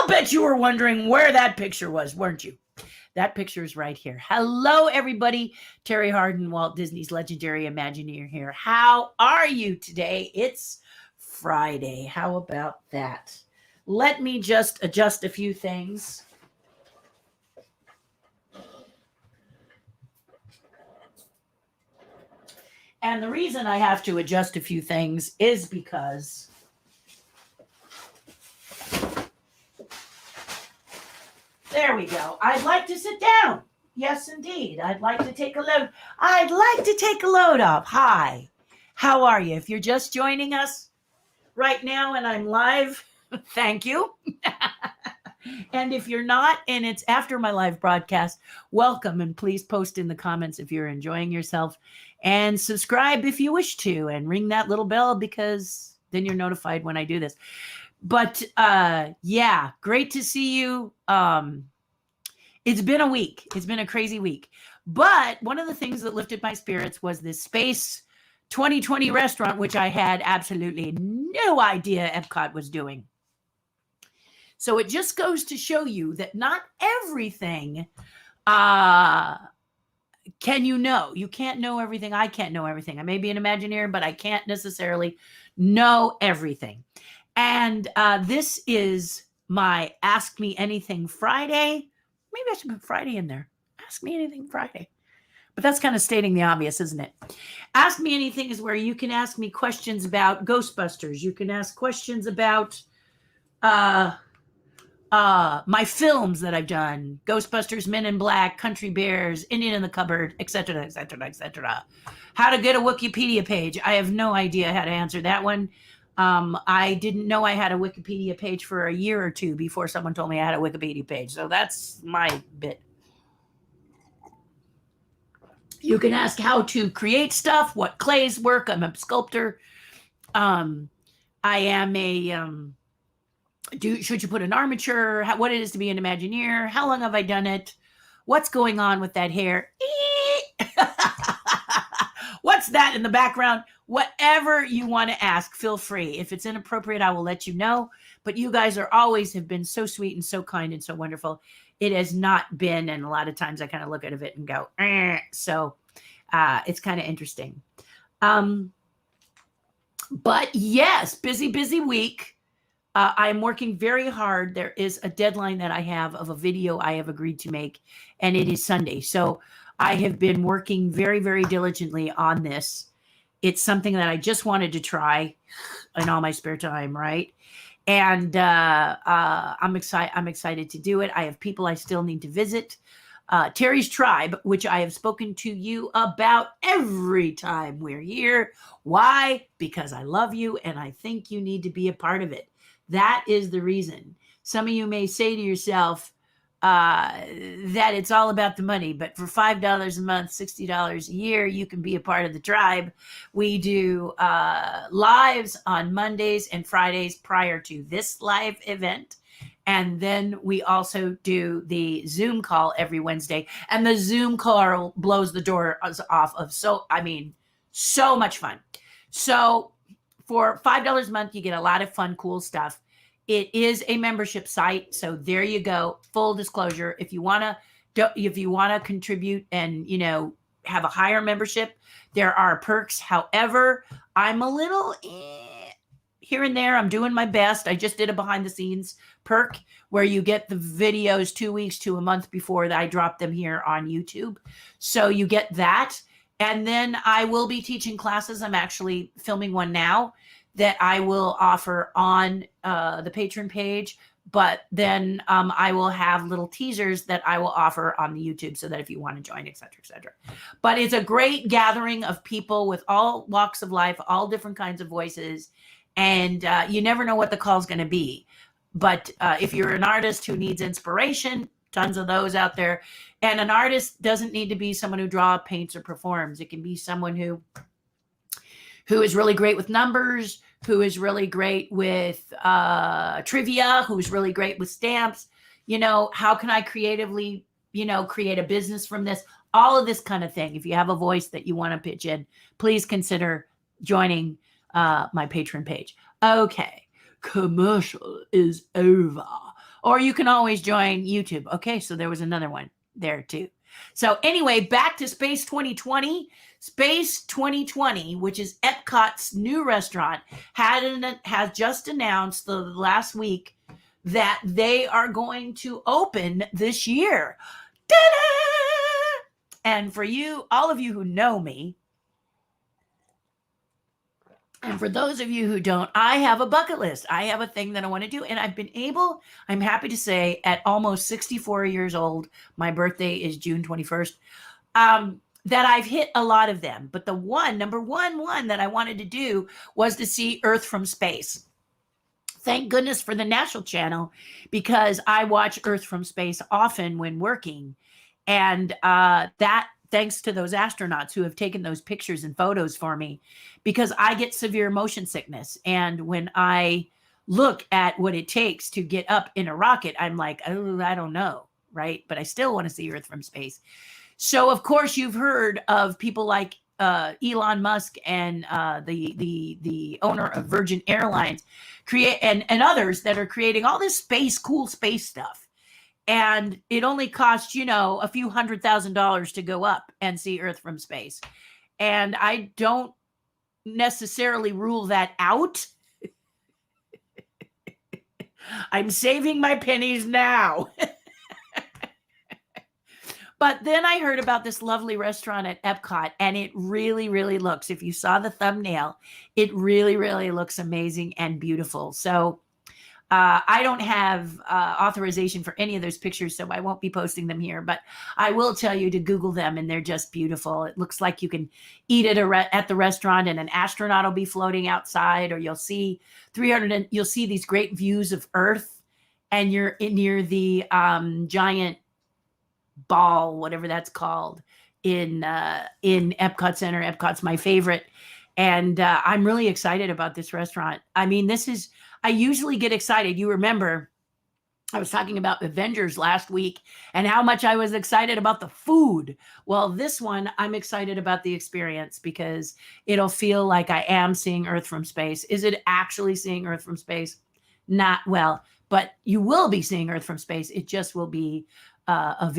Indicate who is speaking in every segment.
Speaker 1: bet you were wondering where that picture was, weren't you? That picture is right here. Hello, everybody. Terri Hardin, Walt Disney's legendary Imagineer here. How are you today? It's Friday. How about that? Let me just adjust a few things. And the reason I have to adjust a few things is because there we go. I'd like to sit down. Yes, indeed. I'd like to take a load. I'd like to take a load off. Hi. How are you? If you're just joining us right now and I'm live, thank you. And if you're not and it's after my live broadcast, welcome, and please post in the comments if you're enjoying yourself, and subscribe if you wish to, and ring that little bell because then you're notified when I do this. But yeah, great to see you. It's been a week. It's been a crazy week. But one of the things that lifted my spirits was this Space 2020 restaurant, which I had absolutely no idea Epcot was doing. So it just goes to show you that not everything can you know. You can't know everything. I can't know everything. I may be an Imagineer, but I can't necessarily know everything. And this is my Ask Me Anything Friday. Maybe I should put Friday in there. Ask Me Anything Friday. But that's kind of stating the obvious, isn't it? Ask Me Anything is where you can ask me questions about Ghostbusters. You can ask questions about my films that I've done. Ghostbusters, Men in Black, Country Bears, Indian in the Cupboard, etc., etc., etc. How to get a Wikipedia page. I have no idea how to answer that one. I didn't know I had a Wikipedia page for a year or two before someone told me I had a Wikipedia page. So that's my bit. You can ask how to create stuff, what clays work. I'm a sculptor. I am a, should you put an armature? What it is to be an Imagineer? How long have I done it? What's going on with that hair? What's that in the background? Whatever you want to ask, feel free. If it's inappropriate, I will let you know. But you guys have been so sweet and so kind and so wonderful. It has not been, and a lot of times I kind of look at it and go, so it's kind of interesting. But yes, busy week. I'm working very hard. There is a deadline that I have of a video I have agreed to make, and it is Sunday. So I have been working very, very diligently on this. It's something that I just wanted to try in all my spare time, right? And I'm excited to do it. I have people I still need to visit. Terri's Tribe, which I have spoken to you about every time we're here. Why? Because I love you and I think you need to be a part of it. That is the reason. Some of you may say to yourself that it's all about the money, but for $5 a month, $60 a year, you can be a part of the tribe. We do lives on Mondays and Fridays prior to this live event. And then we also do the Zoom call every Wednesday. And the Zoom call blows the doors off of so much fun. So for $5 a month, you get a lot of fun, cool stuff. It is a membership site. So there you go. Full disclosure. If you want to contribute and, have a higher membership, there are perks. However, I'm a little here and there. I'm doing my best. I just did a behind the scenes perk where you get the videos 2 weeks to a month before I drop them here on YouTube. So you get that. And then I will be teaching classes. I'm actually filming one now that I will offer on the patron page. But then I will have little teasers that I will offer on the YouTube so that if you want to join, et cetera, et cetera. But it's a great gathering of people with all walks of life, all different kinds of voices. And you never know what the call is going to be. But if you're an artist who needs inspiration, tons of those out there. And an artist doesn't need to be someone who draws, paints, or performs. It can be someone who is really great with numbers, who is really great with trivia, who's really great with stamps. How can I creatively, create a business from this? All of this kind of thing. If you have a voice that you want to pitch in, please consider joining my Patreon page. Okay, commercial is over. Or you can always join YouTube. Okay, so there was another one there too. So anyway, back to Space 2020. Space 2020, which is Epcot's new restaurant, has just announced the last week that they are going to open this year. Ta-da! And for you, all of you who know me, and for those of you who don't, I have a bucket list. I have a thing that I want to do. And I'm happy to say, at almost 64 years old, my birthday is June 21st, that I've hit a lot of them. But the number one that I wanted to do was to see Earth from space. Thank goodness for the National Channel, because I watch Earth from space often when working. And that thanks to those astronauts who have taken those pictures and photos for me, because I get severe motion sickness. And when I look at what it takes to get up in a rocket, I'm like, oh, I don't know, right? But I still want to see Earth from space. So, of course, you've heard of people like Elon Musk and the owner of Virgin Airlines and others that are creating all this cool space stuff. And it only costs, a few $100,000 to go up and see Earth from space. And I don't necessarily rule that out. I'm saving my pennies now. But then I heard about this lovely restaurant at Epcot, and it really, really looks, if you saw the thumbnail, it really, really looks amazing and beautiful. So I don't have authorization for any of those pictures, so I won't be posting them here, but I will tell you to Google them, and they're just beautiful. It looks like you can eat at the restaurant, and an astronaut will be floating outside, or you'll see these great views of Earth, and you're near the giant ball, whatever that's called, in Epcot Center. Epcot's my favorite. And I'm really excited about this restaurant. I mean, I usually get excited. You remember I was talking about Avengers last week and how much I was excited about the food. Well, this one, I'm excited about the experience, because it'll feel like I am seeing Earth from space. Is it actually seeing Earth from space? Not well, but you will be seeing Earth from space. It just will be a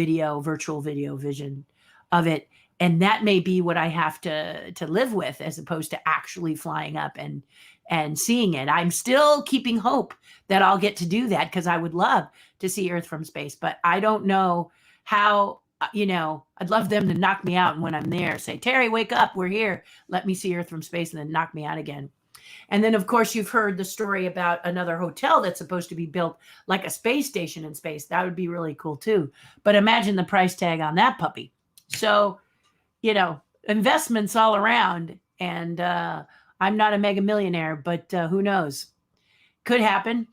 Speaker 1: virtual video vision of it. And that may be what I have to live with, as opposed to actually flying up and seeing it. I'm still keeping hope that I'll get to do that, because I would love to see Earth from space. But I don't know how, I'd love them to knock me out. And when I'm there, say, Terry, wake up, we're here. Let me see Earth from space, and then knock me out again. And then, of course, you've heard the story about another hotel that's supposed to be built like a space station in space. That would be really cool, too. But imagine the price tag on that puppy. So, investments all around. And I'm not a mega millionaire, but who knows? Could happen.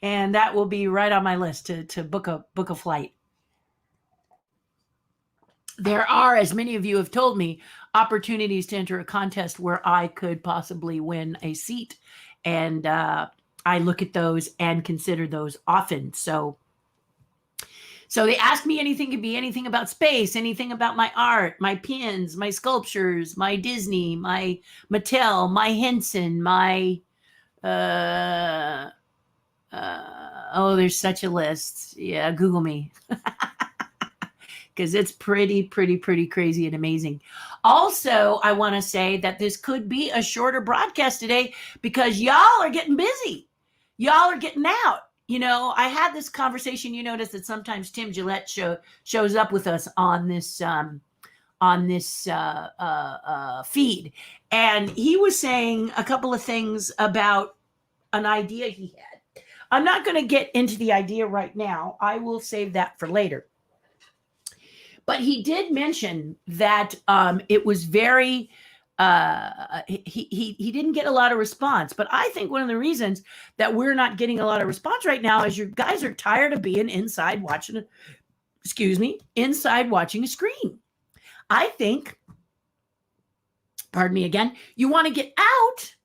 Speaker 1: And that will be right on my list to book a flight. There are, as many of you have told me, opportunities to enter a contest where I could possibly win a seat. And I look at those and consider those often. So they ask me anything, could be anything about space, anything about my art, my pins, my sculptures, my Disney, my Mattel, my Henson, my, there's such a list. Yeah, Google me. Because it's pretty crazy and amazing. Also, I want to say that this could be a shorter broadcast today, because y'all are getting busy. Y'all are getting out. I had this conversation. You notice that sometimes Tim Gillette shows up with us on this feed, and he was saying a couple of things about an idea he had. I'm not going to get into the idea right now. I will save that for later. But he did mention that it was very, he didn't get a lot of response. But I think one of the reasons that we're not getting a lot of response right now is you guys are tired of being inside watching a screen. I think, pardon me again, you want to get out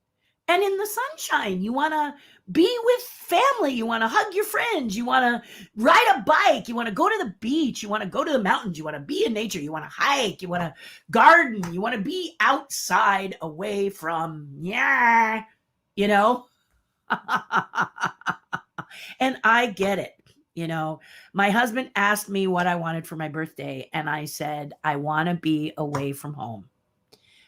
Speaker 1: and in the sunshine. You want to be with family. You want to hug your friends. You want to ride a bike. You want to go to the beach. You want to go to the mountains. You want to be in nature. You want to hike. You want to garden. You want to be outside, away from, And I get it. You know, my husband asked me what I wanted for my birthday, and I said, I want to be away from home,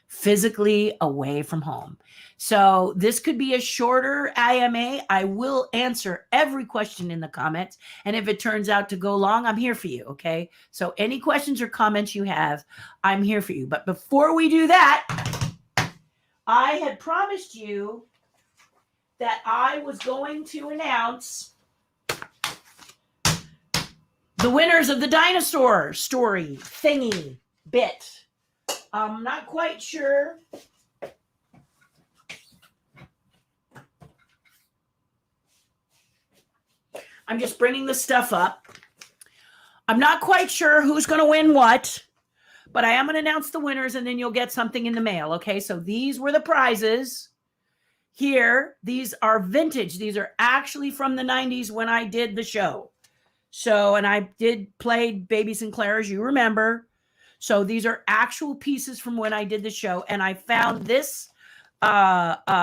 Speaker 1: physically away from home. So this could be a shorter IMA. I will answer every question in the comments. And if it turns out to go long, I'm here for you. Okay. So any questions or comments you have, I'm here for you. But before we do that, I had promised you that I was going to announce the winners of the dinosaur story thingy bit. I'm not quite sure. I'm just bringing the stuff up. I'm not quite sure who's going to win what, but I am going to announce the winners, and then you'll get something in the mail. Okay, so these were the prizes. Here, these are vintage. These are actually from the 90s when I did the show. So, and I did play Baby Sinclair, as you remember. So these are actual pieces from when I did the show. And I found this keychain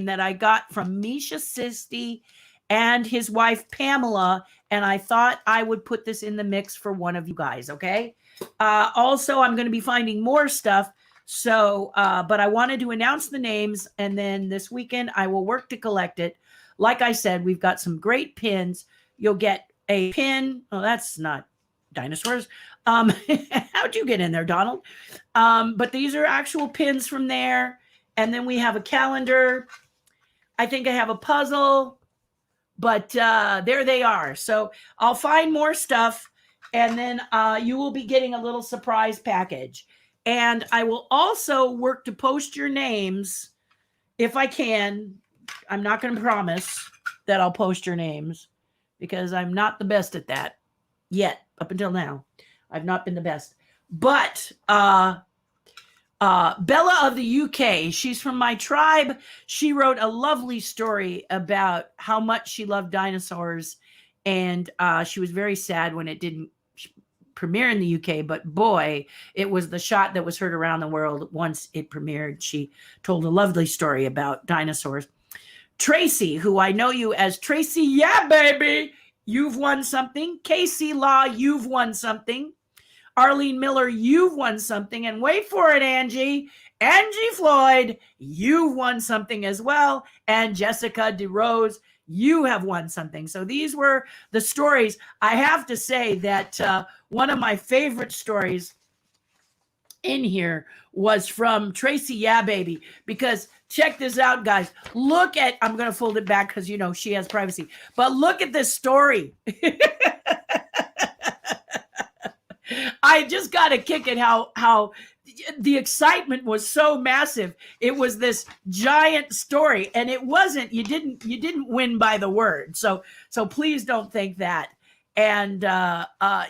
Speaker 1: that I got from Misha Sisti and his wife, Pamela. And I thought I would put this in the mix for one of you guys, okay? Also, I'm going to be finding more stuff. So, but I wanted to announce the names. And then this weekend, I will work to collect it. Like I said, we've got some great pins. You'll get a pin. Oh, that's not dinosaurs. How'd you get in there, Donald? But these are actual pins from there. And then we have a calendar. I think I have a puzzle, but there they are. So I'll find more stuff, and then you will be getting a little surprise package. And I will also work to post your names if I can. I'm not going to promise that I'll post your names because I'm not the best at that yet. Up until now, I've not been the best. But Bella of the UK, she's from my tribe. She wrote a lovely story about how much she loved dinosaurs. And she was very sad when it didn't premiere in the UK. But boy, it was the shot that was heard around the world once it premiered. She told a lovely story about dinosaurs. Tracy, who I know you as Tracy, yeah, baby, you've won something. Casey Law, you've won something. Arlene Miller, you've won something. And wait for it, Angie Floyd, you've won something as well. And Jessica DeRose, you have won something. So these were the stories. I have to say that one of my favorite stories in here was from Tracy, yeah, baby, because check this out, guys. Look at, I'm going to fold it back because, you know, she has privacy, but look at this story. I just got a kick at how the excitement was so massive. It was this giant story, and it wasn't, you didn't win by the word. So please don't think that. And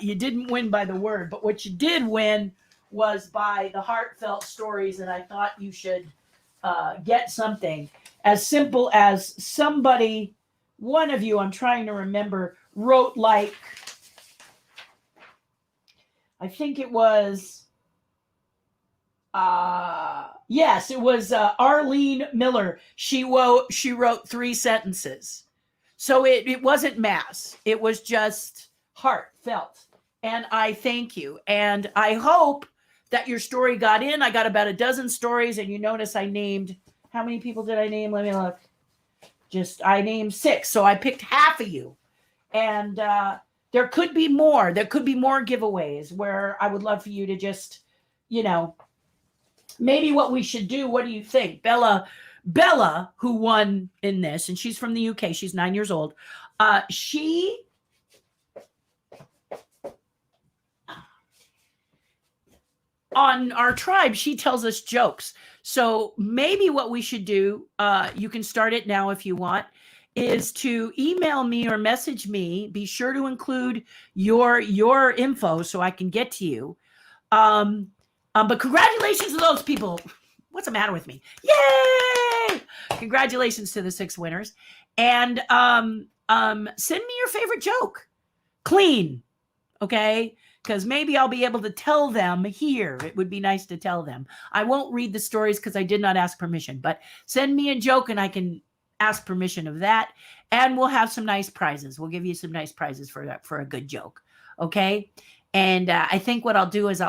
Speaker 1: you didn't win by the word, but what you did win was by the heartfelt stories. And I thought you should get something as simple as somebody, one of you, I'm trying to remember, wrote like, I think it was, yes, it was Arlene Miller. She wrote 3 sentences. So it wasn't mass. It was just heartfelt. And I thank you. And I hope that your story got in. I got about a dozen stories, and you notice I named, how many people did I name? Let me look. I named 6. So I picked half of you. And there could be more. There could be more giveaways where I would love for you to just, you know, maybe what we should do. What do you think? Bella, who won in this, and she's from the UK. She's 9 years old. She on our tribe, she tells us jokes. So maybe what we should do, you can start it now if you want, is to email me or message me. Be sure to include your info so I can get to you. But congratulations to those people. What's the matter with me? Yay! Congratulations to the 6 winners. And send me your favorite joke. Clean. Okay? Because maybe I'll be able to tell them here. It would be nice to tell them. I won't read the stories because I did not ask permission. But send me a joke and I can ask permission of that, and we'll have some nice prizes. We'll give you some nice prizes for a good joke. Okay. And I think what I'll do is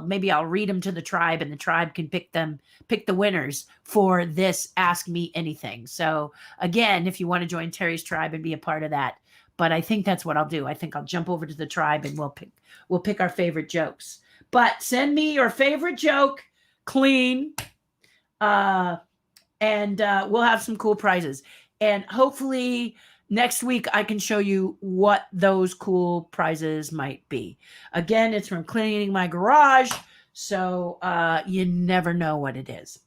Speaker 1: maybe I'll read them to the tribe, and the tribe can pick the winners for this Ask Me Anything. So again, if you want to join Terry's tribe and be a part of that, but I think that's what I'll do. I think I'll jump over to the tribe and we'll pick our favorite jokes. But send me your favorite joke, clean, and we'll have some cool prizes. And hopefully next week I can show you what those cool prizes might be. Again, it's from cleaning my garage, so you never know what it is.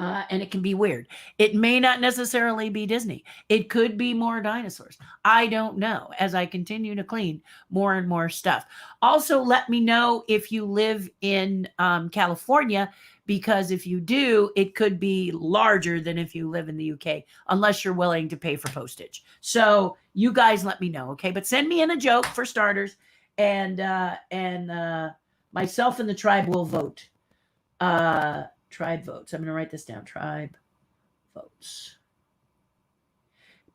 Speaker 1: And it can be weird. It may not necessarily be Disney. It could be more dinosaurs. I don't know, as I continue to clean more and more stuff. Also, let me know if you live in California, because if you do, it could be larger than if you live in the UK, unless you're willing to pay for postage. So you guys let me know, okay? But send me in a joke for starters, and myself and the tribe will vote. Tribe votes. I'm going to write this down. Tribe votes.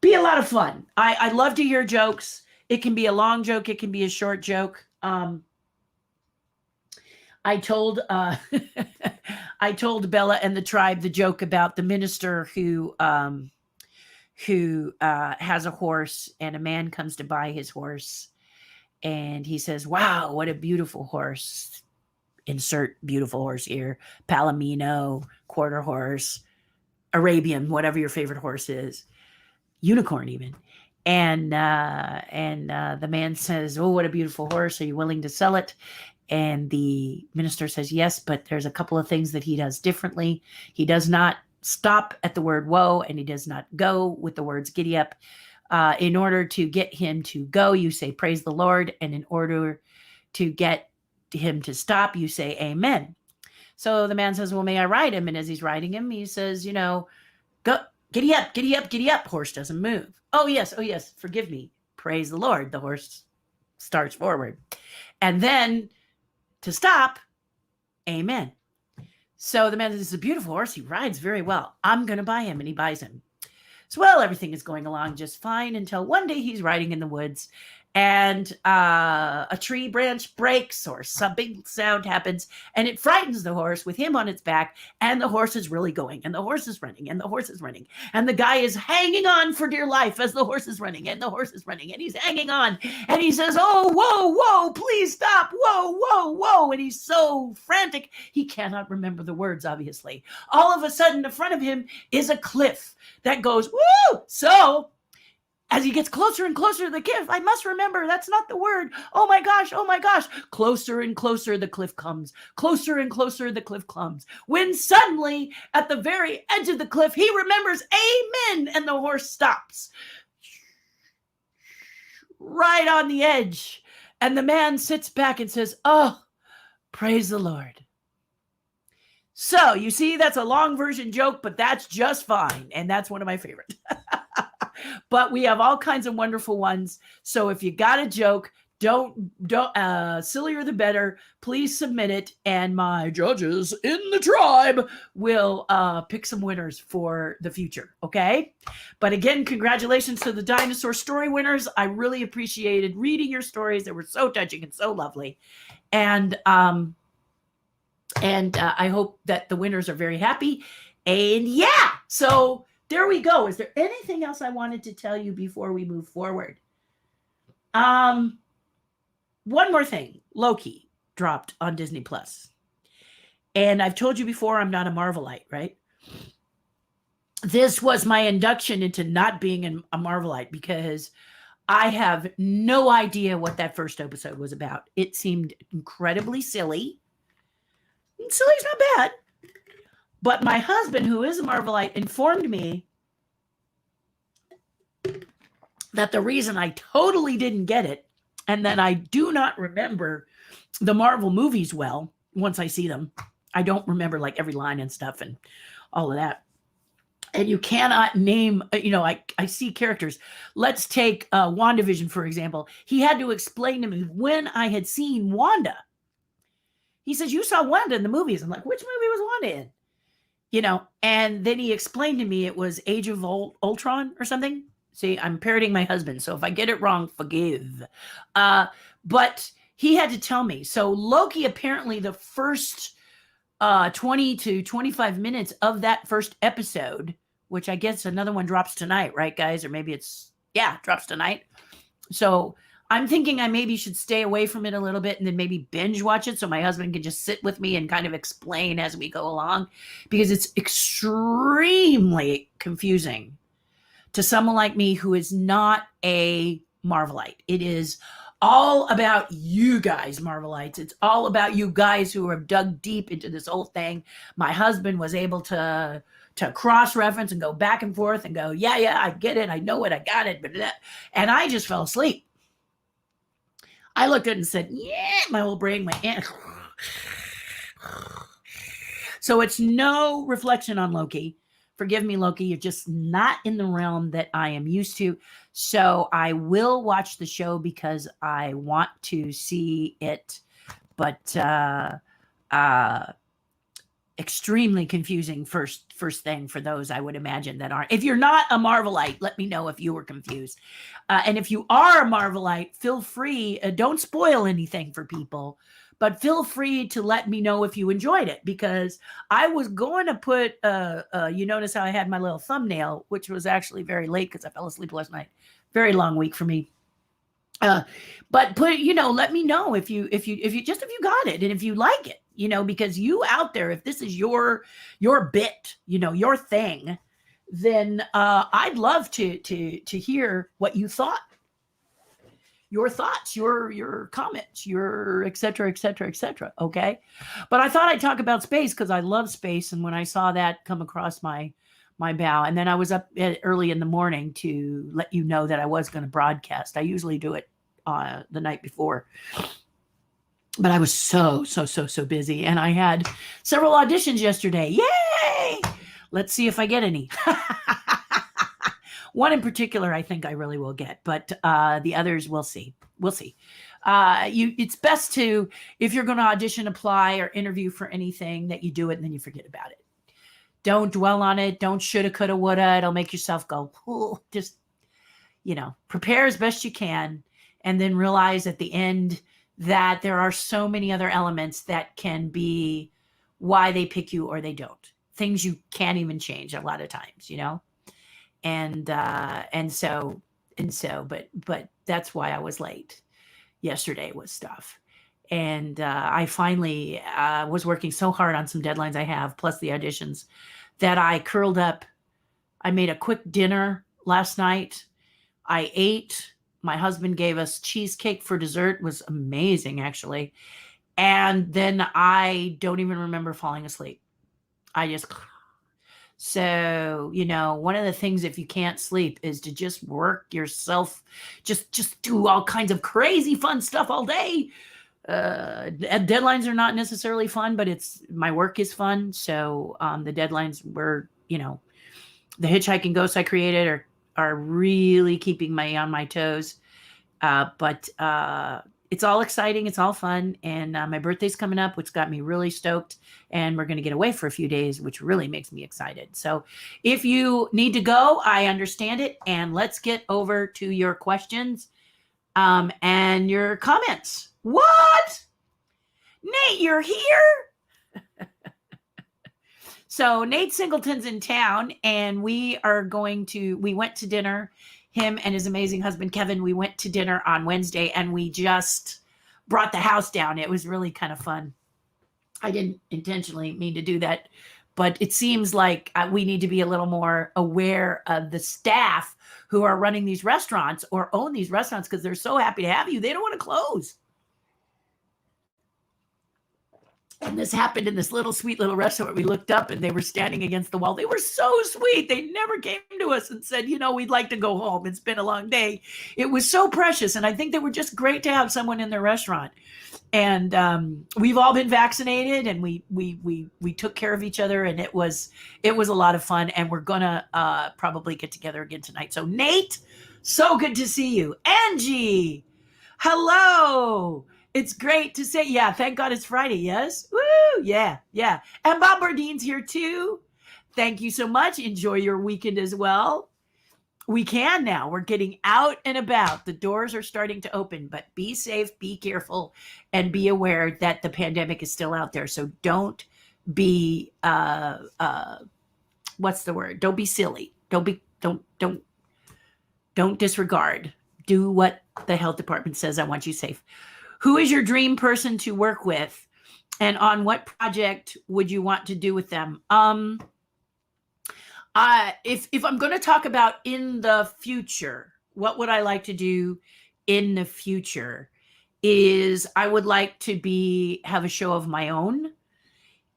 Speaker 1: Be a lot of fun. I love to hear jokes. It can be a long joke. It can be a short joke. I told I told Bella and the tribe the joke about the minister who has a horse, and a man comes to buy his horse, and he says, "Wow, what a beautiful horse." Insert beautiful horse here. Palomino, quarter horse, Arabian, whatever your favorite horse is, unicorn even. And the man says, "Oh, what a beautiful horse. Are you willing to sell it?" And the minister says, "Yes, but there's a couple of things that he does differently. He does not stop at the word whoa, and he does not go with the words giddy up. In order to get him to go, you say praise the Lord. And in order to get him to stop, you say amen." So the man says, "Well, may I ride him?" And as he's riding him, he says, "Go, giddy up, giddy up, giddy up." Horse doesn't move. Oh yes, forgive me. Praise the Lord. The horse starts forward. And then to stop, amen. So the man says, "This is a beautiful horse. He rides very well. I'm going to buy him." And he buys him. So, well, everything is going along just fine until one day he's riding in the woods, and a tree branch breaks, or some big sound happens, and it frightens the horse with him on its back, and the horse is really going, and the horse is running, and the horse is running, and the guy is hanging on for dear life as the horse is running, and the horse is running, and he's hanging on, and he says, "Oh, whoa, whoa, please stop, whoa, whoa, whoa," and he's so frantic, he cannot remember the words, obviously. All of a sudden, in front of him is a cliff that goes, woo! So as he gets closer and closer to the cliff, I must remember, that's not the word. Oh my gosh, oh my gosh. Closer and closer the cliff comes. Closer and closer the cliff comes. When suddenly, at the very edge of the cliff, he remembers amen, and the horse stops. Right on the edge. And the man sits back and says, "Oh, praise the Lord." So, you see, that's a long version joke, but that's just fine. And that's one of my favorites. But we have all kinds of wonderful ones. So if you got a joke, don't sillier the better. Please submit it, and my judges in the tribe will pick some winners for the future. Okay. But again, congratulations to the dinosaur story winners. I really appreciated reading your stories. They were so touching and so lovely. And I hope that the winners are very happy. And yeah, so there we go. Is there anything else I wanted to tell you before we move forward? One more thing. Loki dropped on Disney Plus. And I've told you before, I'm not a Marvelite, right? This was my induction into not being a Marvelite, because I have no idea what that first episode was about. It seemed incredibly silly. Silly's not bad. But my husband, who is a Marvelite, informed me that the reason I totally didn't get it, and that I do not remember the Marvel movies well once I see them. I don't remember like every line and stuff and all of that. And you cannot name, I see characters. Let's take WandaVision, for example. He had to explain to me when I had seen Wanda. He says, "You saw Wanda in the movies." I'm like, "Which movie was Wanda in?" And then he explained to me it was Age of Ultron or something. See, I'm parroting my husband, so if I get it wrong, forgive. But he had to tell me. So Loki, apparently the first 20 to 25 minutes of that first episode, which I guess another one drops tonight, right, guys? Or maybe drops tonight. So I'm thinking I maybe should stay away from it a little bit and then maybe binge watch it so my husband can just sit with me and kind of explain as we go along, because it's extremely confusing to someone like me who is not a Marvelite. It is all about you guys, Marvelites. It's all about you guys who have dug deep into this whole thing. My husband was able to cross-reference and go back and forth and go, yeah, I get it. I know it. I got it. And I just fell asleep. I looked at it and said, yeah, my whole brain went, yeah. So it's no reflection on Loki. Forgive me, Loki, you're just not in the realm that I am used to. So I will watch the show because I want to see it, but extremely confusing first thing for those, I would imagine, that aren't. If you're not a Marvelite, let me know if you were confused. And if you are a Marvelite, feel free, don't spoil anything for people, but feel free to let me know if you enjoyed it, because I was going to put, you notice how I had my little thumbnail, which was actually very late because I fell asleep last night. Very long week for me. But put, let me know if you got it and if you like it, because you out there, if this is your bit, your thing, then I'd love to hear what you thought. Your thoughts, your comments, your et cetera, et cetera, et cetera. Okay. But I thought I'd talk about space because I love space. And when I saw that come across my bow, and then I was up early in the morning to let you know that I was going to broadcast. I usually do it the night before, but I was so busy, and I had several auditions yesterday. Yay! Let's see if I get any. One in particular, I think I really will get, but the others, we'll see. We'll see. It's best to, if you're going to audition, apply, or interview for anything, that you do it and then you forget about it. Don't dwell on it. Don't shoulda, coulda, woulda. It'll make yourself go, ooh, just, prepare as best you can, and then realize at the end that there are so many other elements that can be why they pick you or they don't. Things you can't even change a lot of times, And so, but that's why I was late yesterday with stuff. And I finally was working so hard on some deadlines I have, plus the auditions, that I curled up. I made a quick dinner last night. I ate. My husband gave us cheesecake for dessert. It was amazing, actually. And then I don't even remember falling asleep. So, one of the things, if you can't sleep, is to just work yourself, just do all kinds of crazy fun stuff all day. Deadlines are not necessarily fun, but my work is fun. So the deadlines were, the hitchhiking ghosts I created are really keeping me on my toes. But it's all exciting. It's all fun. And my birthday's coming up, which got me really stoked. And we're going to get away for a few days, which really makes me excited. So if you need to go, I understand it. And let's get over to your questions and your comments. What? Nate, you're here? So Nate Singleton's in town, and we went to dinner. Him and his amazing husband, Kevin, we went to dinner on Wednesday, and we just brought the house down. It was really kind of fun. I didn't intentionally mean to do that, but it seems like we need to be a little more aware of the staff who are running these restaurants or own these restaurants, because they're so happy to have you. They don't want to close. And this happened in this sweet little restaurant. We looked up and they were standing against the wall. They were so sweet. They never came to us and said, we'd like to go home. It's been a long day. It was so precious. And I think they were just great to have someone in their restaurant. And we've all been vaccinated, and we took care of each other, and it was a lot of fun. And we're gonna probably get together again tonight. So Nate, so good to see you. Angie, hello. It's great to say, yeah, thank God it's Friday, yes? Woo, yeah. And Bob Bardine's here too. Thank you so much. Enjoy your weekend as well. We can now. We're getting out and about. The doors are starting to open, but be safe, be careful, and be aware that the pandemic is still out there. So don't be what's the word? Don't be silly. Don't disregard. Do what the health department says. I want you safe. Who is your dream person to work with? And on what project would you want to do with them? If I'm going to talk about in the future, what would I like to do in the future is I would like to have a show of my own.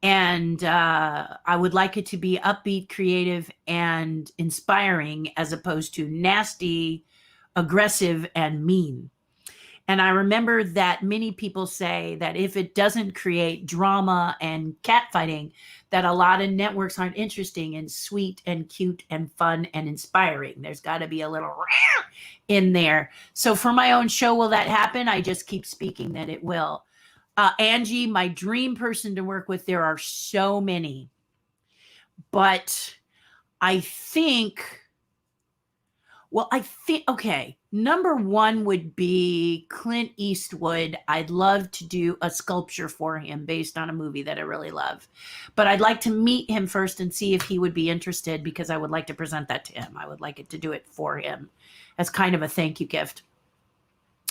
Speaker 1: And I would like it to be upbeat, creative, and inspiring as opposed to nasty, aggressive, and mean. And I remember that many people say that if it doesn't create drama and catfighting, that a lot of networks aren't interesting and sweet and cute and fun and inspiring. There's got to be a little in there. So for my own show, will that happen? I just keep speaking that it will. Angie, my dream person to work with, there are so many. But I think, okay, number one would be Clint Eastwood. I'd love to do a sculpture for him based on a movie that I really love. But I'd like to meet him first and see if he would be interested because I would like to present that to him. I would like it to do it for him as kind of a thank you gift.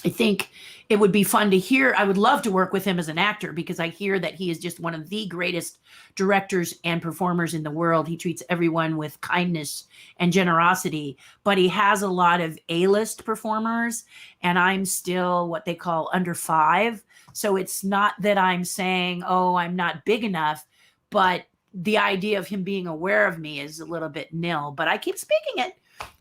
Speaker 1: I think it would be fun to hear. I would love to work with him as an actor because I hear that he is just one of the greatest directors and performers in the world. He treats everyone with kindness and generosity, but he has a lot of A-list performers, and I'm still what they call under 5. So it's not that I'm saying, oh, I'm not big enough, but the idea of him being aware of me is a little bit nil, but I keep speaking it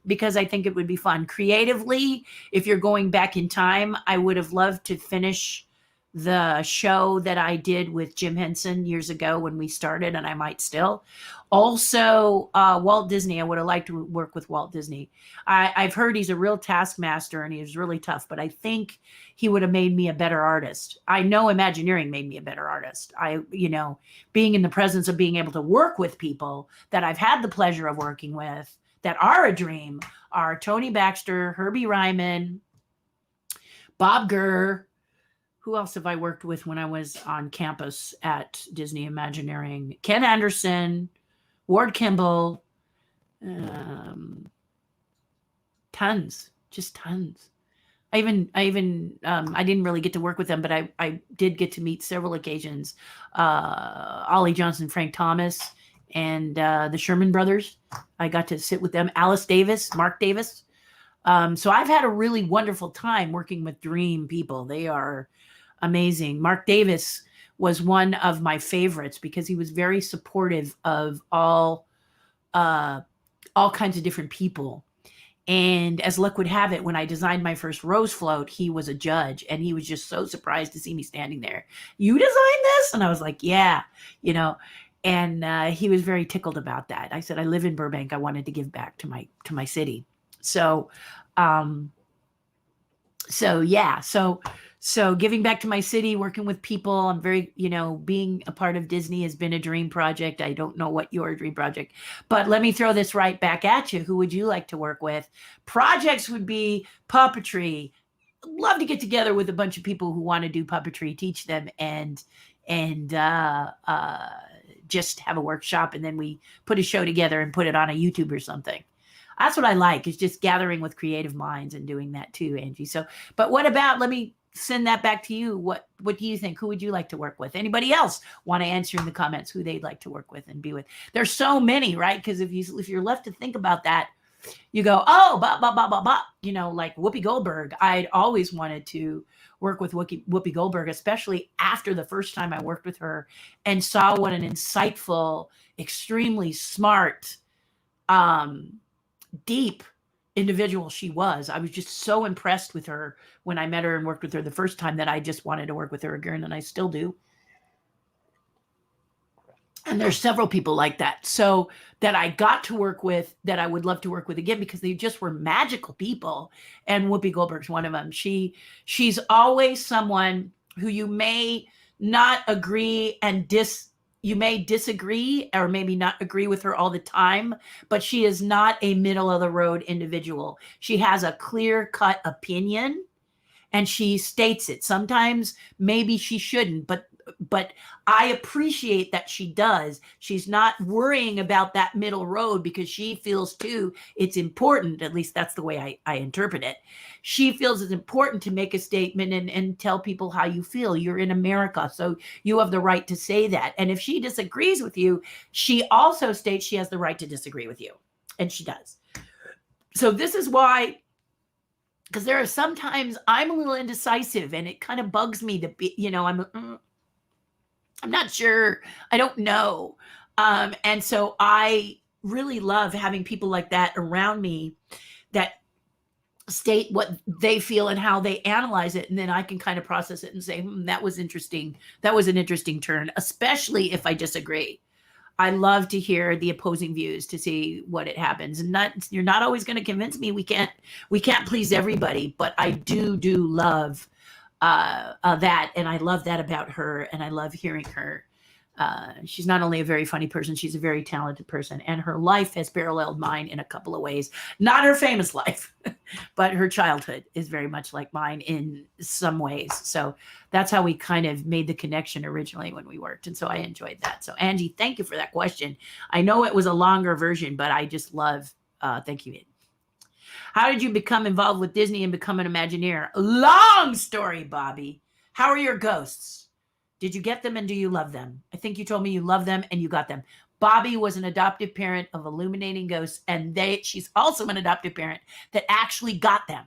Speaker 1: because I think it would be fun. Creatively, if you're going back in time, I would have loved to finish the show that I did with Jim Henson years ago when we started, and I might still. Also, Walt Disney, I would have liked to work with Walt Disney. I've heard he's a real taskmaster and he's really tough, but I think he would have made me a better artist. I know Imagineering made me a better artist. Being in the presence of being able to work with people that I've had the pleasure of working with, that are a dream, are Tony Baxter, Herbie Ryman, Bob Gurr. Who else have I worked with when I was on campus at Disney Imagineering? Ken Anderson, Ward Kimball, tons, just tons. I didn't really get to work with them, but I did get to meet several occasions. Ollie Johnson, Frank Thomas, and the Sherman Brothers. I got to sit with them. Alice Davis, Mark Davis. So I've had a really wonderful time working with dream people. They are amazing. Mark Davis was one of my favorites because he was very supportive of all kinds of different people. And as luck would have it, when I designed my first Rose float, he was a judge, and he was just so surprised to see me standing there. You designed this? And I was like, yeah, And he was very tickled about that. I said, I live in Burbank. I wanted to give back to my city. So giving back to my city, working with people. I'm very, being a part of Disney has been a dream project. I don't know what your dream project, but let me throw this right back at you. Who would you like to work with? Projects would be puppetry. Love to get together with a bunch of people who want to do puppetry, teach them, and just have a workshop, and then we put a show together and put it on a YouTube or something. That's what I like, is just gathering with creative minds and doing that too, Angie. So, but what about, let me send that back to you. What do you think? Who would you like to work with? Anybody else want to answer in the comments who they'd like to work with and be with? There's so many, right? Because if you're left to think about that, you go, oh, like Whoopi Goldberg. I'd always wanted to work with Whoopi Goldberg, especially after the first time I worked with her and saw what an insightful, extremely smart, deep individual she was. I was just so impressed with her when I met her and worked with her the first time that I just wanted to work with her again, and I still do. And there's several people like that. So that I got to work with, that I would love to work with again, because they just were magical people. And Whoopi Goldberg's one of them. She's always someone who you may not agree and you may disagree or maybe not agree with her all the time, but she is not a middle of the road individual. She has a clear cut opinion and she states it. Sometimes maybe she shouldn't, but I appreciate that she does. She's not worrying about that middle road because she feels too it's important, at least that's the way I interpret it. She feels it's important to make a statement and tell people how you feel. You're in America, so you have the right to say that. And if she disagrees with you, she also states she has the right to disagree with you, and she does. So this is why, because there are sometimes I'm a little indecisive and it kind of bugs me to be, I'm not sure. I don't know. And so I really love having people like that around me that state what they feel and how they analyze it. And then I can kind of process it and say, that was interesting. That was an interesting turn, especially if I disagree. I love to hear the opposing views to see what it happens. And you're not always going to convince me. We can't please everybody, but I do love that. And I love that about her. And I love hearing her. She's not only a very funny person, she's a very talented person. And her life has paralleled mine in a couple of ways. Not her famous life, but her childhood is very much like mine in some ways. So that's how we kind of made the connection originally when we worked. And so I enjoyed that. So Angie, thank you for that question. I know it was a longer version, but I just love, thank you. How did you become involved with Disney and become an Imagineer? Long story, Bobby. How are your ghosts? Did you get them and do you love them? I think you told me you love them and you got them. Bobby was an adoptive parent of Illuminating Ghosts, and she's also an adoptive parent that actually got them.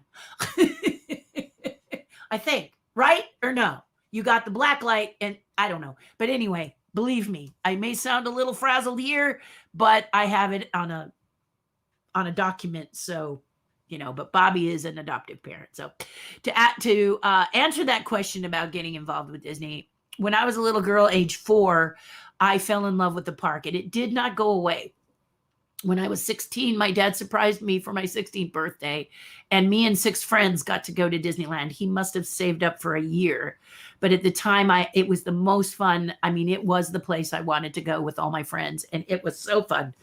Speaker 1: I think, right or no? You got the black light, and I don't know. But anyway, believe me, I may sound a little frazzled here, but I have it on a document, so but Bobby is an adoptive parent. So to answer that question about getting involved with Disney, when I was a little girl, age 4, I fell in love with the park, and it did not go away. When I was 16, my dad surprised me for my 16th birthday, and me and 6 friends got to go to Disneyland. He must have saved up for a year, but at the time, it was the most fun. I mean, it was the place I wanted to go with all my friends, and it was so fun.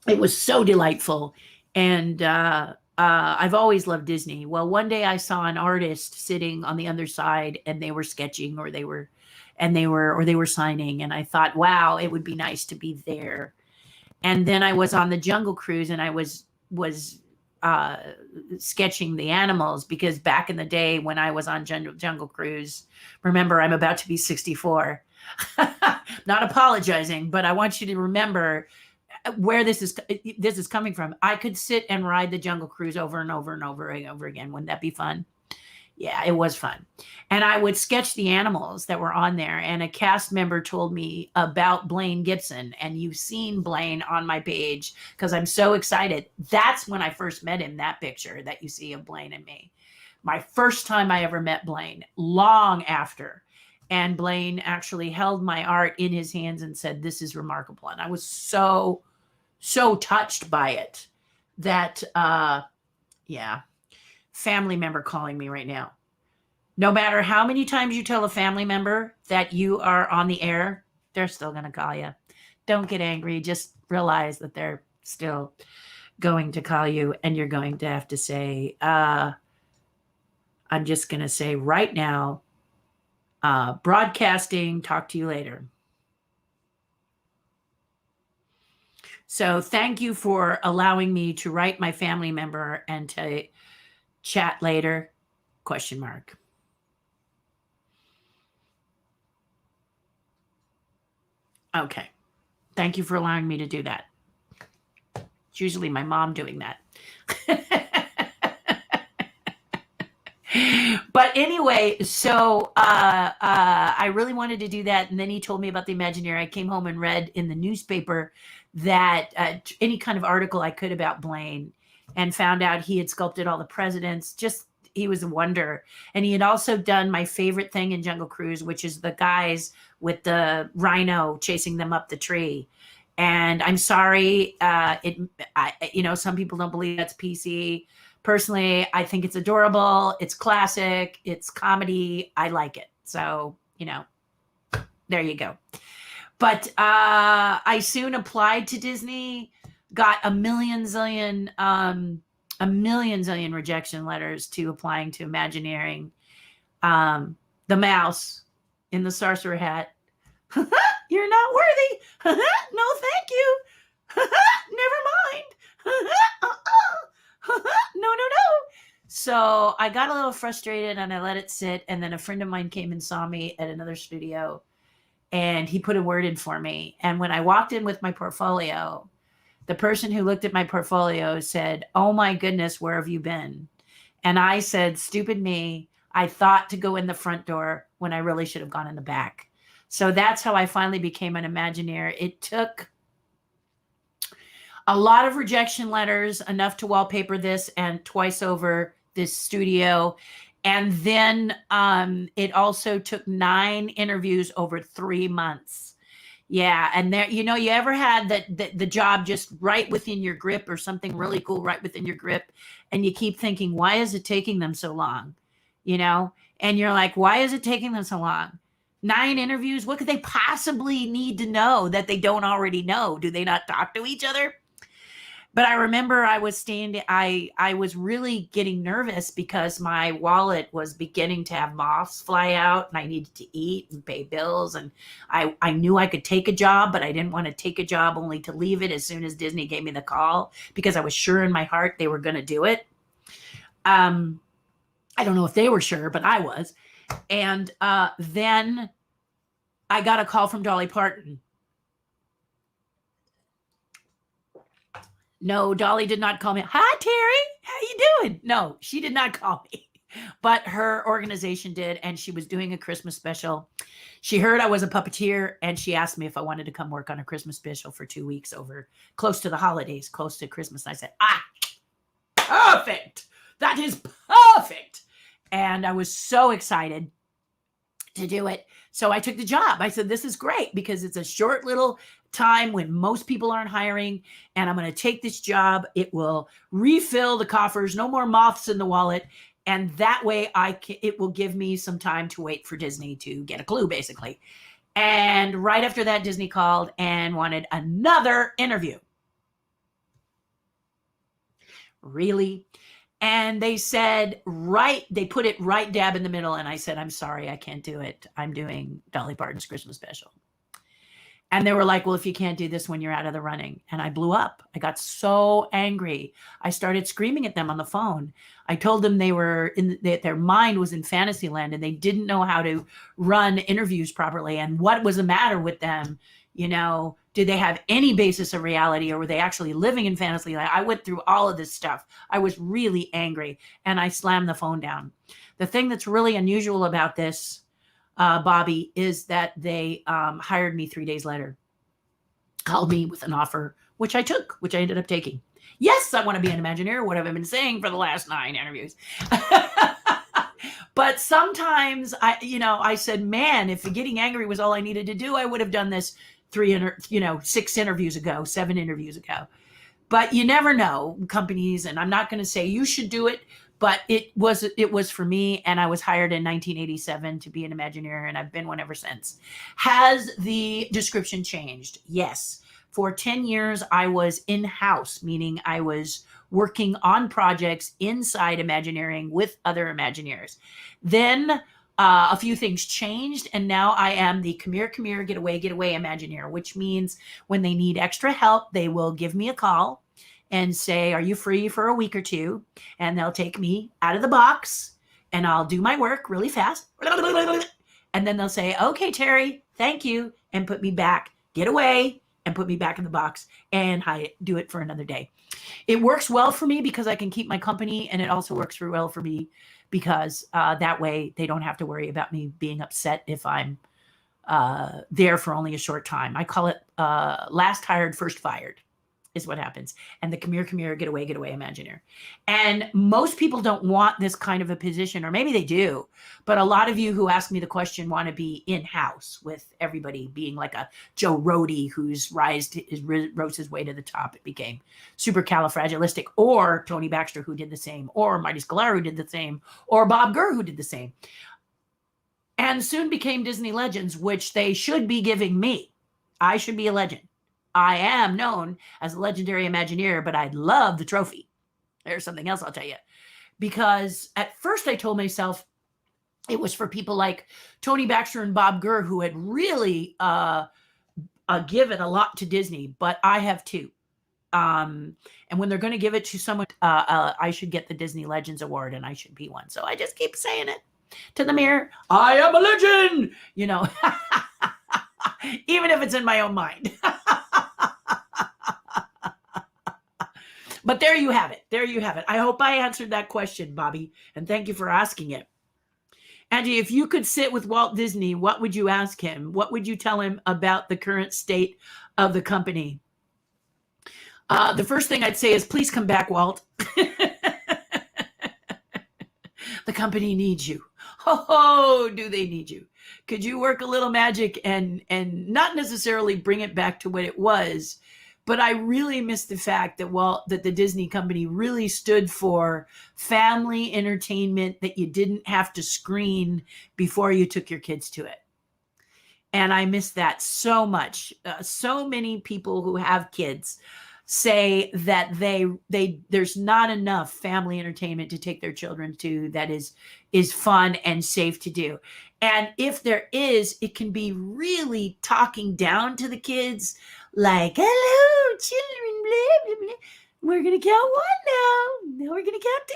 Speaker 1: It was so delightful, and I've always loved Disney. Well, one day I saw an artist sitting on the other side, and they were sketching, or they were signing, and I thought, wow, it would be nice to be there. And then I was on the Jungle Cruise, and I was sketching the animals, because back in the day when I was on Jungle Cruise, remember, I'm about to be 64. Not apologizing, but I want you to remember where this is coming from. I could sit and ride the Jungle Cruise over and over and over and over again. Wouldn't that be fun? Yeah, it was fun. And I would sketch the animals that were on there. And a cast member told me about Blaine Gibson. And you've seen Blaine on my page because I'm so excited. That's when I first met him, that picture that you see of Blaine and me. My first time I ever met Blaine, long after. And Blaine actually held my art in his hands and said, "This is remarkable." And I was so touched by it that, family member calling me right now. No matter how many times you tell a family member that you are on the air, they're still going to call you. Don't get angry. Just realize that they're still going to call you, and you're going to have to say, I'm just going to say right now, broadcasting, talk to you later. So thank you for allowing me to write my family member and to chat later, ? Okay. Thank you for allowing me to do that. It's usually my mom doing that. But anyway, so I really wanted to do that. And then he told me about the Imagineer. I came home and read in the newspaper that any kind of article I could about Blaine, and found out he had sculpted all the presidents. He was a wonder. And he had also done my favorite thing in Jungle Cruise, which is the guys with the rhino chasing them up the tree. And I'm sorry, some people don't believe that's PC. Personally, I think it's adorable. It's classic. It's comedy. I like it. So, there you go. But I soon applied to Disney, got a million zillion rejection letters to applying to Imagineering. The mouse in the sorcerer hat. You're not worthy. No, thank you. Never mind. No, no, no. So I got a little frustrated and I let it sit. And then a friend of mine came and saw me at another studio and he put a word in for me. And when I walked in with my portfolio, the person who looked at my portfolio said, "Oh my goodness, where have you been?" And I said, "Stupid me. I thought to go in the front door when I really should have gone in the back." So that's how I finally became an Imagineer. It took a lot of rejection letters, enough to wallpaper this and twice over this studio. And then it also took 9 interviews over 3 months. Yeah, and there, you ever had the job just right within your grip or something really cool right within your grip, and you keep thinking, why is it taking them so long? And you're like, why is it taking them so long? 9 interviews, what could they possibly need to know that they don't already know? Do they not talk to each other? But I remember I was really getting nervous because my wallet was beginning to have moths fly out and I needed to eat and pay bills. And I knew I could take a job, but I didn't want to take a job only to leave it as soon as Disney gave me the call, because I was sure in my heart they were going to do it. I don't know if they were sure, but I was. And then I got a call from Dolly Parton. No, Dolly did not call me. Hi, Terry. How you doing? No, she did not call me, but her organization did, and she was doing a Christmas special. She heard I was a puppeteer, and she asked me if I wanted to come work on a Christmas special for 2 weeks over close to the holidays, close to Christmas. And I said, perfect. That is perfect. And I was so excited to do it. So I took the job. I said, this is great because it's a short little time when most people aren't hiring, and I'm going to take this job. It will refill the coffers, no more moths in the wallet. And that way it will give me some time to wait for Disney to get a clue, basically. And right after that, Disney called and wanted another interview. Really? And they said, they put it right dab in the middle. And I said, I'm sorry, I can't do it. I'm doing Dolly Parton's Christmas special. And they were like, well, if you can't do this one, you're out of the running. And I blew up. I got so angry. I started screaming at them on the phone. I told them their mind was in Fantasyland and they didn't know how to run interviews properly. And what was the matter with them? Did they have any basis of reality, or were they actually living in Fantasyland? I went through all of this stuff. I was really angry and I slammed the phone down. The thing that's really unusual about this, Bobby, is that they hired me 3 days later, called me with an offer, which I took, which I ended up taking. Yes, I want to be an Imagineer. What have I been saying for the last 9 interviews? But sometimes I said, man, if getting angry was all I needed to do, I would have done this 6 interviews ago, 7 interviews ago. But you never know, companies, and I'm not going to say you should do it, but it was for me, and I was hired in 1987 to be an Imagineer, and I've been one ever since. Has the description changed? Yes. For 10 years, I was in-house, meaning I was working on projects inside Imagineering with other Imagineers. Then a few things changed, and now I am the come here, get away Imagineer, which means when they need extra help, they will give me a call and say, are you free for a week or 2? And they'll take me out of the box and I'll do my work really fast. And then they'll say, okay, Terry, thank you. And put me back, get away, and put me back in the box, and I do it for another day. It works well for me because I can keep my company, and it also works well for me because that way they don't have to worry about me being upset if I'm there for only a short time. I call it last hired, first fired is what happens. And the come here, get away Imagineer. And most people don't want this kind of a position, or maybe they do, but a lot of you who ask me the question want to be in-house with everybody, being like a Joe Rohde who's rose his way to the top. It became supercalifragilistic, or Tony Baxter who did the same, or Marty Sklar who did the same, or Bob Gurr who did the same. And soon became Disney Legends, which they should be giving me. I should be a legend. I am known as a legendary Imagineer, but I love the trophy. There's something else I'll tell you. Because at first I told myself it was for people like Tony Baxter and Bob Gurr, who had really given a lot to Disney, but I have too. And when they're going to give it to someone, I should get the Disney Legends Award and I should be one. So I just keep saying it to the mirror. I am a legend, you know, even if it's in my own mind. But there you have it. There you have it. I hope I answered that question, Bobby, and thank you for asking it. Angie, if you could sit with Walt Disney, what would you ask him? What would you tell him about the current state of the company? The first thing I'd say is, please come back, Walt. The company needs you. Oh, do they need you? Could you work a little magic and not necessarily bring it back to what it was? But I really miss the fact that the Disney company really stood for family entertainment that you didn't have to screen before you took your kids to it. And I miss that so much. So many people who have kids say that there's not enough family entertainment to take their children to that is fun and safe to do. And if there is, it can be really talking down to the kids, like, hello, children, blah, blah, blah. We're going to count one now. Now we're going to count two.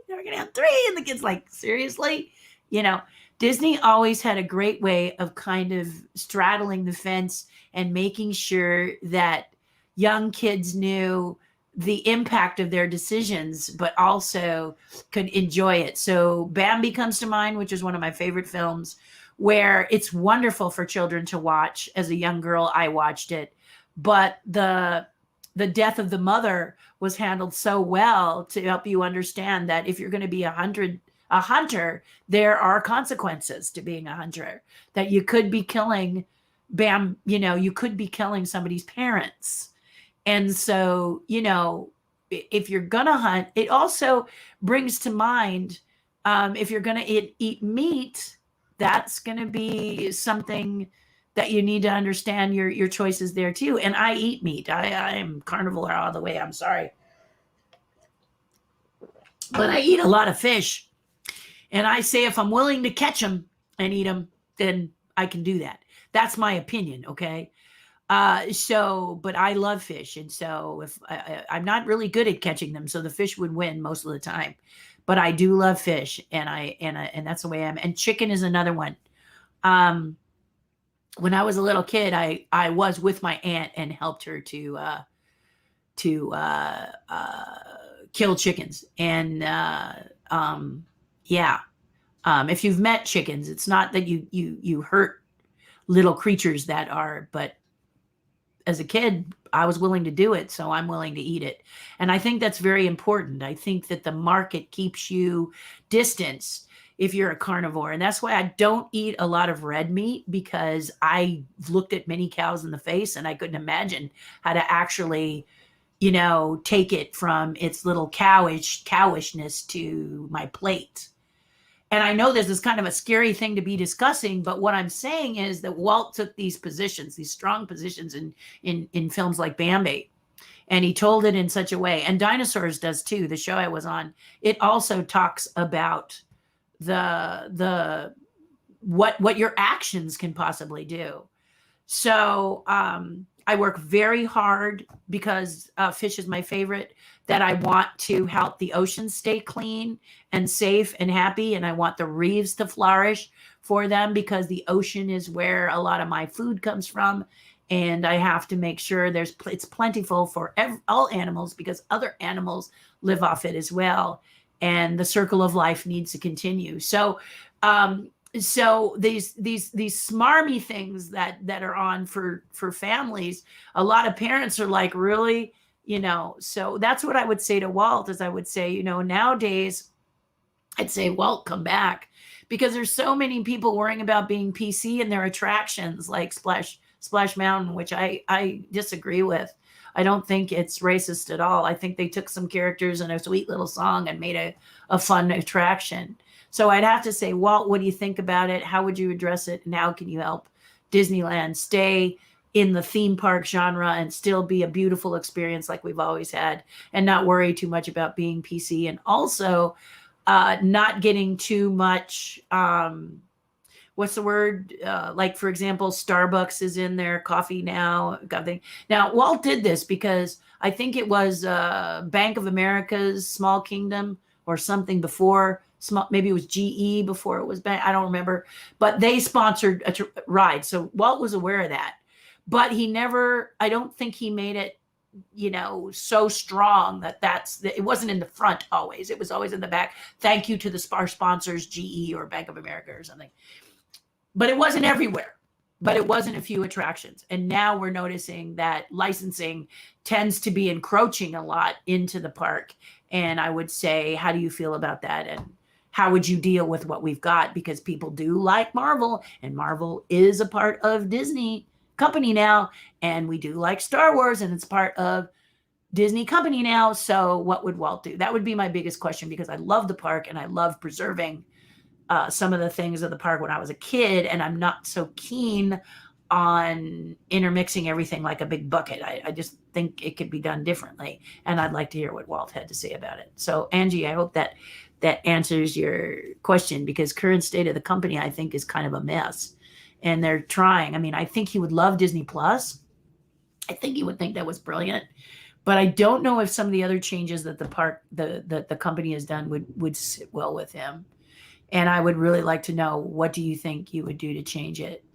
Speaker 1: Now we're going to count three. And the kid's like, seriously? You know, Disney always had a great way of kind of straddling the fence and making sure that young kids knew the impact of their decisions, but also could enjoy it. So Bambi comes to mind, which is one of my favorite films, where it's wonderful for children to watch. As a young girl, I watched it. But the death of the mother was handled so well to help you understand that if you're going to be a hunter, there are consequences to being a hunter, that you could be killing you could be killing somebody's parents. And so, if you're going to hunt, it also brings to mind, if you're going to eat meat, that's going to be something that you need to understand your choices there too. And I eat meat. I am carnivore all the way. I'm sorry. But I eat a lot of fish. And I say if I'm willing to catch them and eat them, then I can do that. That's my opinion, okay? But I love fish. And so if I'm not really good at catching them, so the fish would win most of the time. But I do love fish, and that's the way I am. And chicken is another one. When I was a little kid, I was with my aunt and helped her to kill chickens. And if you've met chickens, it's not that you hurt little creatures that are, but as a kid, I was willing to do it, so I'm willing to eat it. And I think that's very important. I think that the market keeps you distance if you're a carnivore. And that's why I don't eat a lot of red meat, because I looked at many cows in the face and I couldn't imagine how to actually, take it from its little cowishness to my plate. And I know this is kind of a scary thing to be discussing, but what I'm saying is that Walt took these positions, these strong positions in films like Bambi, and he told it in such a way. And Dinosaurs does too. The show I was on, it also talks about the what your actions can possibly do. So I work very hard, because fish is my favorite, that I want to help the oceans stay clean and safe and happy. And I want the reefs to flourish for them, because the ocean is where a lot of my food comes from. And I have to make sure it's plentiful for all animals, because other animals live off it as well. And the circle of life needs to continue. So these smarmy things that are on for families, a lot of parents are like, really? So that's what I would say to Walt, is I would say, nowadays I'd say, Walt, come back, because there's so many people worrying about being PC in their attractions, like Splash Mountain, which I disagree with. I don't think it's racist at all. I think they took some characters and a sweet little song and made a fun attraction. So I'd have to say, Walt, what do you think about it? How would you address it? And how can you help Disneyland stay in the theme park genre and still be a beautiful experience like we've always had, and not worry too much about being PC, and also not getting too much what's the word? Like, for example, Starbucks is in their coffee now. Now, Walt did this because I think it was Bank of America's Small Kingdom or something before. Maybe it was GE before it was Bank. I don't remember. But they sponsored a ride. So Walt was aware of that. But he never, I don't think he made it, so strong that it wasn't in the front always. It was always in the back. Thank you to our sponsors, GE or Bank of America or something. But it wasn't everywhere, but it was in a few attractions. And now we're noticing that licensing tends to be encroaching a lot into the park. And I would say, how do you feel about that? And how would you deal with what we've got? Because people do like Marvel, and Marvel is a part of Disney company now. And we do like Star Wars, and it's part of Disney company now. So what would Walt do? That would be my biggest question, because I love the park and I love preserving some of the things of the park when I was a kid, and I'm not so keen on intermixing everything like a big bucket. I just think it could be done differently, and I'd like to hear what Walt had to say about it. So, Angie, I hope that answers your question, because current state of the company, I think, is kind of a mess, and they're trying. I mean, I think he would love Disney Plus. I think he would think that was brilliant, but I don't know if some of the other changes that the company has done would sit well with him. And I would really like to know, what do you think you would do to change it?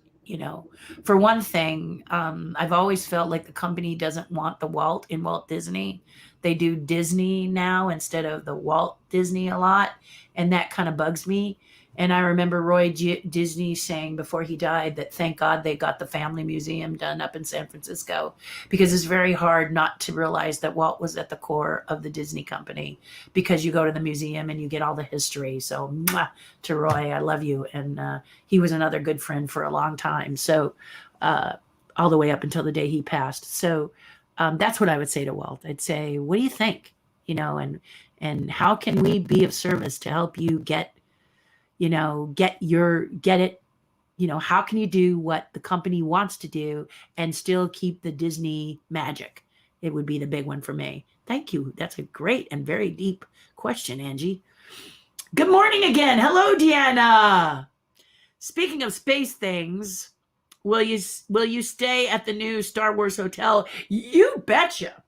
Speaker 1: For one thing, I've always felt like the company doesn't want the Walt in Walt Disney. They do Disney now instead of the Walt Disney a lot. And that kind of bugs me. And I remember Roy Disney saying before he died that thank God they got the family museum done up in San Francisco, because it's very hard not to realize that Walt was at the core of the Disney company, because you go to the museum and you get all the history. So to Roy, I love you. And he was another good friend for a long time. So all the way up until the day he passed. So that's what I would say to Walt. I'd say, what do you think? And how can we be of service to help you get it, how can you do what the company wants to do and still keep the Disney magic? It would be the big one for me. Thank you. That's a great and very deep question, Angie. Good morning again. Hello, Deanna. Speaking of space things, will you stay at the new Star Wars hotel? You betcha.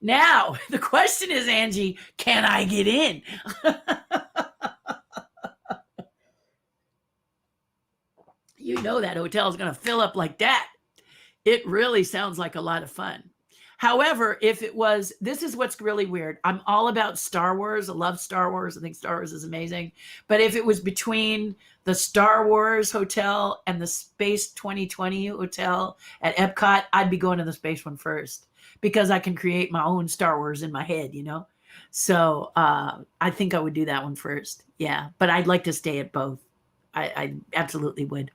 Speaker 1: Now, the question is, Angie, can I get in? You know that hotel is going to fill up like that. It really sounds like a lot of fun. However, this is what's really weird. I'm all about Star Wars. I love Star Wars. I think Star Wars is amazing. But if it was between the Star Wars hotel and the Space 2020 hotel at Epcot, I'd be going to the Space one first, because I can create my own Star Wars in my head, So I think I would do that one first. Yeah, but I'd like to stay at both. I absolutely would.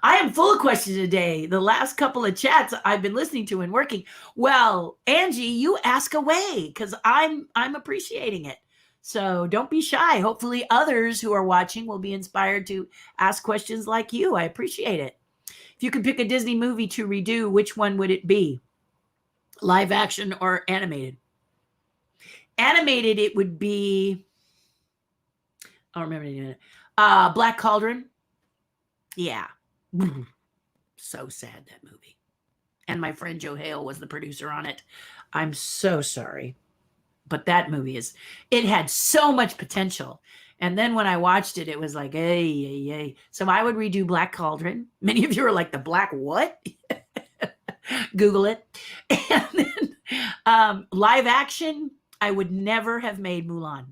Speaker 1: I am full of questions today. The last couple of chats I've been listening to and working. Well, Angie, you ask away, because I'm appreciating it. So don't be shy. Hopefully others who are watching will be inspired to ask questions like you. I appreciate it. If you could pick a Disney movie to redo, which one would it be? Live action or animated? Animated, it would be, I don't remember it. Black Cauldron. Yeah. So sad, that movie. And my friend Joe Hale was the producer on it. I'm so sorry. But that movie it had so much potential. And then when I watched it, it was like, hey. So I would redo Black Cauldron. Many of you are like, the black what? Google it. And then live action, I would never have made Mulan.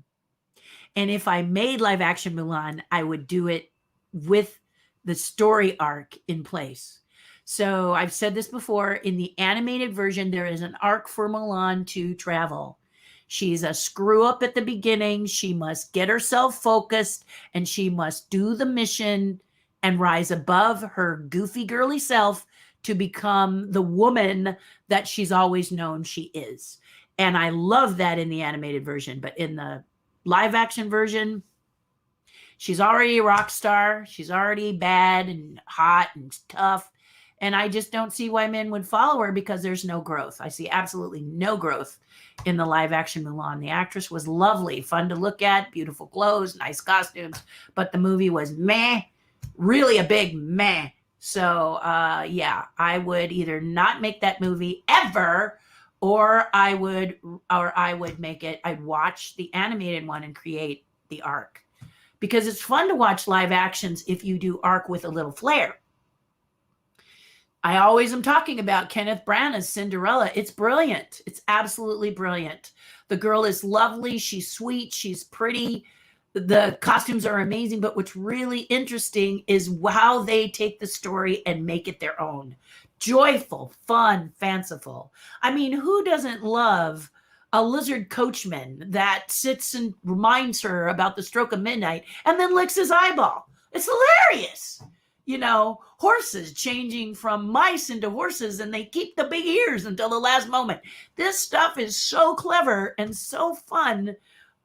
Speaker 1: And if I made live action Mulan, I would do it with the story arc in place. So I've said this before, in the animated version, there is an arc for Mulan to travel. She's a screw up at the beginning. She must get herself focused, and she must do the mission and rise above her goofy girly self to become the woman that she's always known she is. And I love that in the animated version, but in the live action version, she's already a rock star. She's already bad and hot and tough. And I just don't see why men would follow her because there's no growth. I see absolutely no growth in the live action Mulan. The actress was lovely, fun to look at, beautiful clothes, nice costumes, but the movie was meh, really a big meh. So yeah, I would either not make that movie ever, or I would make it, I'd watch the animated one and create the arc. Because it's fun to watch live actions if you do arc with a little flair. I always am talking about Kenneth Branagh's Cinderella. It's brilliant. It's absolutely brilliant. The girl is lovely. She's sweet. She's pretty. The costumes are amazing. But what's really interesting is how they take the story and make it their own. Joyful, fun, fanciful. I mean, who doesn't love a lizard coachman that sits and reminds her about the stroke of midnight and then licks his eyeball? It's hilarious. You know, horses changing from mice into horses, and they keep the big ears until the last moment. This stuff is so clever and so fun.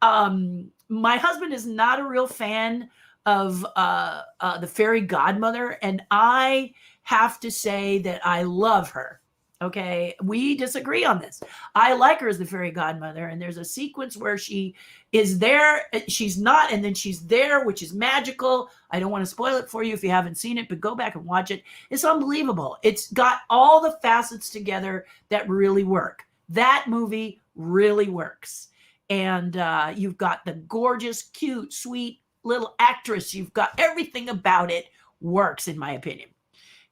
Speaker 1: My husband is not a real fan of the fairy godmother, and I have to say that I love her. Okay, we disagree on this. I like her as the fairy godmother, and there's a sequence where she is there, she's not, and then she's there, which is magical. I don't want to spoil it for you if you haven't seen it, but go back and watch it. It's unbelievable. It's got all the facets together that really work. That movie really works. And you've got the gorgeous, cute, sweet little actress. You've got everything about it works, in my opinion.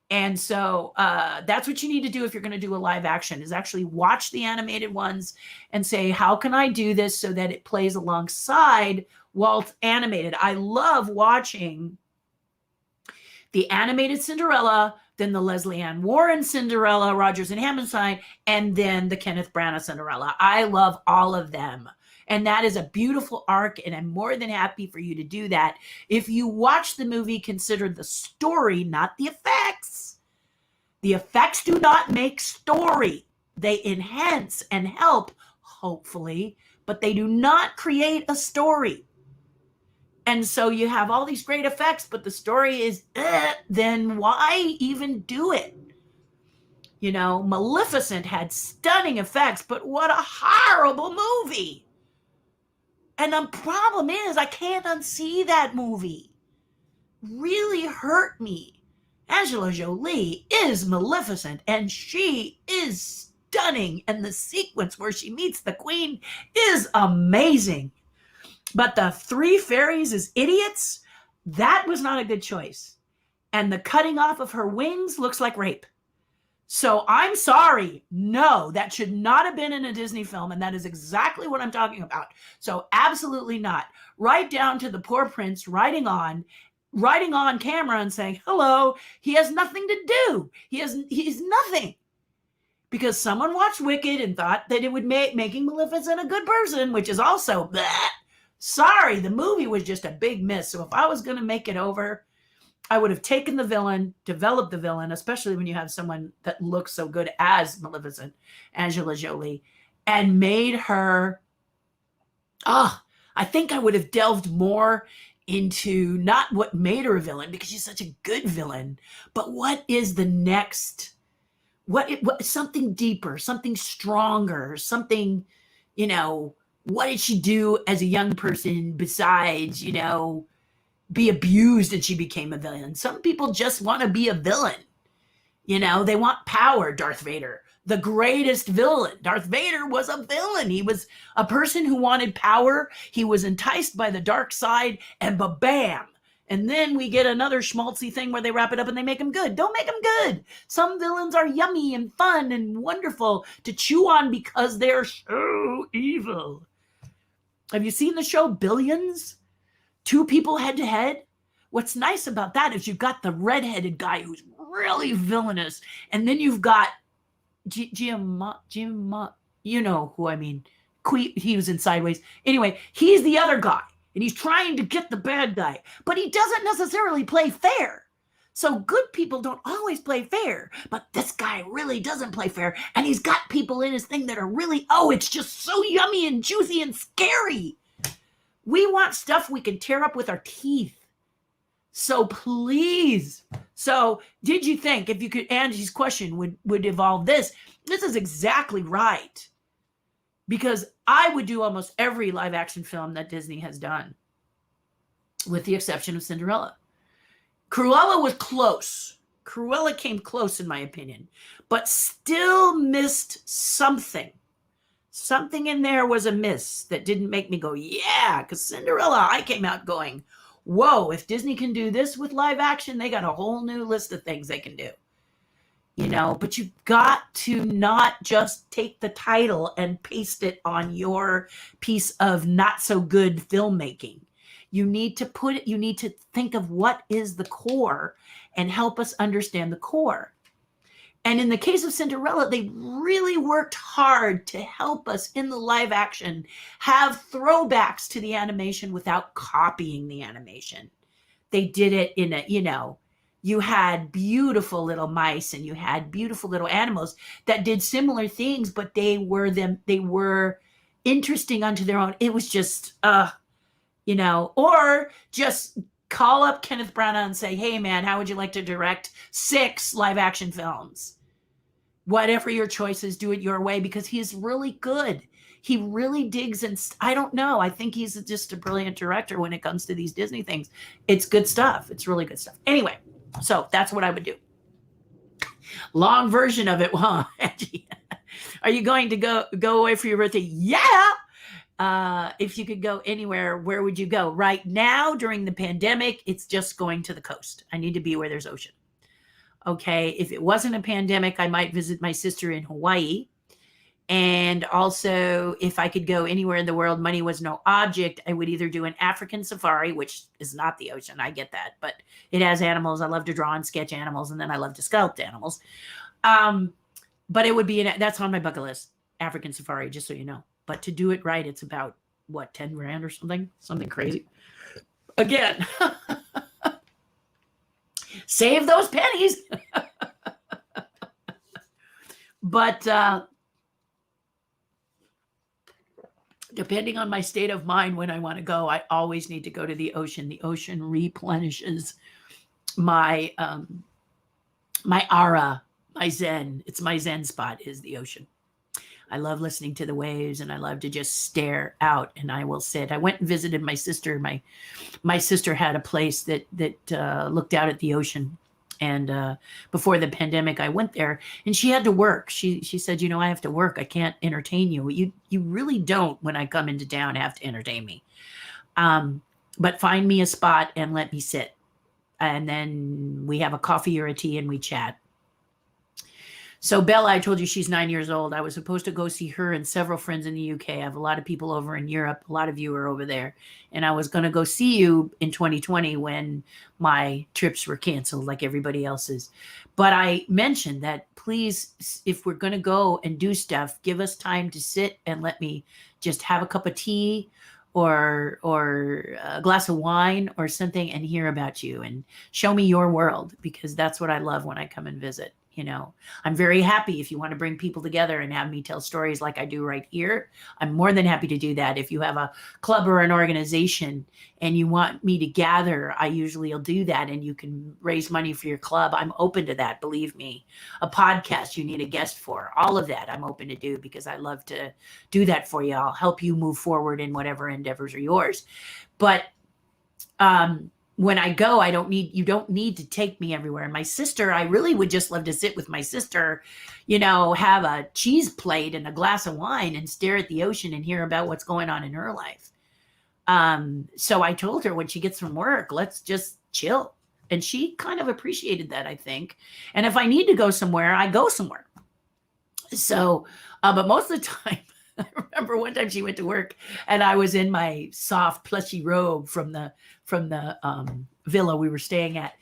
Speaker 1: And so that's what you need to do if you're going to do a live action, is actually watch the animated ones and say, how can I do this so that it plays alongside while it's animated? I love watching the animated Cinderella, then the Leslie Ann Warren Cinderella, Rodgers and Hammerstein, and then the Kenneth Branagh Cinderella. I love all of them. And that is a beautiful arc, and I'm more than happy for you to do that. If you watch the movie, consider the story, not the effects. The effects do not make story. They enhance and help, hopefully, but they do not create a story. And so you have all these great effects, but the story is, then why even do it? You know, Maleficent had stunning effects, but what a horrible movie. And the problem is, I can't unsee that movie. Really hurt me. Angela Jolie is Maleficent, and she is stunning. And the sequence where she meets the queen is amazing. But the three fairies as idiots, that was not a good choice. And the cutting off of her wings looks like rape. So I'm sorry. No, that should not have been in a Disney film. And that is exactly what I'm talking about. So absolutely not. Right down to the poor prince writing on camera and saying, hello, he has nothing to do. He's nothing. Because someone watched Wicked and thought that it would make making Maleficent a good person, which is also, bleh. Sorry, the movie was just a big miss. So if I was going to make it over, I would have taken the villain, developed the villain, especially when you have someone that looks so good as Maleficent, Angela Jolie, and made her, I think I would have delved more into not what made her a villain, because she's such a good villain, but what is the next, what something deeper, something stronger, something, what did she do as a young person besides, be abused and she became a villain? Some people just want to be a villain. They want power. Darth Vader, the greatest villain. Darth Vader was a villain. He was a person who wanted power. He was enticed by the dark side, and bam. And then we get another schmaltzy thing where they wrap it up and they make him good. Don't make him good. Some villains are yummy and fun and wonderful to chew on because they're so evil. Have you seen the show Billions? Two people head to head. What's nice about that is you've got the redheaded guy who's really villainous, and then you've got Jim, you know who I mean. He was in Sideways. Anyway, he's the other guy, and he's trying to get the bad guy, but he doesn't necessarily play fair. So good people don't always play fair, but this guy really doesn't play fair, and he's got people in his thing that are really, it's just so yummy and juicy and scary. We want stuff we can tear up with our teeth. So please. So did you think, if you could, Angie's question would evolve this? This is exactly right. Because I would do almost every live action film that Disney has done, with the exception of Cinderella. Cruella was close. Cruella came close, in my opinion, but still missed something. Something in there was a miss that didn't make me go, yeah, because Cinderella, I came out going, whoa, if Disney can do this with live action, they got a whole new list of things they can do. You know, but you've got to not just take the title and paste it on your piece of not so good filmmaking. You need to put it, you need to think of what is the core and help us understand the core. And in the case of Cinderella, they really worked hard to help us in the live action have throwbacks to the animation without copying the animation. They did it in a, you know, you had beautiful little mice and you had beautiful little animals that did similar things, but they were interesting unto their own. It was just, you know, or just call up Kenneth Branagh and say, hey man, how would you like to direct 6 live action films? Whatever your choices, do it your way, because he's really good. He really digs, and I don't know. I think he's just a brilliant director when it comes to these Disney things. It's good stuff. It's really good stuff. Anyway, so that's what I would do. Long version of it, huh, Angie? Are you going to go away for your birthday? Yeah. If you could go anywhere, where would you go? Right now, during the pandemic, it's just going to the coast. I need to be where there's ocean. Okay. If it wasn't a pandemic, I might visit my sister in Hawaii. And also, if I could go anywhere in the world, money was no object, I would either do an African safari, which is not the ocean. I get that, but it has animals. I love to draw and sketch animals, and then I love to sculpt animals. But it would be, that's on my bucket list, African safari, just so you know. But to do it right, it's about, what, 10 grand or something crazy. Again, save those pennies. But depending on my state of mind when I want to go, I always need to go to the ocean. The ocean replenishes my my aura, my zen. It's my zen spot, is the ocean. I love listening to the waves, and I love to just stare out, and I will sit. I went and visited my sister. My sister had a place that looked out at the ocean. And before the pandemic, I went there, and she had to work. She said, you know, I have to work. I can't entertain you. You really don't, when I come into town, have to entertain me. But find me a spot and let me sit. And then we have a coffee or a tea and we chat. So Bella, I told you she's 9 years old. I was supposed to go see her and several friends in the UK. I have a lot of people over in Europe. A lot of you are over there. And I was going to go see you in 2020 when my trips were canceled like everybody else's. But I mentioned that, please, if we're going to go and do stuff, give us time to sit and let me just have a cup of tea or a glass of wine or something and hear about you and show me your world, because that's what I love when I come and visit. You know, I'm very happy if you want to bring people together and have me tell stories like I do right here. I'm more than happy to do that. If you have a club or an organization and you want me to gather, I usually will do that, and you can raise money for your club. I'm open to that. Believe me. A podcast you need a guest for, all of that I'm open to do, because I love to do that for you. I'll help you move forward in whatever endeavors are yours. But, when I go, you don't need to take me everywhere. And my sister, I really would just love to sit with my sister, you know, have a cheese plate and a glass of wine and stare at the ocean and hear about what's going on in her life. So I told her, when she gets from work, let's just chill. And she kind of appreciated that, I think. And if I need to go somewhere, I go somewhere. So, but most of the time, I remember one time she went to work and I was in my soft plushy robe from the villa we were staying at.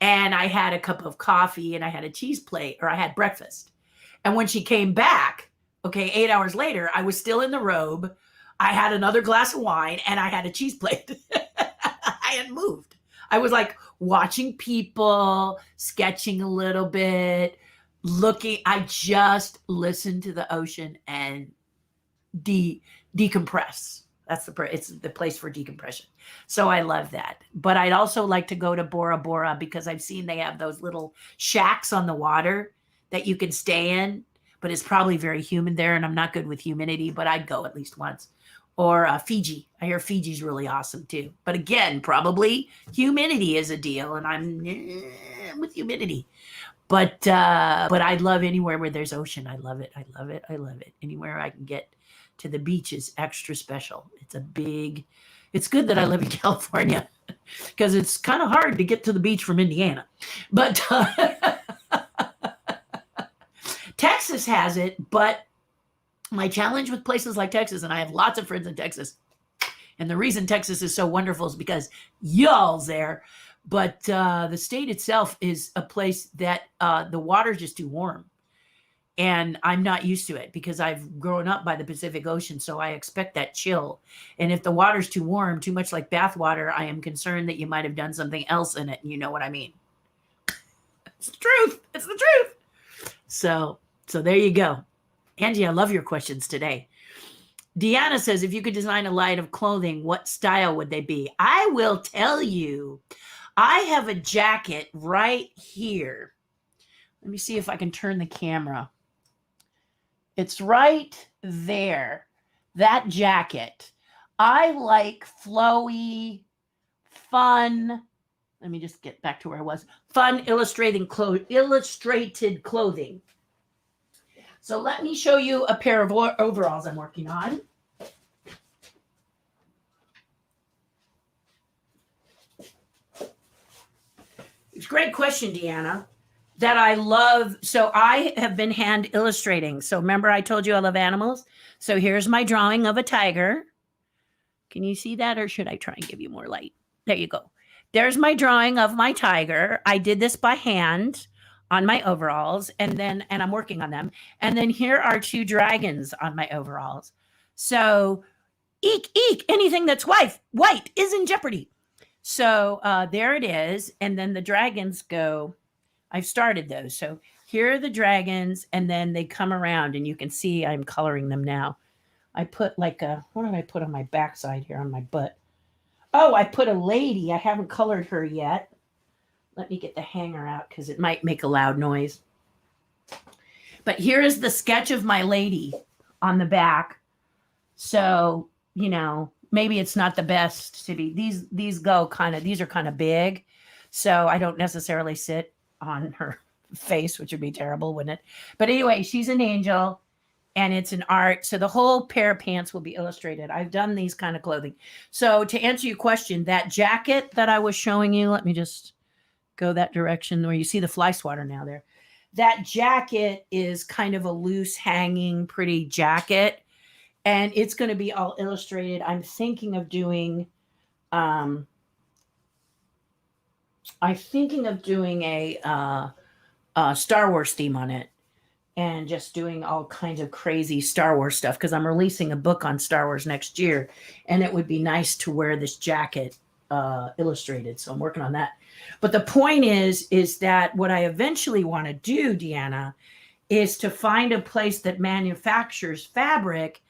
Speaker 1: And I had a cup of coffee and I had a cheese plate, or I had breakfast. And when she came back, 8 hours later, I was still in the robe. I had another glass of wine and I had a cheese plate. I hadn't moved. I was like watching people, sketching a little bit, looking. I just listened to the ocean and decompress. It's the place for decompression. So I love that. But I'd also like to go to Bora Bora because I've seen they have those little shacks on the water that you can stay in, but it's probably very humid there, and I'm not good with humidity, but I'd go at least once. Or Fiji. I hear Fiji's really awesome too. But again, probably humidity is a deal, and I'm with humidity. But I'd love anywhere where there's ocean. I love it. I love it. I love it. Anywhere I can get to the beach is extra special. It's good that I live in California because it's kind of hard to get to the beach from Indiana. But Texas has it, but my challenge with places like Texas, and I have lots of friends in Texas, and the reason Texas is so wonderful is because y'all's there, but the state itself is a place that the water's just too warm. And I'm not used to it because I've grown up by the Pacific Ocean, so I expect that chill. And if the water's too warm, too much like bath water, I am concerned that you might have done something else in it. You know what I mean? It's the truth. It's the truth. So there you go. Angie, I love your questions today. Deanna says, if you could design a line of clothing, what style would they be? I will tell you. I have a jacket right here. Let me see if I can turn the camera. It's right there. That jacket. I like flowy, fun. Let me just get back to where I was. Fun illustrated clothing. So let me show you a pair of overalls I'm working on. It's a great question, Deanna. That I love. So I have been hand illustrating. So remember I told you I love animals? So here's my drawing of a tiger. Can you see that, or should I try and give you more light? There you go. There's my drawing of my tiger. I did this by hand on my overalls, and I'm working on them. And then here are two dragons on my overalls. So eek, eek, anything that's white is in jeopardy. So there it is. And then the dragons go, I've started those. So here are the dragons, and then they come around, and you can see I'm coloring them now. I put what did I put on my backside here on my butt? Oh, I put a lady. I haven't colored her yet. Let me get the hanger out because it might make a loud noise. But here is the sketch of my lady on the back. So, maybe it's not the best to be. These are kind of big. So I don't necessarily sit on her face, which would be terrible, wouldn't it? But anyway, she's an angel and it's an art. So the whole pair of pants will be illustrated. I've done these kind of clothing. So to answer your question, that jacket that I was showing you, let me just go that direction where you see the fly swatter now there. That jacket is kind of a loose hanging, pretty jacket. And it's going to be all illustrated. I'm thinking of doing a Star Wars theme on it, and just doing all kinds of crazy Star Wars stuff because I'm releasing a book on Star Wars next year, and it would be nice to wear this jacket illustrated. So I'm working on that. But the point is that what I eventually want to do, Deanna, is to find a place that manufactures fabric,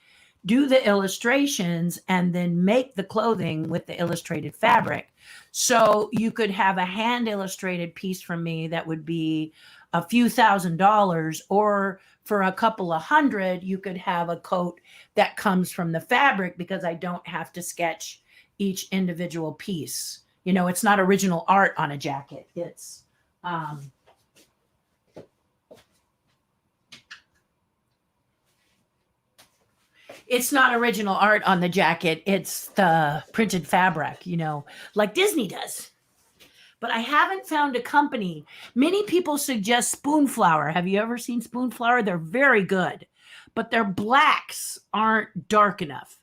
Speaker 1: do the illustrations, and then make the clothing with the illustrated fabric. So you could have a hand illustrated piece from me that would be a few $1,000s, or for a couple of $100, you could have a coat that comes from the fabric because I don't have to sketch each individual piece. It's not original art on a jacket. It's not original art on the jacket. It's the printed fabric, like Disney does. But I haven't found a company. Many people suggest Spoonflower. Have you ever seen Spoonflower? They're very good, but their blacks aren't dark enough.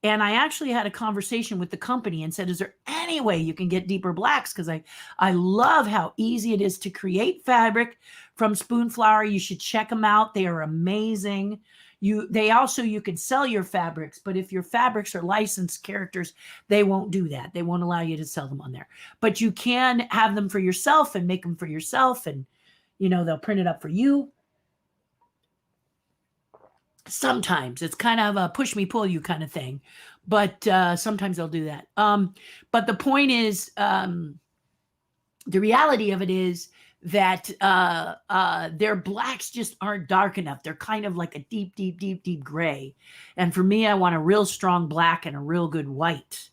Speaker 1: And I actually had a conversation with the company and said, is there any way you can get deeper blacks? Because I love how easy it is to create fabric from Spoonflower. You should check them out. They are amazing. You can sell your fabrics, but if your fabrics are licensed characters, they won't do that. They won't allow you to sell them on there. But you can have them for yourself and make them for yourself, and they'll print it up for you. Sometimes it's kind of a push me, pull you kind of thing, but sometimes they'll do that. But the point is, the reality of it is that their blacks just aren't dark enough. They're kind of like a deep, deep, deep, deep gray. And for me, I want a real strong black and a real good white.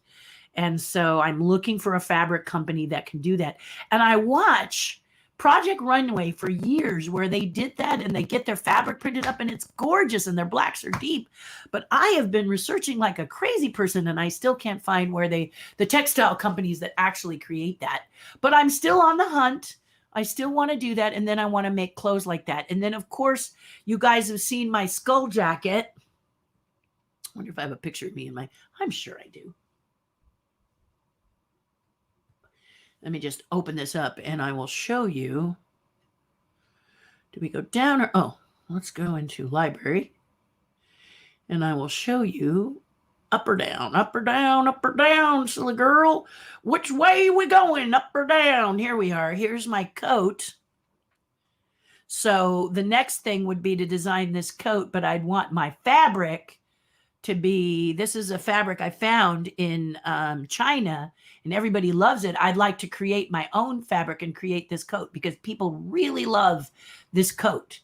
Speaker 1: And so I'm looking for a fabric company that can do that. And I watch Project Runway for years where they did that and they get their fabric printed up and it's gorgeous and their blacks are deep. But I have been researching like a crazy person and I still can't find where the textile companies that actually create that. But I'm still on the hunt. I still want to do that. And then I want to make clothes like that. And then, of course, you guys have seen my skull jacket. I wonder if I have a picture of me in my, I'm sure I do. Let me just open this up and I will show you. Do we go down or, oh, let's go into library. And I will show you up or down, up or down, up or down, silly girl. Which way we going, up or down? Here we are. Here's my coat. So the next thing would be to design this coat, but I'd want my fabric to be, this is a fabric I found in China and everybody loves it. I'd like to create my own fabric and create this coat because people really love this coat.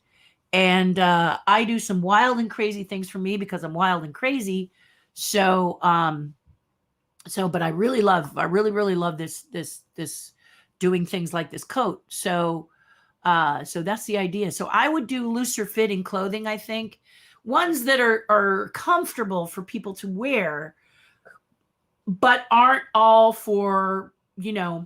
Speaker 1: And I do some wild and crazy things for me because I'm wild and crazy. So, but I really love this doing things like this coat. So that's the idea. So I would do looser fitting clothing, I think. Ones that are comfortable for people to wear, but aren't all for, you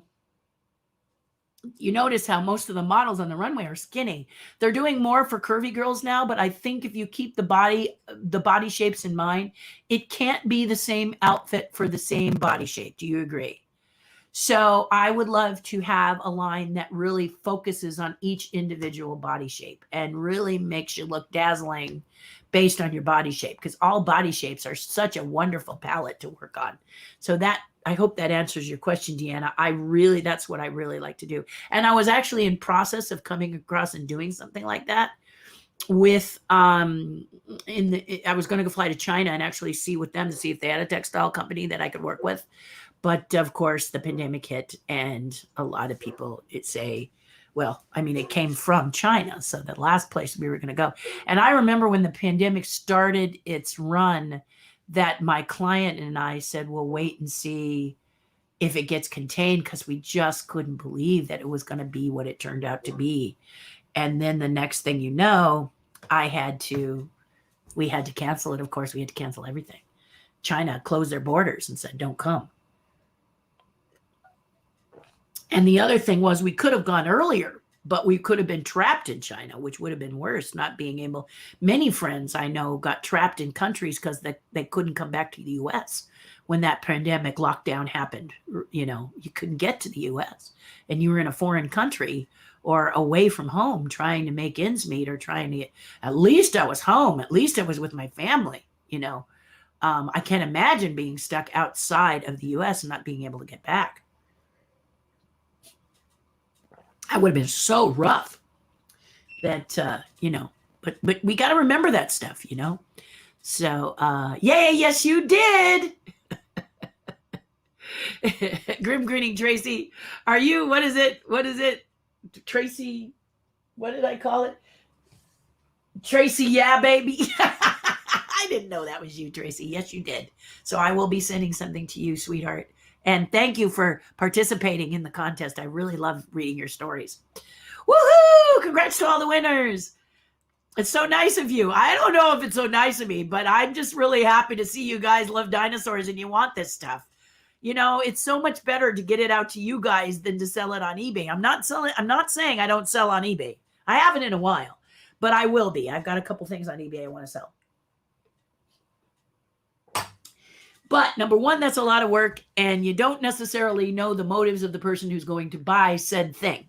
Speaker 1: notice how most of the models on the runway are skinny. They're doing more for curvy girls now, but I think if you keep the body shapes in mind, it can't be the same outfit for the same body shape. Do you agree? So I would love to have a line that really focuses on each individual body shape and really makes you look dazzling based on your body shape, because all body shapes are such a wonderful palette to work on. So that, I hope that answers your question, Deanna. That's what I really like to do. And I was actually in process of coming across and doing something like that with, I was going to go fly to China and actually see with them to see if they had a textile company that I could work with. But of course, the pandemic hit and a lot of people say, well, I mean, it came from China. So the last place we were going to go. And I remember when the pandemic started its run that my client and I said, well, wait and see if it gets contained, because we just couldn't believe that it was going to be what it turned out to be. And then the next thing you know, we had to cancel it. Of course, we had to cancel everything. China closed their borders and said, don't come. And the other thing was we could have gone earlier, but we could have been trapped in China, which would have been worse, not being able. Many friends I know got trapped in countries because they couldn't come back to the U.S. when that pandemic lockdown happened. You couldn't get to the U.S. and you were in a foreign country or away from home trying to make ends meet or trying to, at least I was home. At least I was with my family, I can't imagine being stuck outside of the U.S. and not being able to get back. I would have been so rough that, but we got to remember that stuff, So, yeah, yes, you did. Grim grinning Tracy. Are you, what is it? Tracy, what did I call it? Tracy, yeah, baby. I didn't know that was you, Tracy. Yes, you did. So I will be sending something to you, sweetheart. And thank you for participating in the contest. I really love reading your stories. Woohoo! Congrats to all the winners. It's so nice of you. I don't know if it's so nice of me, but I'm just really happy to see you guys love dinosaurs and you want this stuff. It's so much better to get it out to you guys than to sell it on eBay. I'm not saying I don't sell on eBay. I haven't in a while, but I will be. I've got a couple things on eBay I want to sell. But number one, that's a lot of work, and you don't necessarily know the motives of the person who's going to buy said thing.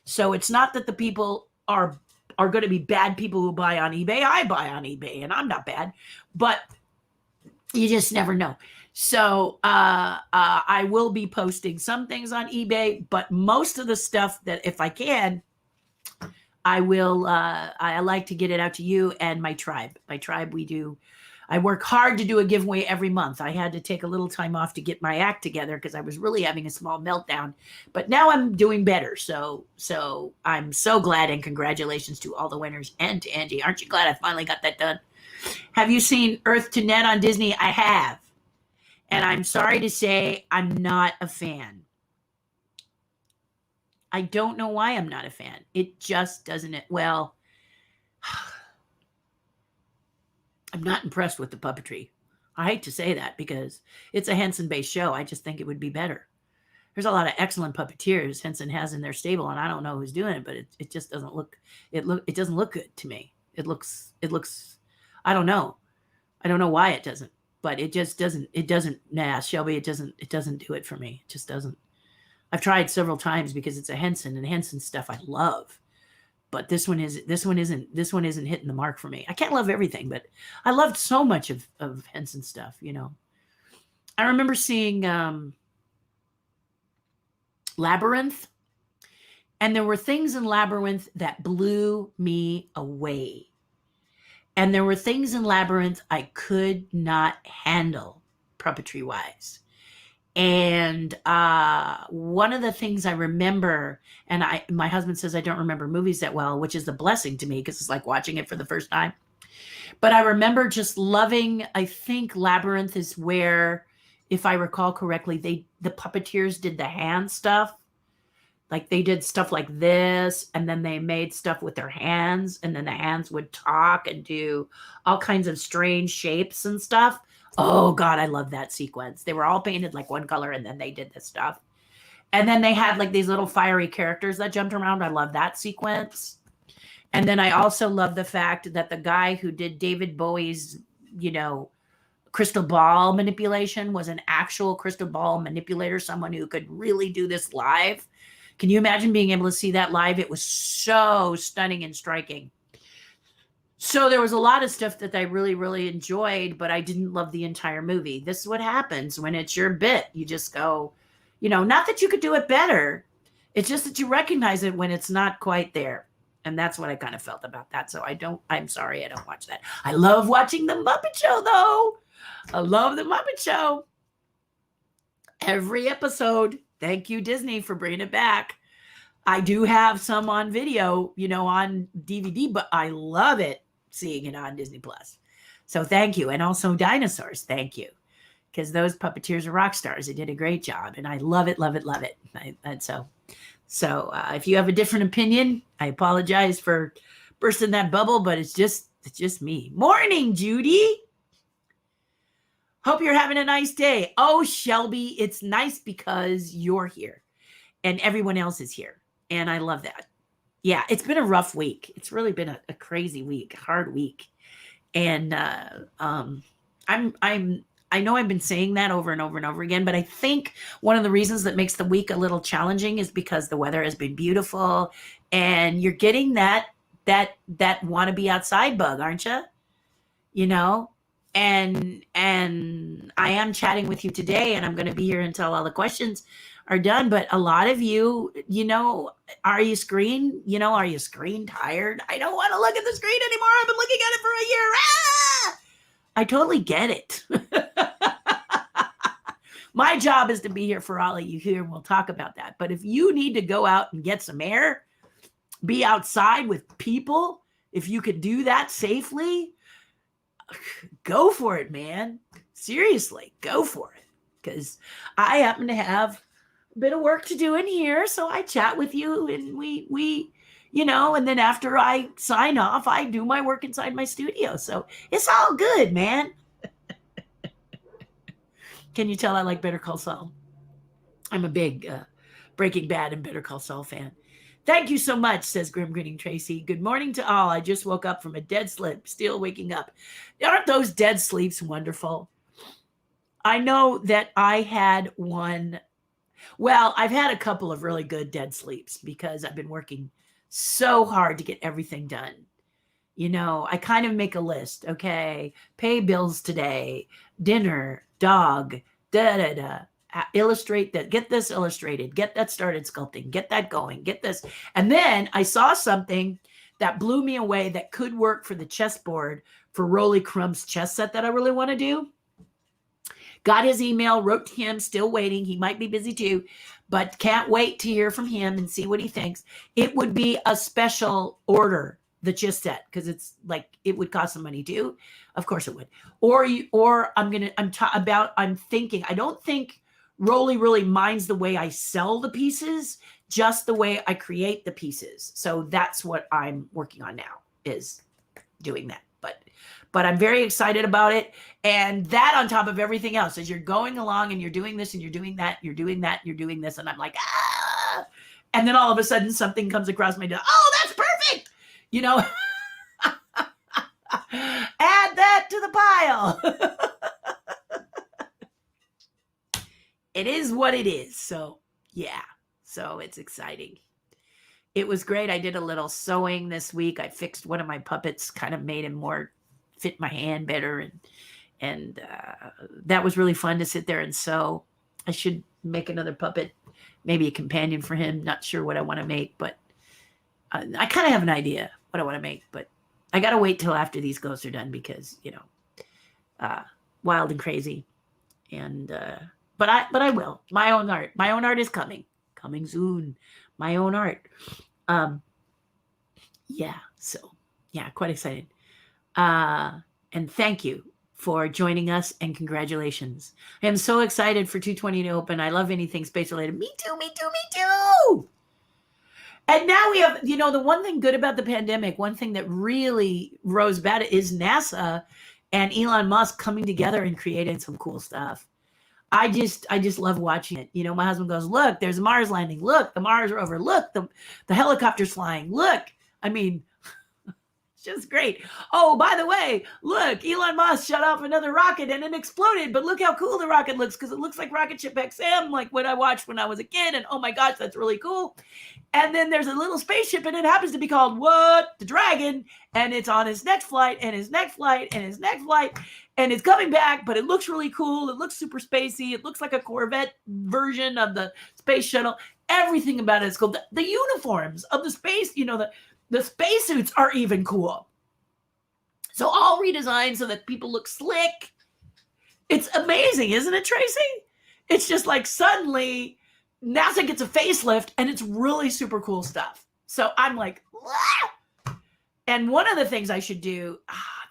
Speaker 1: So it's not that the people are going to be bad people who buy on eBay. I buy on eBay, and I'm not bad, but you just never know. So I will be posting some things on eBay, but most of the stuff that, if I can, I will, I like to get it out to you and my tribe. I work hard to do a giveaway every month. I had to take a little time off to get my act together because I was really having a small meltdown, but now I'm doing better. So I'm so glad, and congratulations to all the winners and to Angie. Aren't you glad I finally got that done? Have you seen Earth to Net on Disney? I have. And I'm sorry to say I'm not a fan. I don't know why I'm not a fan. It just doesn't, well, I'm not impressed with the puppetry. I hate to say that because it's a Henson-based show. I just think it would be better. There's a lot of excellent puppeteers Henson has in their stable, and I don't know who's doing it, but it just doesn't look, it doesn't look good to me. It looks, I don't know. I don't know why it doesn't, but it just doesn't, nah, Shelby, it doesn't do it for me. It just doesn't. I've tried several times because it's a Henson, and Henson stuff I love, but this one isn't hitting the mark for me. I can't love everything, but I loved so much of Henson stuff, you know. I remember seeing Labyrinth, and there were things in Labyrinth that blew me away. And there were things in Labyrinth I could not handle puppetry wise. And one of the things I remember, and my husband says I don't remember movies that well, which is a blessing to me because it's like watching it for the first time. But I remember just loving, I think Labyrinth is where, if I recall correctly, the puppeteers did the hand stuff. Like they did stuff like this, and then they made stuff with their hands, and then the hands would talk and do all kinds of strange shapes and stuff. Oh God, I love that sequence. They were all painted like one color, and then they did this stuff. And then they had like these little fiery characters that jumped around. I love that sequence. And then I also love the fact that the guy who did David Bowie's, you know, crystal ball manipulation was an actual crystal ball manipulator, someone who could really do this live. Can you imagine being able to see that live? It was so stunning and striking. So there was a lot of stuff that I really, really enjoyed, but I didn't love the entire movie. This is what happens when it's your bit. You just go, you know, not that you could do it better. It's just that you recognize it when it's not quite there. And that's what I kind of felt about that. So I'm sorry, I don't watch that. I love watching the Muppet Show, though. I love the Muppet Show. Every episode. Thank you, Disney, for bringing it back. I do have some on video, you know, on DVD, but I love it seeing it on Disney Plus. So thank you. And also Dinosaurs. Thank you. Because those puppeteers are rock stars. They did a great job. And I love it, love it, love it. And so if you have a different opinion, I apologize for bursting that bubble, but it's just me. Morning, Judy. Hope you're having a nice day. Oh, Shelby, it's nice because you're here and everyone else is here. And I love that. Yeah, it's been a rough week. It's really been a crazy week, hard week. And I know I've been saying that over and over and over again, but I think one of the reasons that makes the week a little challenging is because the weather has been beautiful and you're getting that want to be outside bug, aren't you? You know? And I am chatting with you today, and I'm going to be here until all the questions are done. But a lot of you, you know, are you screen tired? I don't want to look at the screen anymore. I've been looking at it for a year. Ah! I totally get it. My job is to be here for all of you here, and we'll talk about that. But if you need to go out and get some air, be outside with people, if you could do that safely, go for it, man. Seriously, go for it. Because I happen to have a bit of work to do in here. So I chat with you and we, you know, and then after I sign off, I do my work inside my studio. So it's all good, man. Can you tell I like Better Call Saul? I'm a big Breaking Bad and Better Call Saul fan. Thank you so much, says Grim Grinning Tracy. Good morning to all. I just woke up from a dead sleep, still waking up. Aren't those dead sleeps wonderful? I know that I had one. Well, I've had a couple of really good dead sleeps because I've been working so hard to get everything done. You know, I kind of make a list. Okay, pay bills today, dinner, dog, da-da-da. Illustrate that, get this illustrated, get that started sculpting, get that going, get this. And then I saw something that blew me away that could work for the chessboard for Rolly Crumb's chess set that I really want to do. Got his email, wrote to him, still waiting. He might be busy too, but can't wait to hear from him and see what he thinks. It would be a special order, the chess set, because it's like it would cost some money too. Of course it would. I'm thinking, I don't think Rolly really minds the way I sell the pieces, just the way I create the pieces. So that's what I'm working on now, is doing that. But I'm very excited about it. And that on top of everything else, as you're going along and you're doing this and you're doing that, you're doing that, you're doing this. And I'm like, ah. And then all of a sudden something comes across my desk. Oh, that's perfect. You know, add that to the pile. It is what it is. So yeah, so it's exciting. It was great. I did a little sewing this week. I fixed one of my puppets, kind of made him more fit my hand better. And that was really fun to sit there and sew. I should make another puppet, maybe a companion for him. Not sure what I want to make, but I kind of have an idea what I want to make, but I got to wait till after these ghosts are done because, you know, wild and crazy. And, but I will. My own art is coming soon. My own art. Yeah. So yeah, quite excited. And thank you for joining us and congratulations. I am so excited for 220 to open. I love anything space related. Me too, me too, me too. And now we have, you know, the one thing good about the pandemic, one thing that really rose bad is NASA and Elon Musk coming together and creating some cool stuff. I just love watching it. You know, my husband goes, look, there's a Mars landing. Look, the Mars rover. Look, the helicopter's flying. Look, I mean, it's just great. Oh, by the way, look, Elon Musk shot off another rocket and it exploded. But look how cool the rocket looks, because it looks like Rocket Ship XM, like what I watched when I was a kid. And oh my gosh, that's really cool. And then there's a little spaceship and it happens to be called what? The Dragon. And it's on his next flight and his next flight and his next flight. And it's coming back, but it looks really cool. It looks super spacey. It looks like a Corvette version of the space shuttle. Everything about it is cool. The uniforms of the space, you know, the spacesuits are even cool. So all redesigned so that people look slick. It's amazing, isn't it, Tracy? It's just like suddenly NASA gets a facelift and it's really super cool stuff. So I'm like, wah! And one of the things I should do,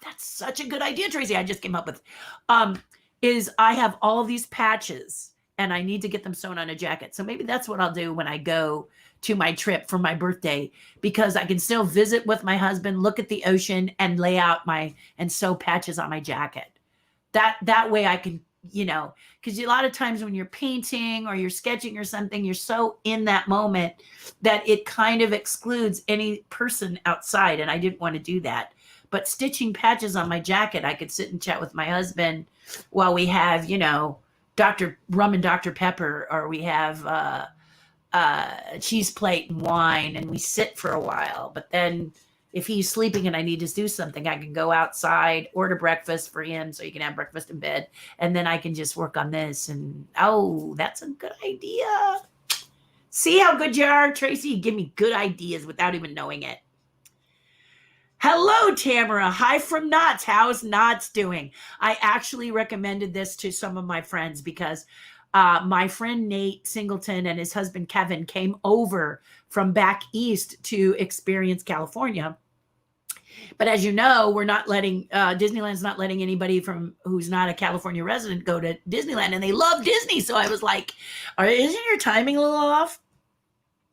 Speaker 1: that's such a good idea, Tracy, I just came up with, is I have all of these patches and I need to get them sewn on a jacket. So maybe that's what I'll do when I go to my trip for my birthday, because I can still visit with my husband, look at the ocean and lay out and sew patches on my jacket. That way I can, you know, because a lot of times when you're painting or you're sketching or something, you're so in that moment that it kind of excludes any person outside. And I didn't want to do that. But stitching patches on my jacket, I could sit and chat with my husband while we have, you know, rum and Dr. Pepper, or we have cheese plate and wine, and we sit for a while. But then if he's sleeping and I need to do something, I can go outside, order breakfast for him so he can have breakfast in bed, and then I can just work on this. And oh, that's a good idea. See how good you are, Tracy? You give me good ideas without even knowing it. Hello, Tamara. Hi from Knott's. How's Knott's doing? I actually recommended this to some of my friends because my friend Nate Singleton and his husband Kevin came over from back east to experience California. But as you know, we're not letting, Disneyland's not letting anybody who's not a California resident go to Disneyland, and they love Disney. So I was like, isn't your timing a little off?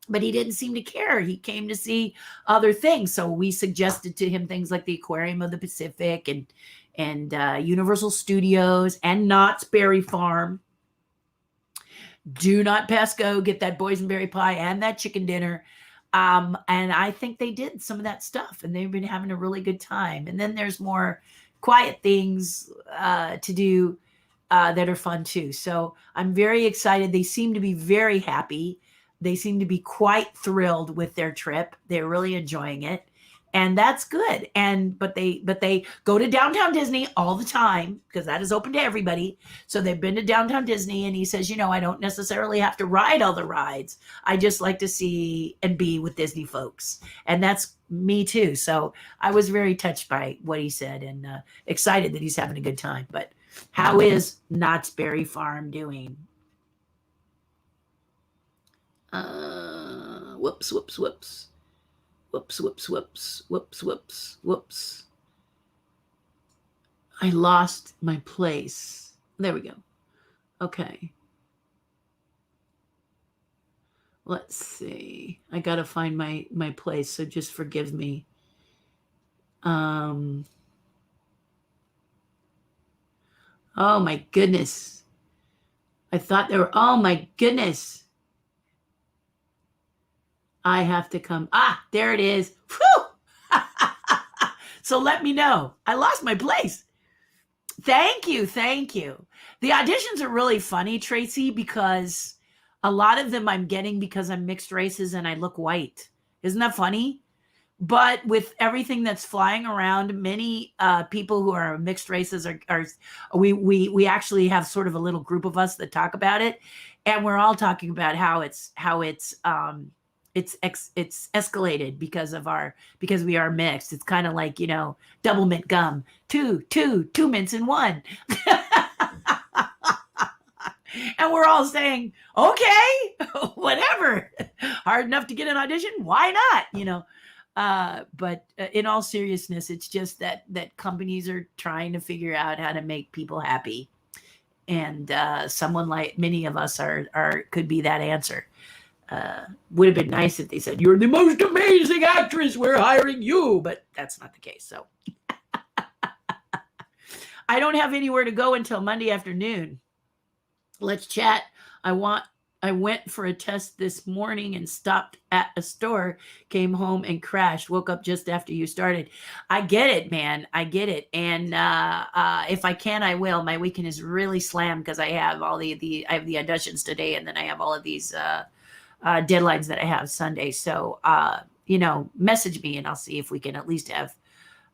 Speaker 1: But he didn't seem to care. He came to see other things. So we suggested to him things like the Aquarium of the Pacific and Universal Studios and Knott's Berry Farm. Do not pass go. Get that boysenberry pie and that chicken dinner. And I think they did some of that stuff, and they've been having a really good time. And then there's more quiet things to do that are fun too. So I'm very excited. They seem to be very happy. They seem to be quite thrilled with their trip. They're really enjoying it. and that's good. But they go to downtown Disney all the time because that is open to everybody. So they've been to downtown Disney, and he says, I don't necessarily have to ride all the rides. I just like to see and be with Disney folks, and that's me too. So I was very touched by what he said, and excited that he's having a good time. But how is Knott's Berry Farm doing? Whoops. I lost my place. There we go. Okay. Let's see. I got to find my place, so just forgive me. Oh my goodness. I thought there were, oh my goodness. I have to come. There it is. Whew! So let me know. I lost my place. Thank you. The auditions are really funny, Tracy, because a lot of them I'm getting because I'm mixed races and I look white. Isn't that funny? But with everything that's flying around, many people who are mixed races are we actually have sort of a little group of us that talk about it, and we're all talking about how it's escalated because we are mixed. It's kind of like, double mint gum, two mints in one. And we're all saying, okay, whatever. Hard enough to get an audition. Why not? But in all seriousness, it's just that companies are trying to figure out how to make people happy. And someone like many of us could be that answer. Would have been nice if they said, you're the most amazing actress, we're hiring you, but that's not the case. So I don't have anywhere to go until Monday afternoon. Let's chat. I went for a test this morning and stopped at a store, came home and crashed, woke up just after you started. I get it, man. I get it. And if I can, I will. My weekend is really slammed because I have all I have the auditions today, and then I have all of these deadlines that I have Sunday. So, message me and I'll see if we can at least have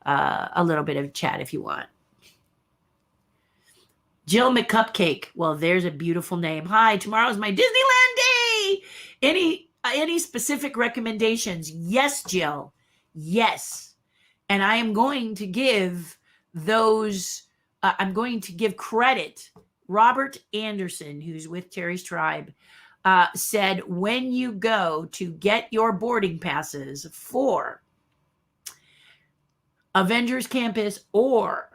Speaker 1: a little bit of chat if you want. Jill McCupcake. Well, there's a beautiful name. Hi, tomorrow's my Disneyland day. Any specific recommendations? Yes, Jill. Yes. And I am going to give those, I'm going to give credit. Robert Anderson, who's with Terry's Tribe, said when you go to get your boarding passes for Avengers Campus or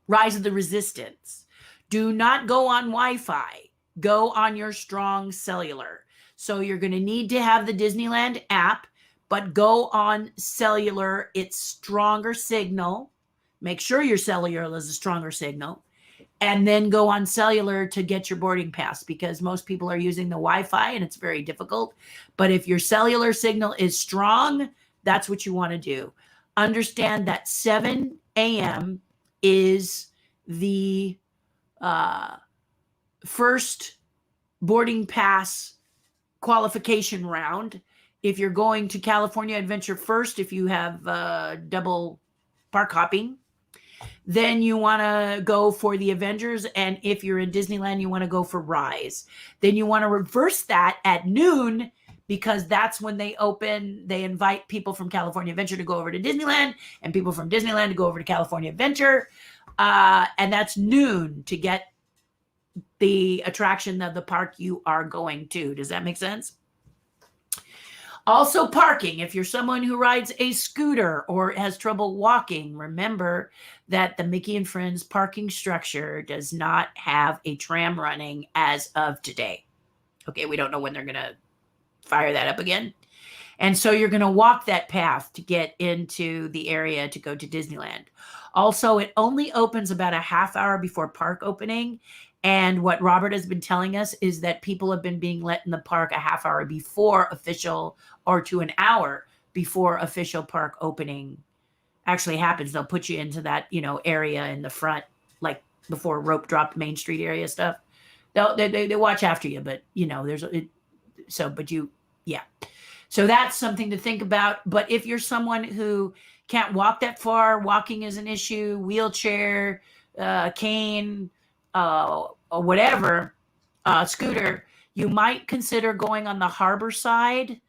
Speaker 1: Rise of the Resistance, do not go on Wi-Fi. Go on your strong cellular. So you're going to need to have the Disneyland app, but go on cellular. It's stronger signal. Make sure your cellular is a stronger signal. And then go on cellular to get your boarding pass, because most people are using the Wi-Fi and it's very difficult. But if your cellular signal is strong, that's what you want to do. Understand that 7 a.m. is the first boarding pass qualification round. If you're going to California Adventure first, if you have double park hopping, then you want to go for the Avengers. And if you're in Disneyland, you want to go for Rise. Then you want to reverse that at noon, because that's when they open. They invite people from California Adventure to go over to Disneyland and people from Disneyland to go over to California Adventure. And that's noon to get the attraction of the park you are going to. Does that make sense? Also, parking. If you're someone who rides a scooter or has trouble walking, remember that the Mickey and Friends parking structure does not have a tram running as of today. Okay, we don't know when they're going to fire that up again. And so you're going to walk that path to get into the area to go to Disneyland. Also, it only opens about a half hour before park opening. And what Robert has been telling us is that people have been being let in the park a half hour before official, or to an hour before official park opening actually happens. They'll put you into that, area in the front, like before rope drop Main Street area stuff. They watch after you, but but Yeah. So that's something to think about. But if you're someone who can't walk that far, walking is an issue, wheelchair, cane, or whatever, scooter, you might consider going on the harbor side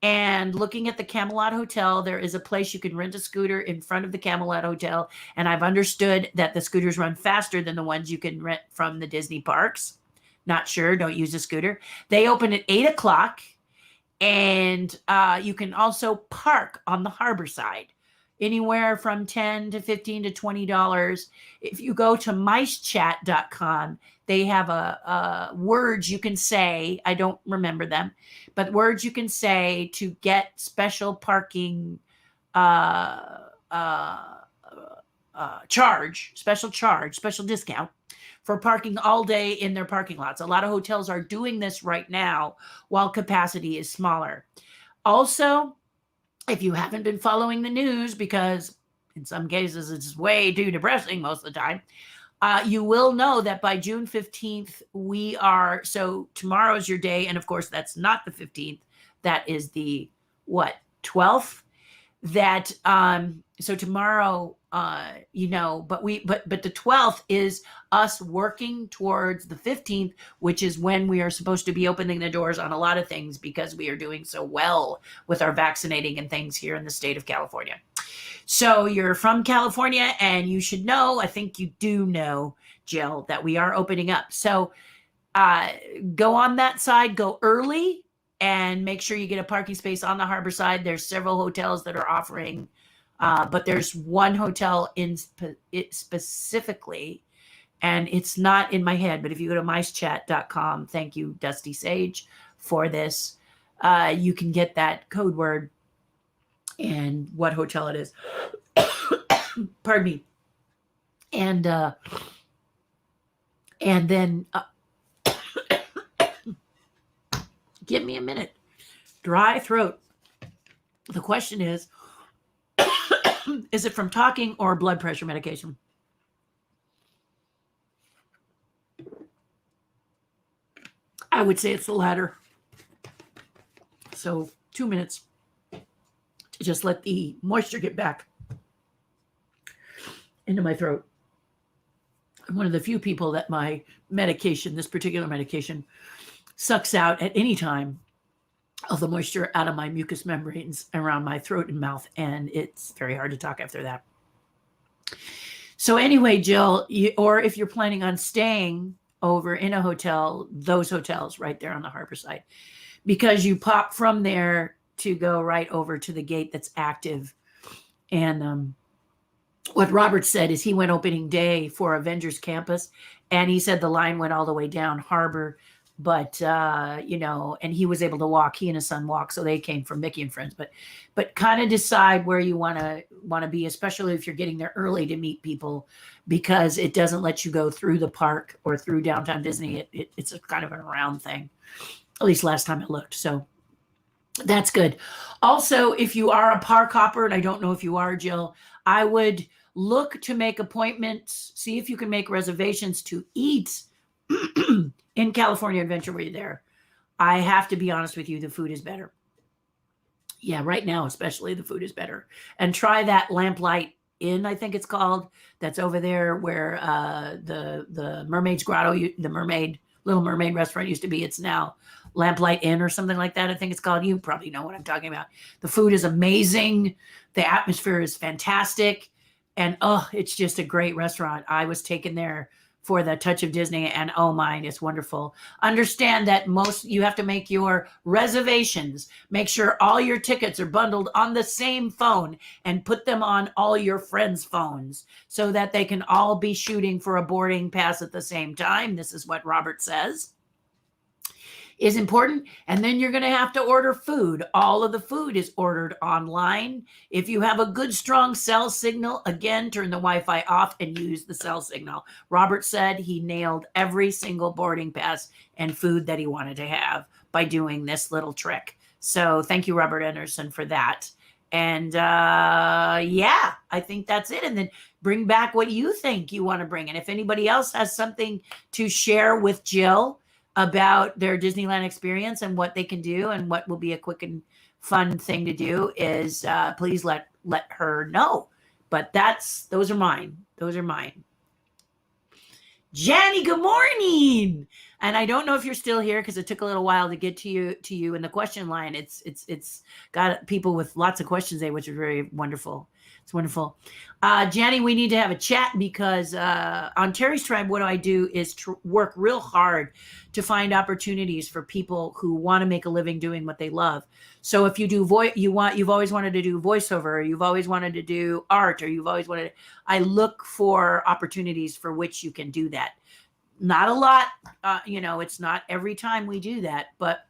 Speaker 1: and looking at the Camelot Hotel. There is a place you can rent a scooter in front of the Camelot Hotel. And I've understood that the scooters run faster than the ones you can rent from the Disney parks. Not sure, don't use a scooter. They open at 8 o'clock. And you can also park on the harbor side, anywhere from $10 to $15 to $20. If you go to micechat.com, they have a words you can say. I don't remember them, but words you can say to get special parking special discount for parking all day in their parking lots. A lot of hotels are doing this right now while capacity is smaller. Also, if you haven't been following the news, because in some cases it's way too depressing most of the time, you will know that by June 15th, so tomorrow's your day. And of course, that's not the 15th. That is the, 12th? So tomorrow, but the 12th is us working towards the 15th, which is when we are supposed to be opening the doors on a lot of things, because we are doing so well with our vaccinating and things here in the state of California. So you're from California, and you should know, I think you do know, Jill, that we are opening up. So go on that side, go early, and make sure you get a parking space on the harbor side. There's several hotels that are offering, but there's one hotel specifically, and it's not in my head, but if you go to micechat.com, thank you, Dusty Sage, for this, you can get that code word and what hotel it is. Pardon me. And then give me a minute. Dry throat. The question is it from talking or blood pressure medication? I would say it's the latter. So 2 minutes to just let the moisture get back into my throat. I'm one of the few people that my medication, this particular medication, sucks out at any time of the moisture out of my mucous membranes around my throat and mouth, and it's very hard to talk after that. So anyway, Jill, or if you're planning on staying over in a hotel, those hotels right there on the harbor side, because you pop from there to go right over to the gate that's active. And what Robert said is he went opening day for Avengers Campus, and he said the line went all the way down harbor. But, and he was able to walk, he and his son walk. So they came from Mickey and Friends, but kind of decide where you want to be, especially if you're getting there early to meet people, because it doesn't let you go through the park or through downtown Disney. It's a kind of an around thing, at least last time I looked. So that's good. Also, if you are a park hopper, and I don't know if you are, Jill, I would look to make appointments, see if you can make reservations to eat in California Adventure where you're there. I have to be honest with you, the food is better. Yeah, right now Especially the food is better. And try that Lamplight Inn, I think it's called, that's over there where the Mermaid's Grotto, the Little Mermaid restaurant used to be. It's now Lamplight Inn or something like that, I think it's called. You probably know what I'm talking about. The food is amazing. The atmosphere is fantastic. And it's just a great restaurant. I was taken there for the Touch of Disney, and oh my, it's wonderful. Understand that you have to make your reservations. Make sure all your tickets are bundled on the same phone and put them on all your friends' phones so that they can all be shooting for a boarding pass at the same time. This is what Robert says is important. And then you're going to have to order food. All of the food is ordered online. If you have a good, strong cell signal, again, turn the Wi-Fi off and use the cell signal. Robert said he nailed every single boarding pass and food that he wanted to have by doing this little trick. So thank you, Robert Anderson, for that. And I think that's it. And then bring back what you think you want to bring. And if anybody else has something to share with Jill, about their Disneyland experience and what they can do and what will be a quick and fun thing to do is please let her know. But those are mine. Those are mine. Jenny, good morning. And I don't know if you're still here because it took a little while to get to you in the question line. It's got people with lots of questions there, which is very wonderful. It's wonderful. Jenny, we need to have a chat because on Terry's Tribe, what I do is work real hard to find opportunities for people who want to make a living doing what they love. So if you do you've always wanted to do voiceover, or you've always wanted to do art, or you've always wanted, I look for opportunities for which you can do that. Not a lot, it's not every time we do that, but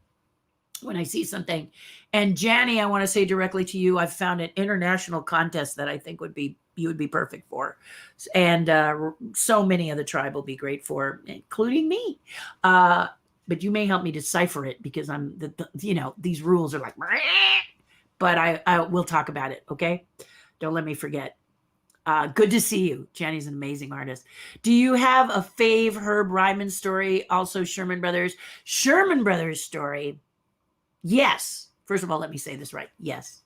Speaker 1: when I see something. And Janny, I want to say directly to you, I've found an international contest that I think you would be perfect for. And so many of the tribe will be great for, including me. But you may help me decipher it because I'm these rules are like, but I will talk about it. Okay. Don't let me forget. Good to see you. Jenny's an amazing artist. Do you have a fave Herb Ryman story? Also Sherman Brothers story. Yes. First of all, let me say this right. Yes.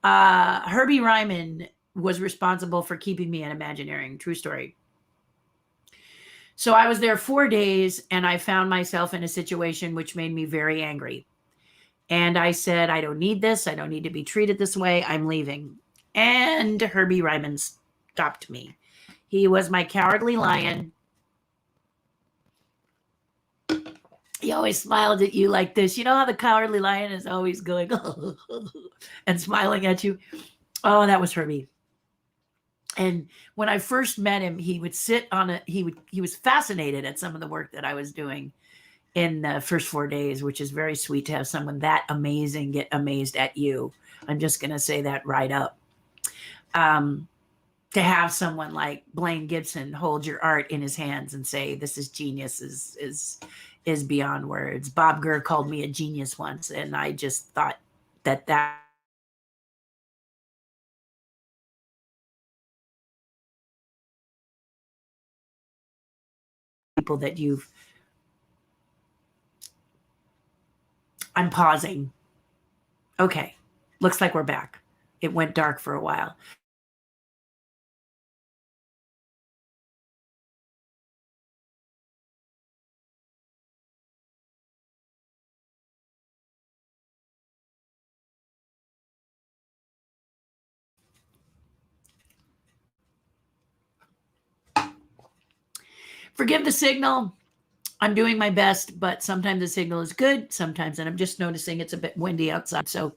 Speaker 1: Herbie Ryman was responsible for keeping me an Imagineering. True story. So I was there 4 days and I found myself in a situation which made me very angry. And I said, I don't need this. I don't need to be treated this way. I'm leaving. And Herbie Ryman stopped me. He was my cowardly lion. He always smiled at you like this. You know how the cowardly lion is always going and smiling at you? Oh, that was Herbie. And when I first met him, he would sit on he was fascinated at some of the work that I was doing in the first 4 days, which is very sweet to have someone that amazing get amazed at you. I'm just going to say that right up. To have someone like Blaine Gibson hold your art in his hands and say, this is genius is beyond words. Bob Gurr called me a genius once, and I just thought that people that I'm pausing. Okay. Looks like we're back. It went dark for a while. Forgive the signal. I'm doing my best, but sometimes the signal is good. Sometimes, and I'm just noticing it's a bit windy outside. So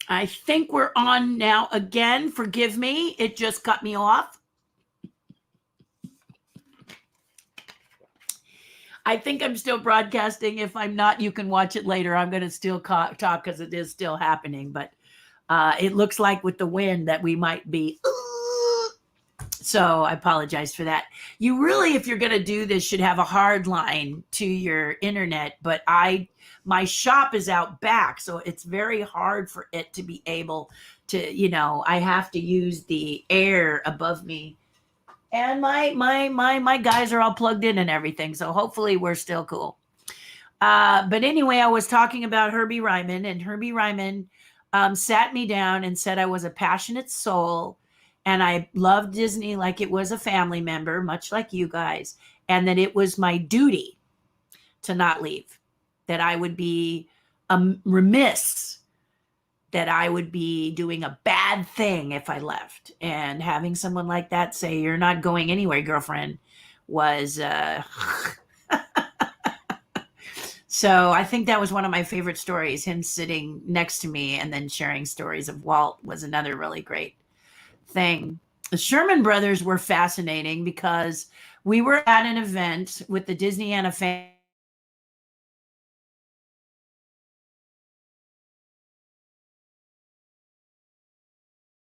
Speaker 1: I think we're on now again. Forgive me. It just cut me off. I think I'm still broadcasting. If I'm not, you can watch it later. I'm going to still talk because it is still happening. But it looks like with the wind that we might be. So I apologize for that. You really, if you're going to do this, should have a hard line to your internet. But my shop is out back, so it's very hard for it to be able to, I have to use the air above me. And my guys are all plugged in and everything. So hopefully we're still cool. But anyway, I was talking about Herbie Ryman, and Herbie Ryman sat me down and said I was a passionate soul and I loved Disney like it was a family member, much like you guys, and that it was my duty to not leave, that I would be remiss, that I would be doing a bad thing if I left. And having someone like that say, you're not going anywhere, girlfriend, was so I think that was one of my favorite stories. Him sitting next to me and then sharing stories of Walt was another really great thing. The Sherman Brothers were fascinating because we were at an event with the Disneyana family.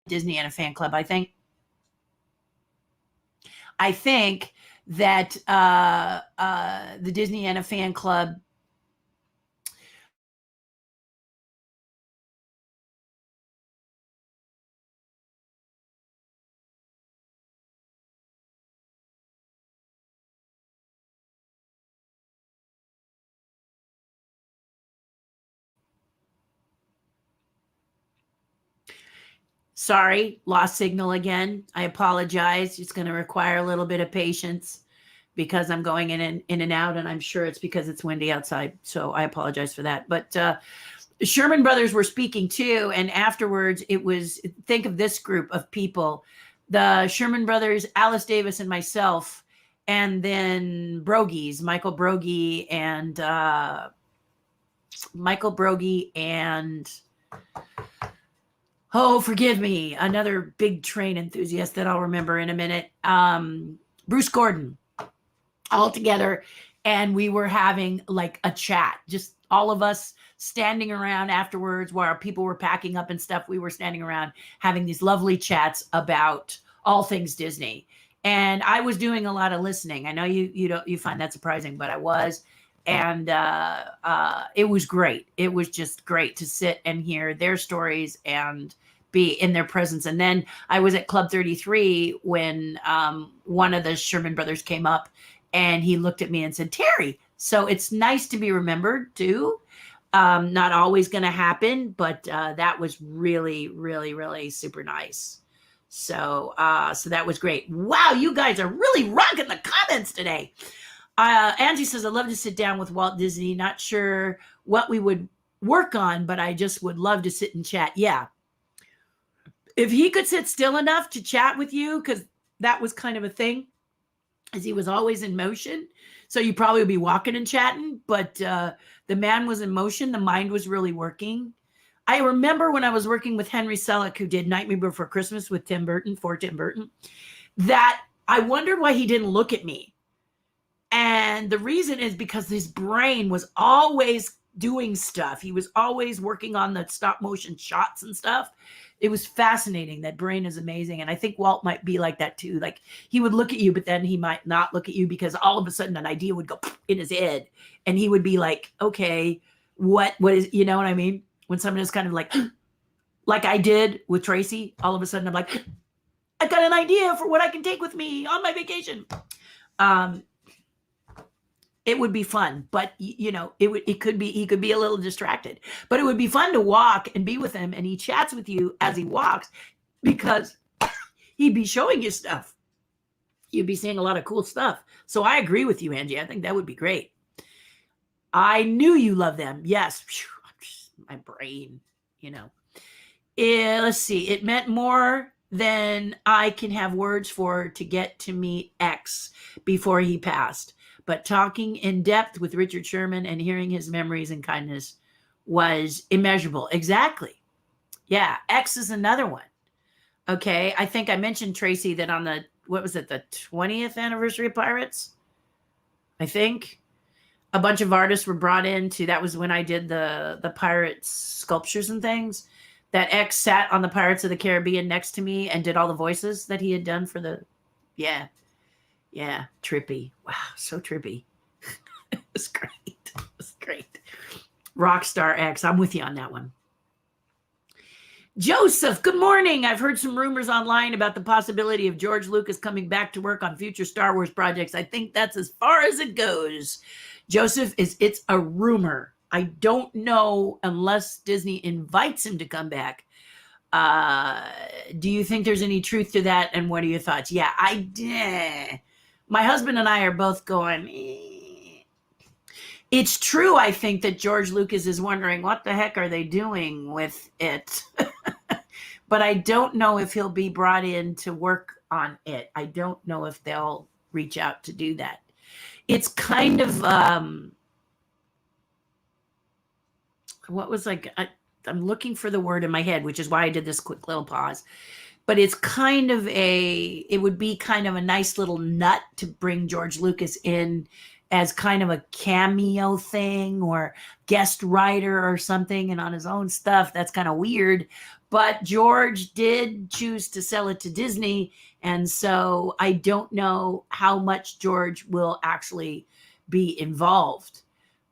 Speaker 1: Disney and a fan club. I think that the Disney and a fan club. Sorry, lost signal again. I apologize. It's going to require a little bit of patience because I'm going in and out, and I'm sure it's because it's windy outside. So I apologize for that. But Sherman Brothers were speaking too, and afterwards it was, think of this group of people, the Sherman Brothers, Alice Davis and myself, and then Michael Brogy and oh, forgive me, another big train enthusiast that I'll remember in a minute, Bruce Gordon, all together. And we were having like a chat, just all of us standing around afterwards while people were packing up and stuff. We were standing around having these lovely chats about all things Disney. And I was doing a lot of listening. I know you find that surprising, but I was. And it was great. It was just great to sit and hear their stories and be in their presence. And then I was at Club 33 when one of the Sherman Brothers came up and he looked at me and said, "Terry." So it's nice to be remembered too. Not always going to happen, but that was really, really, really super nice. So that was great. Wow, you guys are really rocking the comments today. Angie says, "I love to sit down with Walt Disney. Not sure what we would work on, but I just would love to sit and chat." Yeah. If he could sit still enough to chat with you, because that was kind of a thing, as he was always in motion. So you probably would be walking and chatting, but the man was in motion. The mind was really working. I remember when I was working with Henry Selick, who did Nightmare Before Christmas with Tim Burton, that I wondered why he didn't look at me. And the reason is because his brain was always doing stuff. He was always working on the stop motion shots and stuff. It was fascinating. That brain is amazing. And I think Walt might be like that too. Like he would look at you, but then he might not look at you because all of a sudden an idea would go in his head and he would be like, okay, what is, you know what I mean? When someone is kind of like I did with Tracy, all of a sudden I'm like, I've got an idea for what I can take with me on my vacation. It would be fun, but he could be a little distracted, but it would be fun to walk and be with him. And he chats with you as he walks because he'd be showing you stuff. You'd be seeing a lot of cool stuff. So I agree with you, Angie. I think that would be great. I knew you love them. Yes. My brain, let's see. It meant more than I can have words for to get to meet X before he passed. But talking in depth with Richard Sherman and hearing his memories and kindness was immeasurable. Exactly. Yeah. X is another one. Okay. I think I mentioned, Tracy, that on the 20th anniversary of Pirates, I think a bunch of artists were brought in that was when I did the Pirates sculptures and things, that X sat on the Pirates of the Caribbean next to me and did all the voices that he had done for yeah, trippy. Wow, so trippy. It was great. It was great. Rockstar X. I'm with you on that one. Joseph, good morning. I've heard some rumors online about the possibility of George Lucas coming back to work on future Star Wars projects. I think that's as far as it goes. Joseph, it's a rumor. I don't know unless Disney invites him to come back. Do you think there's any truth to that? And what are your thoughts? Yeah, my husband and I are both going, It's true, I think, that George Lucas is wondering, what the heck are they doing with it? But I don't know if he'll be brought in to work on it. I don't know if they'll reach out to do that. It's kind of, I'm looking for the word in my head, which is why I did this quick little pause. But it's it would be kind of a nice little nut to bring George Lucas in as kind of a cameo thing or guest writer or something, and on his own stuff. That's kind of weird. But George did choose to sell it to Disney. And so I don't know how much George will actually be involved.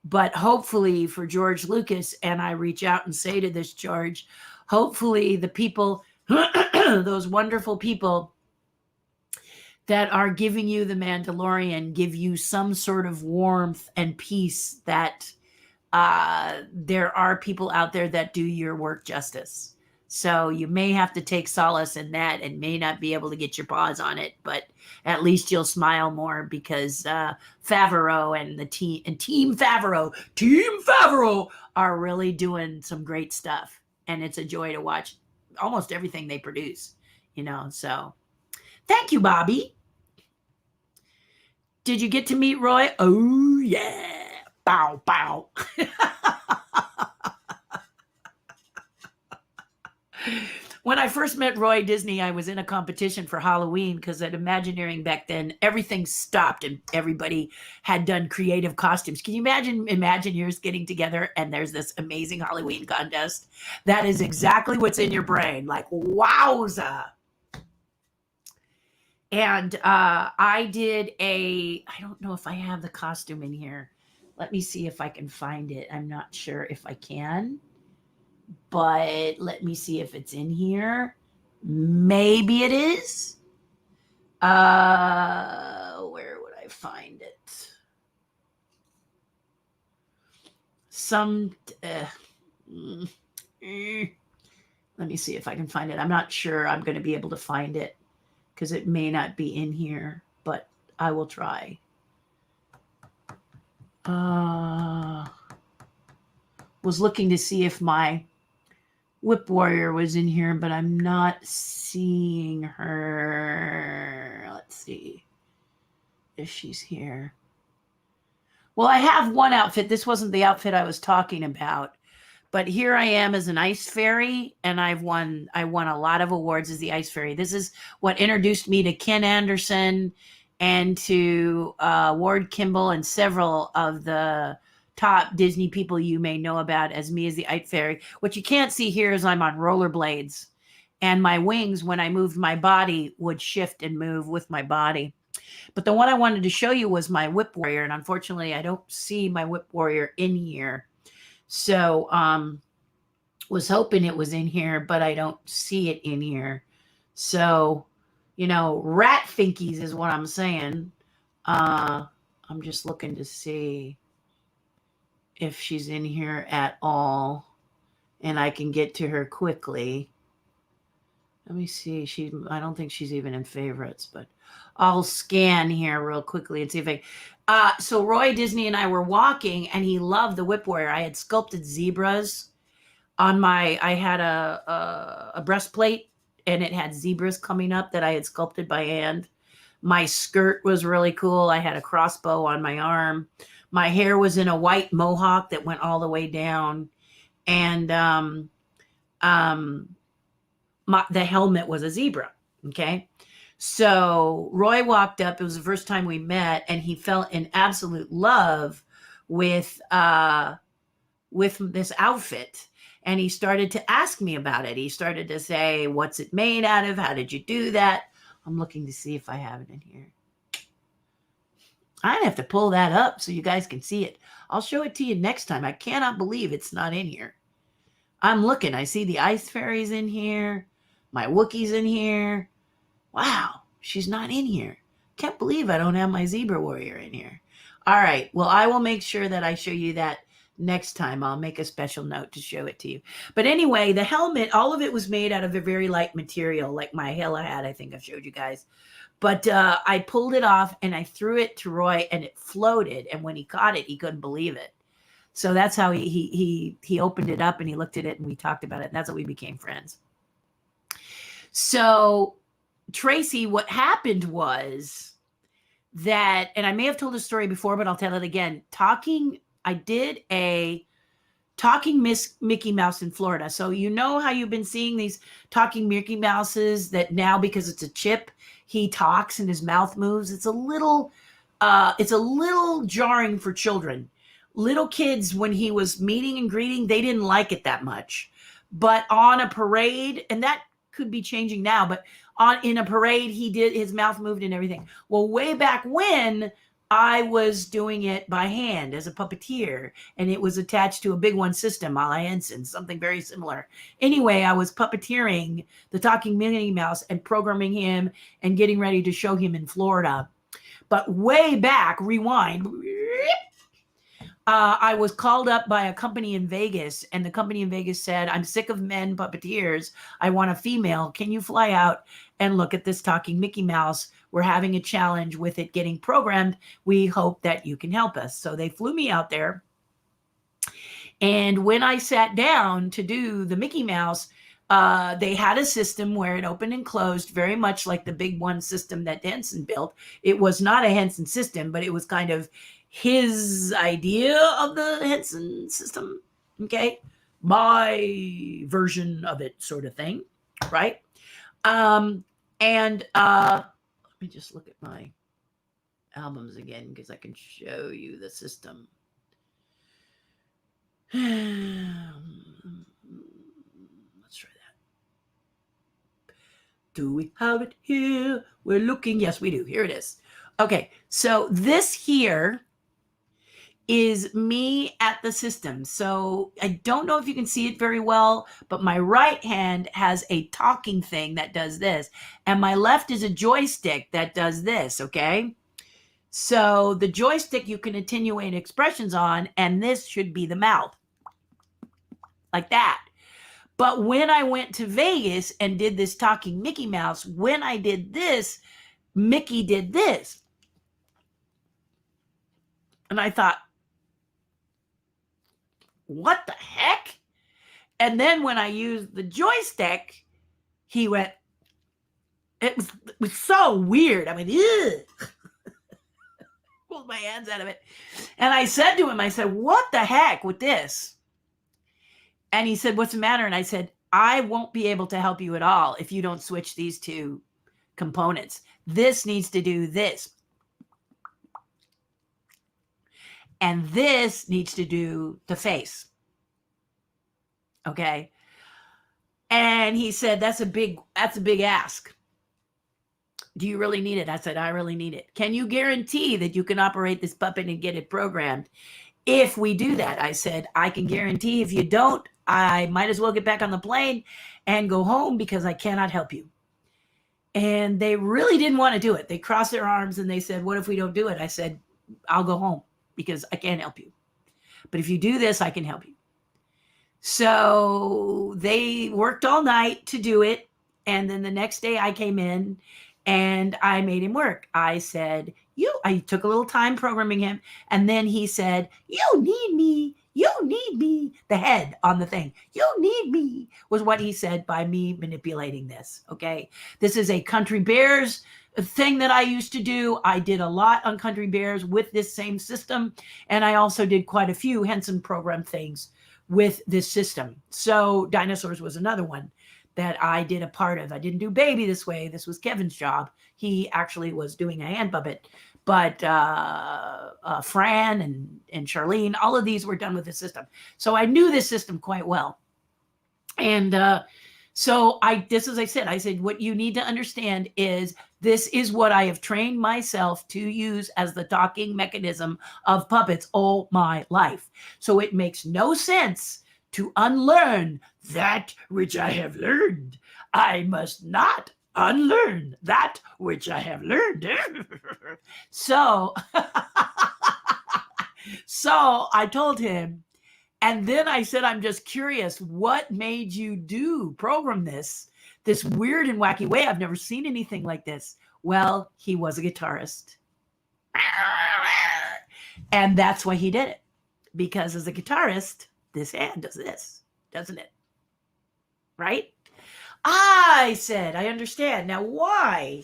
Speaker 1: But hopefully for George Lucas, and I reach out and say to this George, hopefully the people, those wonderful people that are giving you the Mandalorian give you some sort of warmth and peace that there are people out there that do your work justice. So you may have to take solace in that and may not be able to get your paws on it, but at least you'll smile more because Favreau and the team and Team Favreau are really doing some great stuff. And it's a joy to watch almost everything they produce, so thank you, Bobby. Did you get to meet Roy? Oh, yeah. Bow, bow. When I first met Roy Disney, I was in a competition for Halloween because at Imagineering back then, everything stopped and everybody had done creative costumes. Can you imagine Imagineers getting together and there's this amazing Halloween contest? That is exactly what's in your brain. Like, wowza. And I did I don't know if I have the costume in here. Let me see if I can find it. I'm not sure if I can, but let me see if it's in here. Maybe it is. Where would I find it? Let me see if I can find it. I'm not sure I'm going to be able to find it, because it may not be in here, but I will try. Was looking to see if my Whip Warrior was in here, but I'm not seeing her. Let's see if she's here. Well, I have one outfit. This wasn't the outfit I was talking about. But here I am as an ice fairy, and I won a lot of awards as the ice fairy. This is what introduced me to Ken Anderson and to Ward Kimball and several of the top Disney people you may know about as me as the ice fairy. What you can't see here is I'm on rollerblades, and my wings, when I moved my body, would shift and move with my body. But the one I wanted to show you was my Whip Warrior, and unfortunately, I don't see my Whip Warrior in here. So was hoping it was in here, but I don't see it in here. So, rat finkies is what I'm saying. I'm just looking to see if she's in here at all, and I can get to her quickly. Let me see. I don't think she's even in favorites, but I'll scan here real quickly and see if so Roy Disney and I were walking, and he loved the Whip Warrior. I had sculpted zebras on I had a breastplate, and it had zebras coming up that I had sculpted by hand. My skirt was really cool. I had a crossbow on my arm. My hair was in a white mohawk that went all the way down. And the helmet was a zebra. Okay. So Roy walked up. It was the first time we met, and he fell in absolute love with this outfit. And he started to ask me about it. He started to say, what's it made out of? How did you do that? I'm looking to see if I have it in here. I'd have to pull that up so you guys can see it. I'll show it to you next time. I cannot believe it's not in here. I'm looking. I see the ice fairies in here. My Wookiee's in here. Wow, she's not in here. Can't believe I don't have my Zebra Warrior in here. All right. Well, I will make sure that I show you that next time. I'll make a special note to show it to you. But anyway, the helmet, all of it was made out of a very light material, like my Hella hat. I think I've showed you guys. But I pulled it off and I threw it to Roy, and it floated. And when he caught it, he couldn't believe it. So that's how he opened it up and he looked at it and we talked about it. And that's how we became friends. So Tracy, what happened was that, and I may have told this story before, but I'll tell it again. I did a talking Miss Mickey Mouse in Florida. So you know how you've been seeing these talking Mickey Mouses that now, because it's a chip, he talks and his mouth moves. It's a little it's a little jarring for children. Little kids, when he was meeting and greeting, they didn't like it that much. But on a parade, and that could be changing now, but in a parade, his mouth moved and everything. Well, way back when, I was doing it by hand as a puppeteer, and it was attached to a big one system, a la Henson, something very similar. Anyway, I was puppeteering the talking Minnie Mouse and programming him and getting ready to show him in Florida. But way back, rewind, I was called up by a company in Vegas, and the company in Vegas said, I'm sick of men puppeteers. I want a female. Can you fly out and look at this talking Mickey Mouse? We're having a challenge with it getting programmed. We hope that you can help us. So they flew me out there. And when I sat down to do the Mickey Mouse, they had a system where it opened and closed very much like the big one system that Henson built. It was not a Henson system, but it was kind of his idea of the Henson system. Okay. My version of it, sort of thing. Right. Let me just look at my albums again, because I can show you the system. Let's try that. Do we have it here? We're looking. Yes, we do. Here it is. Okay, so this here is me at the system. So I don't know if you can see it very well, but my right hand has a talking thing that does this, and my left is a joystick that does this, okay? So the joystick you can attenuate expressions on, and this should be the mouth, like that. But when I went to Vegas and did this talking Mickey Mouse, when I did this, Mickey did this. And I thought, what the heck? And then when I used the joystick, he went, it was so weird. I mean, ugh. Pulled my hands out of it. And I said to him, I said, what the heck with this? And he said, what's the matter? And I said, I won't be able to help you at all if you don't switch these two components. This needs to do this. And this needs to do the face. Okay. And he said, that's a big ask. Do you really need it? I said, I really need it. Can you guarantee that you can operate this puppet and get it programmed? If we do that, I said, I can guarantee. If you don't, I might as well get back on the plane and go home, because I cannot help you. And they really didn't want to do it. They crossed their arms and they said, what if we don't do it? I said, I'll go home because I can't help you. But if you do this, I can help you. So they worked all night to do it. And then the next day I came in and I made him work. I said, I took a little time programming him. And then he said, you need me. You need me. The head on the thing. You need me was what he said by me manipulating this. Okay. This is a Country Bears thing that I used to do. I did a lot on Country Bears with this same system. And I also did quite a few Henson program things with this system. So Dinosaurs was another one that I did a part of. I didn't do Baby this way. This was Kevin's job. He actually was doing a hand puppet. But Fran and Charlene, all of these were done with this system. So I knew this system quite well. And so this, as I said, what you need to understand is this is what I have trained myself to use as the talking mechanism of puppets all my life. So it makes no sense to unlearn that which I have learned. I must not unlearn that which I have learned. So I told him, and then I said, I'm just curious, what made you program this weird and wacky way? I've never seen anything like this. Well, he was a guitarist. And that's why he did it. Because as a guitarist, this hand does this, doesn't it? Right? I said, I understand. Now, why?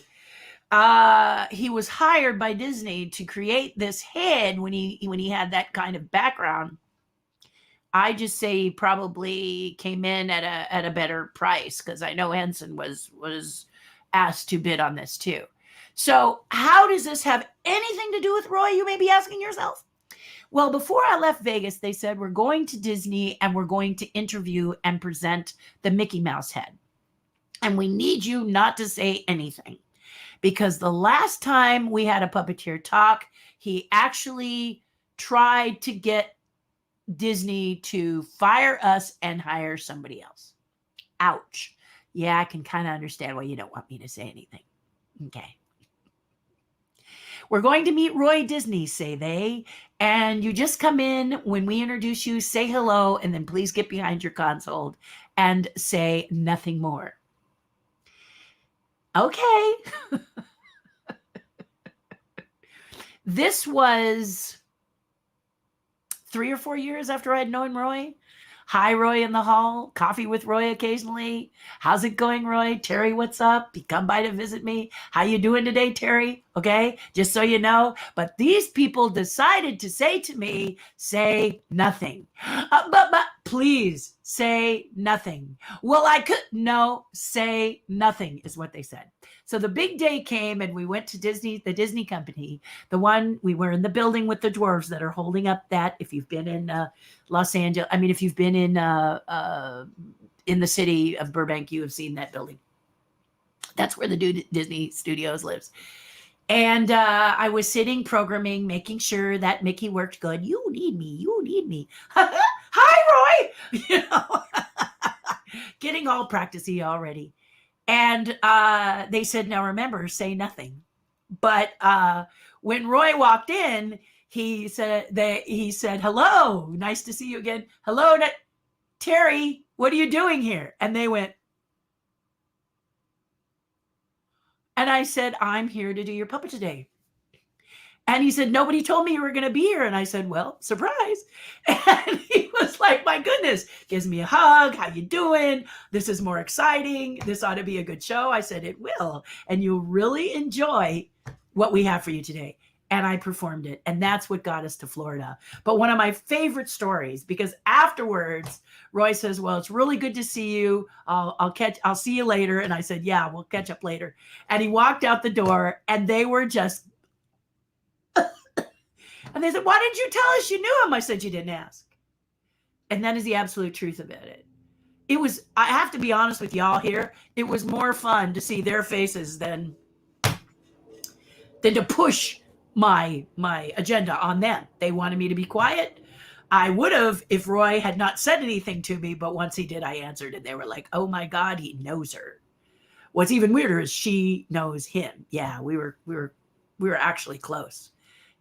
Speaker 1: He was hired by Disney to create this head when he had that kind of background. I just say he probably came in at a better price, because I know Henson was asked to bid on this too. So how does this have anything to do with Roy, you may be asking yourself? Well, before I left Vegas, they said, we're going to Disney and we're going to interview and present the Mickey Mouse head. And we need you not to say anything, because the last time we had a puppeteer talk, he actually tried to get Disney to fire us and hire somebody else. Ouch. Yeah, I can kind of understand why you don't want me to say anything. Okay. We're going to meet Roy Disney, say they, and you just come in when we introduce you, say hello, and then please get behind your console and say nothing more. Okay. This was 3 or 4 years after I'd known Roy. Hi, Roy in the hall. Coffee with Roy occasionally. How's it going, Roy? Terry, what's up? You come by to visit me. How you doing today, Terry? Okay, just so you know. But these people decided to say to me, say nothing. But please say nothing. Well, I could. No, say nothing is what they said. So the big day came and we went to Disney, the Disney company, the one we were in the building with the dwarves that are holding up that, if you've been in Los Angeles, I mean, if you've been in the city of Burbank, you have seen that building. That's where the Disney Studios lives. And I was sitting programming, making sure that Mickey worked good. You need me. You need me. Hi, Roy. You know, getting all practicey already. And they said, now remember, say nothing. But when Roy walked in, he said, hello, nice to see you again. Hello, Terry, what are you doing here? And they went. And I said, I'm here to do your puppet today. And he said, nobody told me you were going to be here. And I said, well, surprise. And he was like, my goodness, gives me a hug. How you doing? This is more exciting. This ought to be a good show. I said, it will. And you'll really enjoy what we have for you today. And I performed it. And that's what got us to Florida. But one of my favorite stories, because afterwards, Roy says, well, it's really good to see you. I'll see you later. And I said, yeah, we'll catch up later. And he walked out the door and they were just, and they said, why didn't you tell us you knew him? I said, you didn't ask. And that is the absolute truth about it. It was, I have to be honest with y'all here, it was more fun to see their faces than to push my agenda on them. They wanted me to be quiet. I would have if Roy had not said anything to me, but once he did, I answered, and they were like, oh my God, he knows her. What's even weirder is she knows him. Yeah, we were actually close,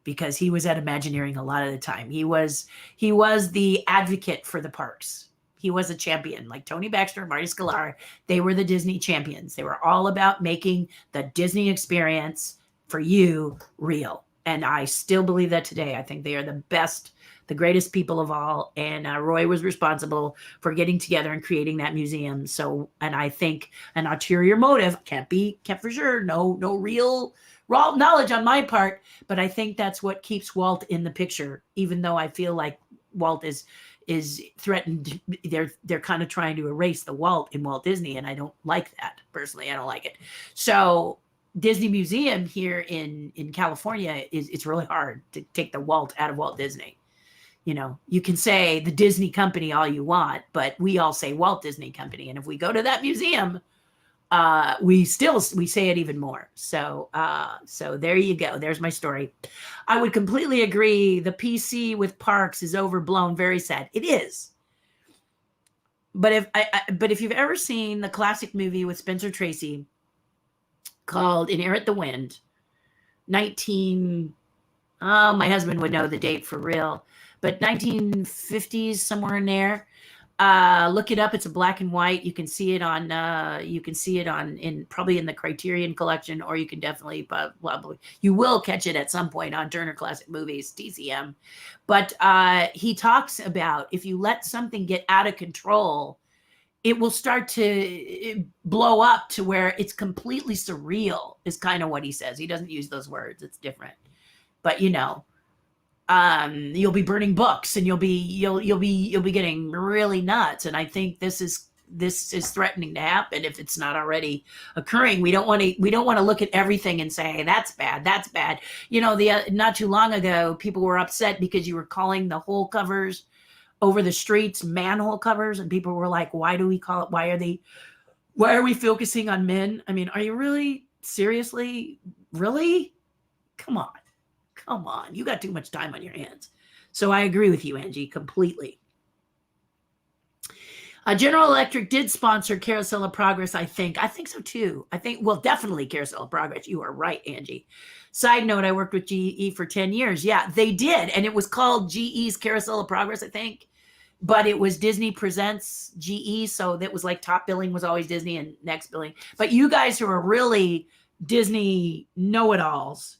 Speaker 1: because he was at Imagineering a lot of the time. He was the advocate for the parks. He was a champion, like Tony Baxter and Marty Sklar. They were the Disney champions. They were all about making the Disney experience for you real. And I still believe that today. I think they are the best, the greatest people of all. And Roy was responsible for getting together and creating that museum. So, and I think an ulterior motive, can't for sure, no real raw knowledge on my part, but I think that's what keeps Walt in the picture, even though I feel like Walt is threatened. They're kind of trying to erase the Walt in Walt Disney, and I don't like that. Personally, I don't like it. So Disney Museum here in California it's really hard to take the Walt out of Walt Disney. You know, you can say the Disney Company all you want, but we all say Walt Disney Company. And if we go to that museum, we say it even more. So there you go. There's my story. I would completely agree. The PC with parks is overblown. Very sad. It is. But if you've ever seen the classic movie with Spencer Tracy called Inherit the Wind, my husband would know the date for real, but 1950s, somewhere in there. Look it up. It's a black and white. You can see it on probably in the Criterion collection, or you can definitely probably you will catch it at some point on Turner Classic Movies, TCM. But he talks about, if you let something get out of control, it will start to blow up to where it's completely surreal, is kind of what he says. He doesn't use those words. It's different. But you'll be burning books, and you'll be getting really nuts. And I think this is this is threatening to happen if it's not already occurring. We don't want to look at everything and say that's bad, that's bad. Not too long ago, people were upset because you were calling the hole covers over the streets manhole covers, and people were like, why do we call it, why are we focusing on men? I mean, are you really, seriously, really? Come on, you got too much time on your hands. So I agree with you, Angie, completely. General Electric did sponsor Carousel of Progress, I think so too. Definitely Carousel of Progress. You are right, Angie. Side note, I worked with GE for 10 years. Yeah, they did. And it was called GE's Carousel of Progress, I think. But it was Disney Presents GE. So that was like top billing was always Disney and next billing. But you guys who are really Disney know-it-alls,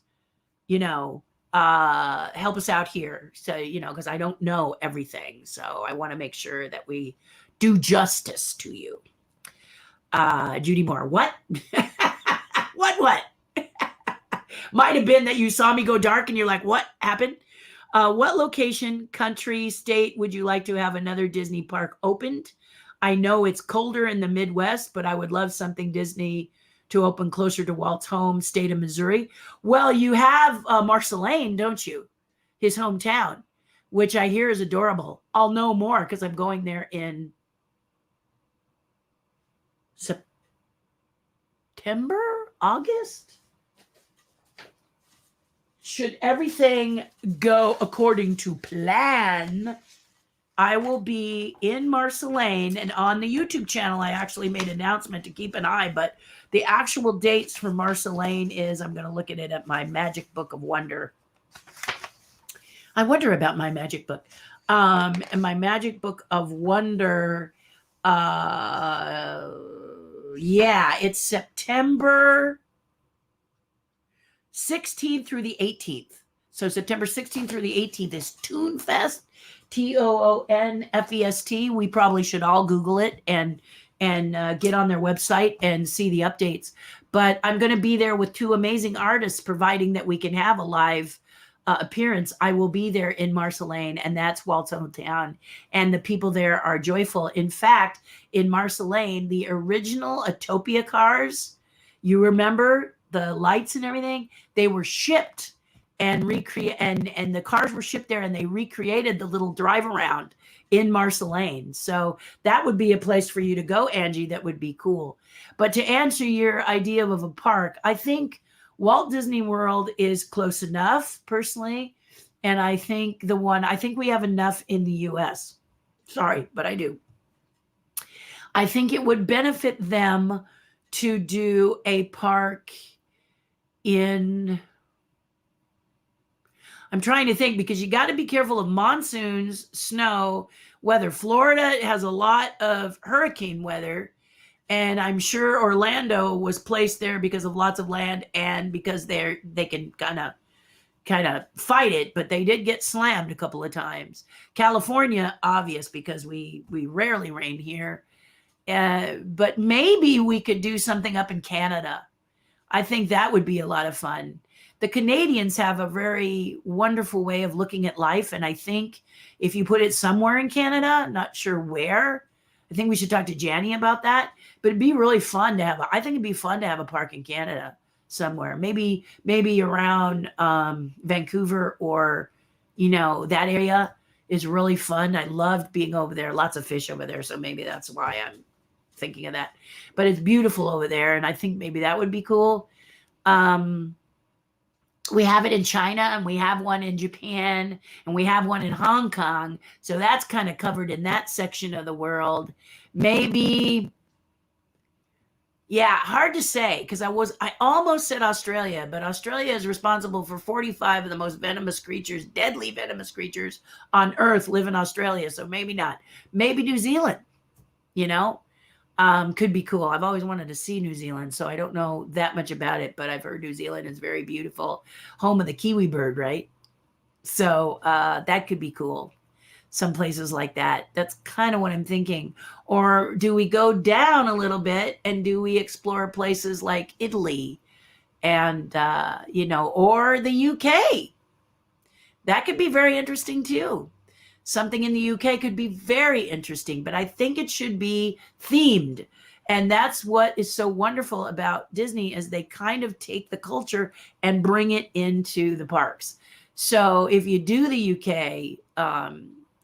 Speaker 1: help us out here. So, because I don't know everything. So I want to make sure that we do justice to you. Judy Moore, what? What? Might have been that you saw me go dark and you're like, what happened? What location, country, state would you like to have another Disney park opened? I know it's colder in the Midwest, but I would love something Disney to open closer to Walt's home state of Missouri. Well, you have Marceline, don't you? His hometown, which I hear is adorable. I'll know more because I'm going there in September, August. Should everything go according to plan, I will be in Marceline, and on the YouTube channel, I actually made an announcement to keep an eye, but the actual dates for Marceline is, I'm going to look at it at my Magic Book of Wonder. I wonder about my Magic Book. And my Magic Book of Wonder, it's September 16th through the 18th. So September 16th through the 18th is Toonfest, TOONFEST. We probably should all Google it and get on their website and see the updates. But I'm going to be there with two amazing artists, providing that we can have a live appearance. I will be there in Marceline, and that's Walt's hometown. And the people there are joyful. In fact, in Marceline, the original Autopia cars, you remember the lights and everything, they were shipped and and the cars were shipped there, and they recreated the little drive around in Marceline. So that would be a place for you to go, Angie. That would be cool. But to answer your idea of a park, I think Walt Disney World is close enough, personally. And I think we have enough in the US. Sorry, but I do. I think it would benefit them to do a park I'm trying to think, because you got to be careful of monsoons, snow, weather. Florida has a lot of hurricane weather, and I'm sure Orlando was placed there because of lots of land and because they can kind of fight it, but they did get slammed a couple of times. California, obvious, because we rarely rain here. But maybe we could do something up in Canada. I think that would be a lot of fun. The Canadians have a very wonderful way of looking at life. And I think if you put it somewhere in Canada, not sure where, I think we should talk to Janny about that. But it'd be really fun to have. I think it'd be fun to have a park in Canada somewhere. Maybe around Vancouver, or, that area is really fun. I loved being over there. Lots of fish over there. So maybe that's why I'm thinking of that. But it's beautiful over there, and I think maybe that would be cool. We have it in China, and we have one in Japan, and we have one in Hong Kong. So that's kind of covered in that section of the world. Maybe, hard to say, because I almost said Australia, but Australia is responsible for 45 of the most venomous creatures, deadly venomous creatures on Earth live in Australia. So maybe not. Maybe New Zealand, could be cool. I've always wanted to see New Zealand, so I don't know that much about it, but I've heard New Zealand is very beautiful. Home of the kiwi bird, right? So that could be cool. Some places like that. That's kind of what I'm thinking. Or do we go down a little bit and do we explore places like Italy and, or the UK? That could be very interesting too. Something in the UK could be very interesting, but I think it should be themed. And that's what is so wonderful about Disney is they kind of take the culture and bring it into the parks. So if you do the UK,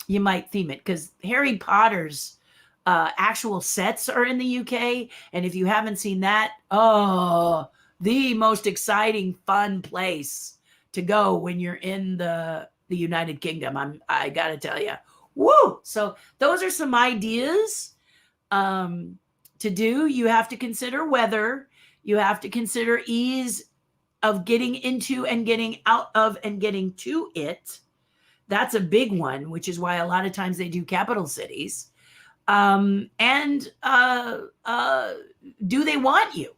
Speaker 1: you might theme it because Harry Potter's actual sets are in the UK. And if you haven't seen that, oh, the most exciting, fun place to go when you're in the United Kingdom. I got to tell you, woo! So those are some ideas to do. You have to consider weather. You have to consider ease of getting into and getting out of and getting to it. That's a big one, which is why a lot of times they do capital cities. And do they want you?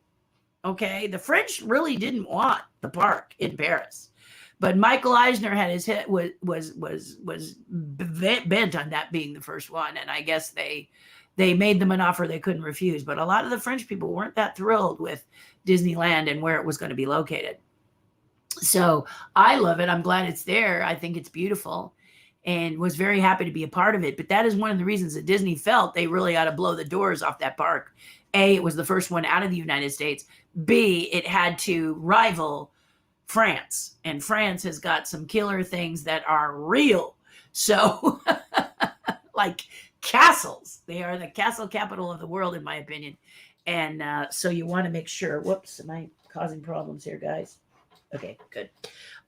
Speaker 1: Okay, the French really didn't want the park in Paris, but Michael Eisner had his head was bent on that being the first one, and I guess they made them an offer they couldn't refuse. But a lot of the French people weren't that thrilled with Disneyland and where it was going to be located. So I love it. I'm glad it's there. I think it's beautiful and was very happy to be a part of it. But that is one of the reasons that Disney felt they really ought to blow the doors off that park. A, it was the first one out of the United States. B, it had to rival France. And France has got some killer things that are real. So like castles. They are the castle capital of the world, in my opinion. And so you want to make sure. Whoops, am I causing problems here, guys? Okay, good.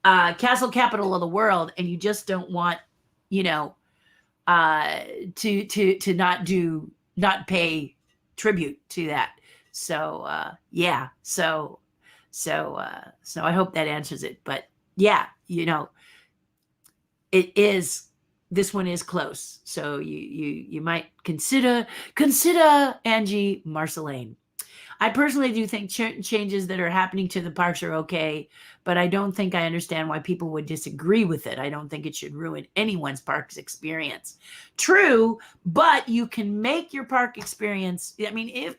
Speaker 1: Castle capital of the world, and you just don't want, to not pay tribute to that. So yeah, so I hope that answers it. But yeah, it is. This one is close, so you might consider Angie Marceline. I personally do think changes that are happening to the parks are okay, but I don't think I understand why people would disagree with it. I don't think it should ruin anyone's park's experience. True, but you can make your park experience. I mean,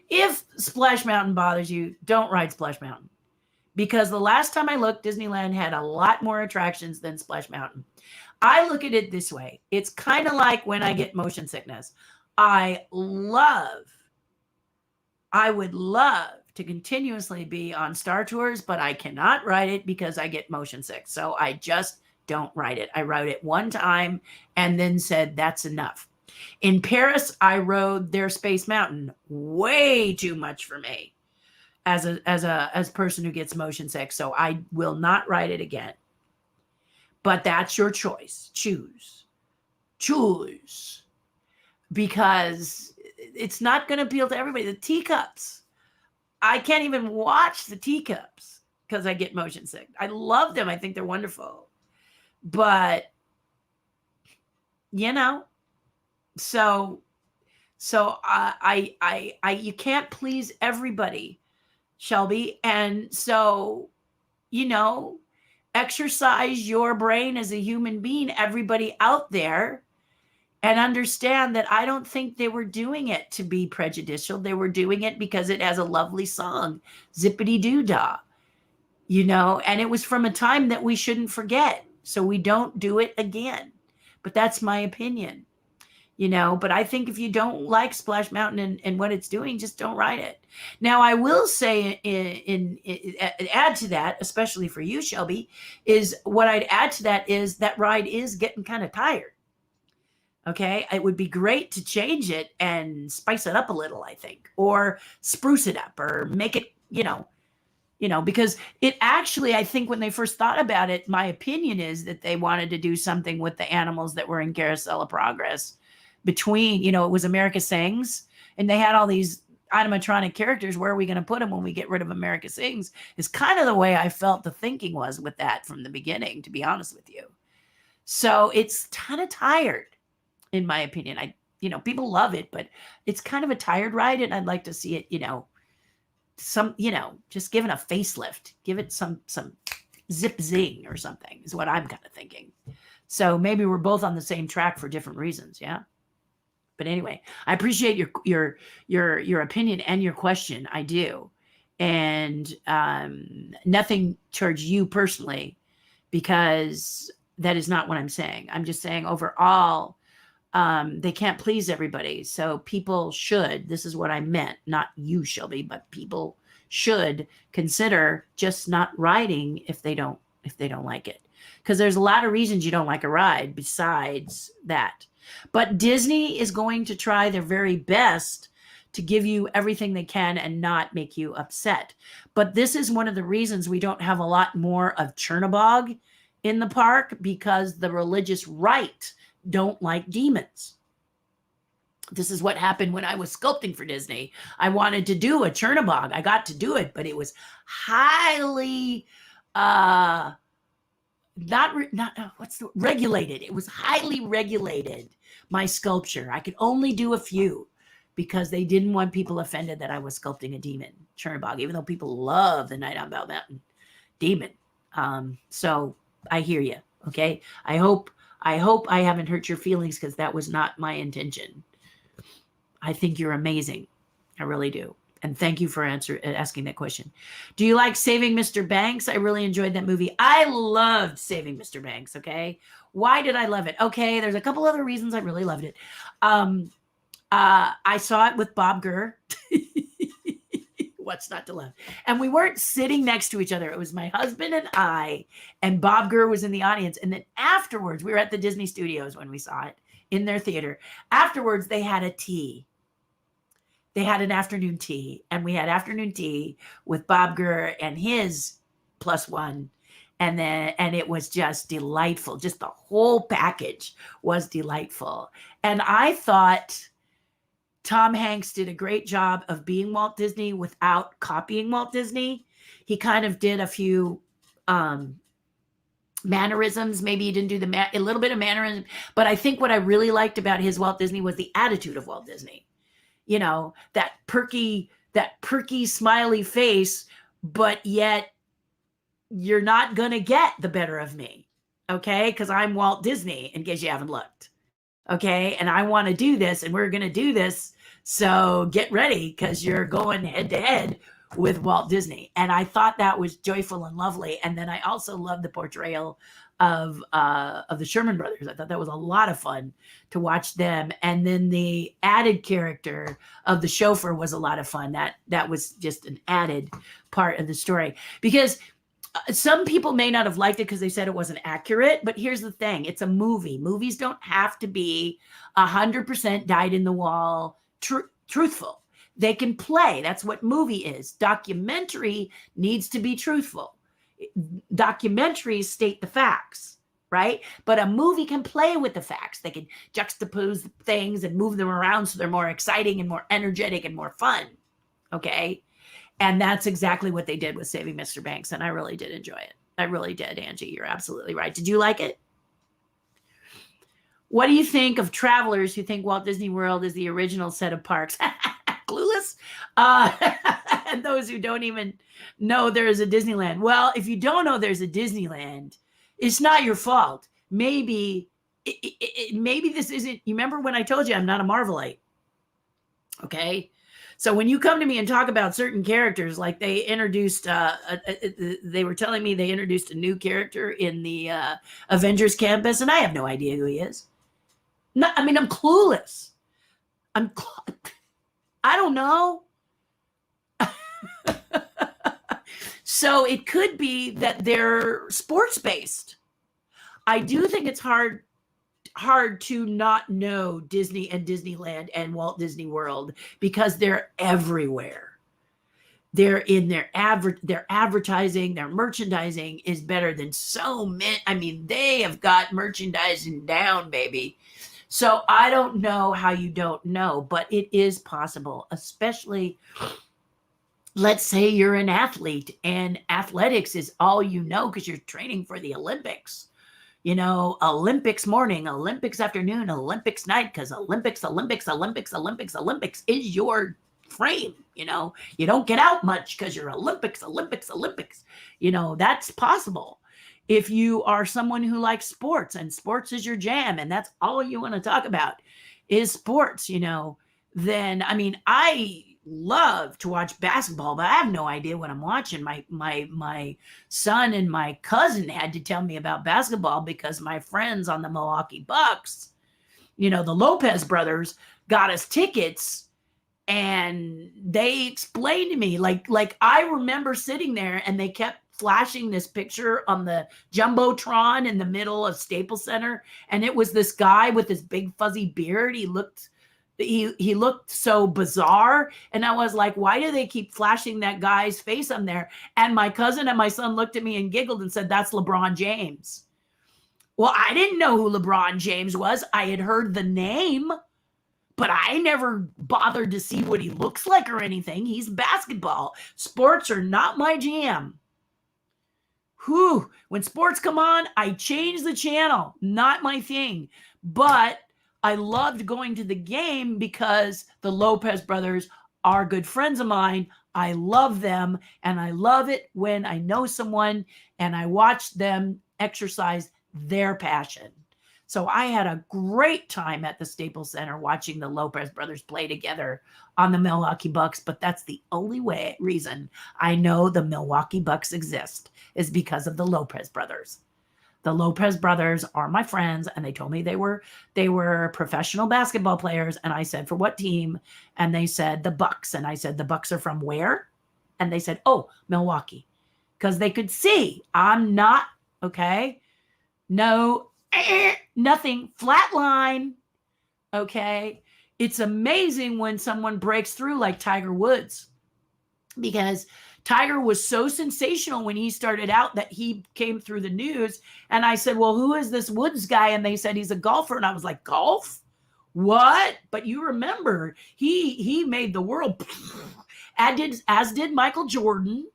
Speaker 1: if Splash Mountain bothers you, don't ride Splash Mountain. Because the last time I looked, Disneyland had a lot more attractions than Splash Mountain. I look at it this way. It's kind of like when I get motion sickness. I would love to continuously be on Star Tours, but I cannot ride it because I get motion sick. So I just don't ride it. I rode it one time and then said, that's enough. In Paris, I rode their Space Mountain. Way too much for me as a person who gets motion sick. So I will not ride it again. But that's your choice. Choose. Because it's not going to appeal to everybody. The teacups. I can't even watch the teacups because I get motion sick. I love them. I think they're wonderful. But, so I you can't please everybody, Shelby. And so, exercise your brain as a human being, everybody out there, and understand that I don't think they were doing it to be prejudicial. They were doing it because it has a lovely song, Zippity Doo Dah, and it was from a time that we shouldn't forget. So we don't do it again. But that's my opinion, but I think if you don't like Splash Mountain and what it's doing, just don't ride it. Now, I will say add to that, especially for you, Shelby, is what I'd add to that is that ride is getting kind of tired. Okay. It would be great to change it and spice it up a little, I think, or spruce it up or make it, because it actually, I think when they first thought about it, my opinion is that they wanted to do something with the animals that were in Carousel of Progress between, it was America Sings, and they had all these animatronic characters. Where are we going to put them when we get rid of America Sings? Is kind of the way I felt the thinking was with that from the beginning, to be honest with you. So it's kind of tired, in my opinion. People love it, but it's kind of a tired ride, and I'd like to see it, just given a facelift, give it some zip zing or something is what I'm kind of thinking. So maybe we're both on the same track for different reasons. Yeah. But anyway, I appreciate your opinion and your question. I do. And nothing towards you personally, because That is not what I'm saying. I'm just saying overall, they can't please everybody. So people should, this is what I meant, not you, Shelby, but people should consider just not riding if they don't like it. Because there's a lot of reasons you don't like a ride besides that. But Disney is going to try their very best to give you everything they can and not make you upset. But this is one of the reasons we don't have a lot more of Chernabog in the park, because the religious right don't like demons. This is what happened when I was sculpting for Disney. I wanted to do a Chernabog. I got to do it, but it was highly regulated. It was highly regulated, my sculpture. I could only do a few because they didn't want people offended that I was sculpting a demon Chernabog, even though people love the Night on Bell Mountain demon. So I hear you. Okay. I hope I haven't hurt your feelings, because that was not my intention. I think you're amazing. I really do. And thank you for asking that question. Do you like Saving Mr. Banks? I really enjoyed that movie. I loved Saving Mr. Banks. Okay. Why did I love it? Okay. There's a couple other reasons I really loved it. I saw it with Bob Gurr. What's not to love? And we weren't sitting next to each other. It was my husband and I, and Bob Gurr was in the audience. And then afterwards, we were at the Disney Studios when we saw it in their theater. Afterwards, they had a tea. They had an afternoon tea, and we had afternoon tea with Bob Gurr and his +1. And it was just delightful. Just the whole package was delightful. And I thought Tom Hanks did a great job of being Walt Disney without copying Walt Disney. He kind of did a few mannerisms. Maybe he didn't do a little bit of mannerism, but I think what I really liked about his Walt Disney was the attitude of Walt Disney. You know, that perky, smiley face, but yet you're not going to get the better of me. Okay. Because I'm Walt Disney, in case you haven't looked. Okay. And I want to do this, and we're going to do this. So get ready, because you're going head to head with Walt Disney. And I thought that was joyful and lovely. And then I also loved the portrayal of the Sherman Brothers. I thought that was a lot of fun to watch them. And then the added character of the chauffeur was a lot of fun. That was just an added part of the story, because some people may not have liked it because they said it wasn't accurate. But here's the thing. It's a movie. Movies don't have to be 100% dyed in the wall truthful. They can play. That's what movie is. Documentary needs to be truthful. Documentaries state the facts, right? But a movie can play with the facts. They can juxtapose things and move them around so they're more exciting and more energetic and more fun. Okay. And that's exactly what they did with Saving Mr. Banks. And I really did enjoy it. I really did, Angie. You're absolutely right. Did you like it? What do you think of travelers who think Walt Disney World is the original set of parks? Clueless? And those who don't even know there is a Disneyland. Well, if you don't know there's a Disneyland, it's not your fault. Maybe this isn't. You remember when I told you I'm not a Marvelite? Okay. So when you come to me and talk about certain characters, like they introduced, they were telling me they introduced a new character in the Avengers campus, and I have no idea who he is. No, I mean, I'm clueless. I don't know. So it could be that they're sports based. I do think it's hard to not know Disney and Disneyland and Walt Disney World, because they're everywhere. They're in their advertising, their merchandising is better than so many. I mean, they have got merchandising down, baby. So I don't know how you don't know, but it is possible, especially, let's say you're an athlete and athletics is all you know because you're training for the Olympics. You know, Olympics morning, Olympics afternoon, Olympics night, because Olympics is your frame. You know, you don't get out much because you're Olympics. You know, that's possible. If you are someone who likes sports and sports is your jam and that's all you want to talk about is sports, you know, then, I mean, I love to watch basketball, but I have no idea what I'm watching. My son and my cousin had to tell me about basketball because my friends on the Milwaukee Bucks, the Lopez brothers, got us tickets, and they explained to me, like I remember sitting there and they kept flashing this picture on the jumbotron in the middle of Staples Center, and it was this guy with this big fuzzy beard. He looked so bizarre, and I was like, why do they keep flashing that guy's face on there? And my cousin and my son looked at me and giggled and said, that's LeBron James. Well, I didn't know who LeBron James was. I had heard the name, but I never bothered to see what he looks like or anything. He's basketball. Sports are not my jam. Whew. When sports come on, I change the channel. Not my thing. But I loved going to the game because the Lopez brothers are good friends of mine. I love them, and I love it when I know someone and I watch them exercise their passion. So I had a great time at the Staples Center watching the Lopez brothers play together on the Milwaukee Bucks, but that's the only reason I know the Milwaukee Bucks exist is because of the Lopez brothers. The Lopez brothers are my friends, and they told me they were professional basketball players, and I said, for what team? And they said the Bucks, and I said, the Bucks are from where? And they said, oh, Milwaukee, because they could see I'm not, okay, no, nothing, flat line, okay? It's amazing when someone breaks through like Tiger Woods, because Tiger was so sensational when he started out that he came through the news. And I said, well, who is this Woods guy? And they said he's a golfer. And I was like, golf? What? But you remember, he made the world, as did Michael Jordan,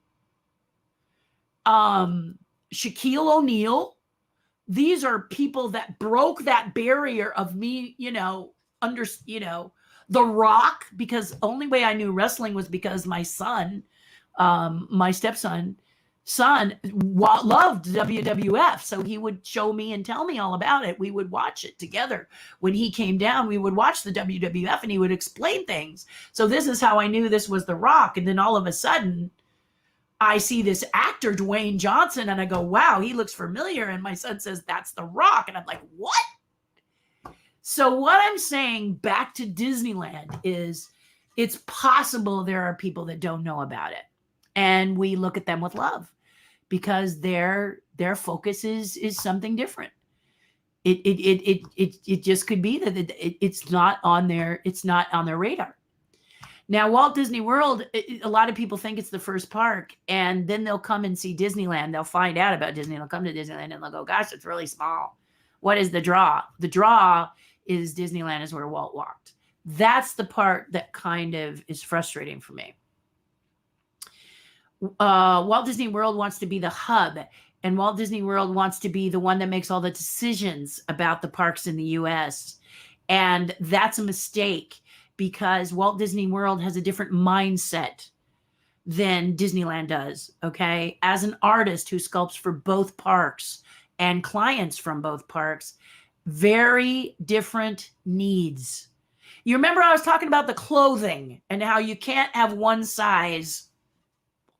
Speaker 1: Shaquille O'Neal. These are people that broke that barrier of me, The Rock, because only way I knew wrestling was because my son, my stepson, loved WWF. So he would show me and tell me all about it. We would watch it together. When he came down, we would watch the WWF and he would explain things. So this is how I knew this was The Rock. And then all of a sudden, I see this actor, Dwayne Johnson, and I go, wow, he looks familiar. And my son says, that's The Rock. And I'm like, what? So what I'm saying back to Disneyland is it's possible there are people that don't know about it. And we look at them with love because their focus is something different. It just could be that it's not on their radar. Now, Walt Disney World, a lot of people think it's the first park, and then they'll come and see Disneyland. They'll find out about Disney. They'll come to Disneyland and they'll go, gosh, it's really small. What is the draw? The draw is Disneyland is where Walt walked. That's the part that kind of is frustrating for me. Walt Disney World wants to be the hub, and Walt Disney World wants to be the one that makes all the decisions about the parks in the U.S. And that's a mistake, because Walt Disney World has a different mindset than Disneyland does, okay? As an artist who sculpts for both parks and clients from both parks, very different needs. You remember I was talking about the clothing and how you can't have one size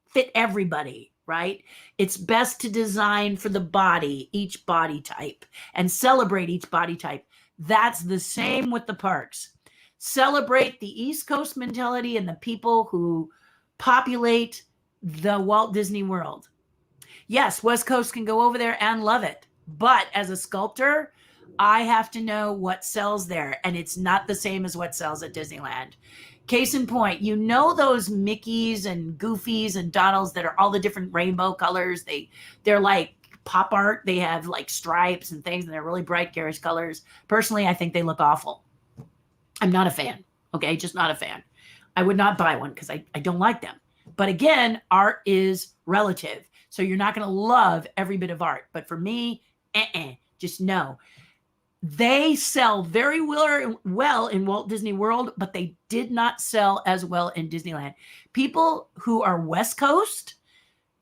Speaker 1: fit everybody, right? It's best to design for the body, each body type, and celebrate each body type. That's the same with the parks. Celebrate the East Coast mentality and the people who populate the Walt Disney World. Yes, West Coast can go over there and love it. But as a sculptor, I have to know what sells there. And it's not the same as what sells at Disneyland. Case in point, those Mickeys and Goofies and Donalds that are all the different rainbow colors. They're like pop art. They have like stripes and things, and they're really bright, garish colors. Personally, I think they look awful. I'm not a fan, okay? Just not a fan. I would not buy one because I don't like them. But again, art is relative. So you're not going to love every bit of art. But for me, just no. They sell very well in Walt Disney World, but they did not sell as well in Disneyland. People who are West Coast,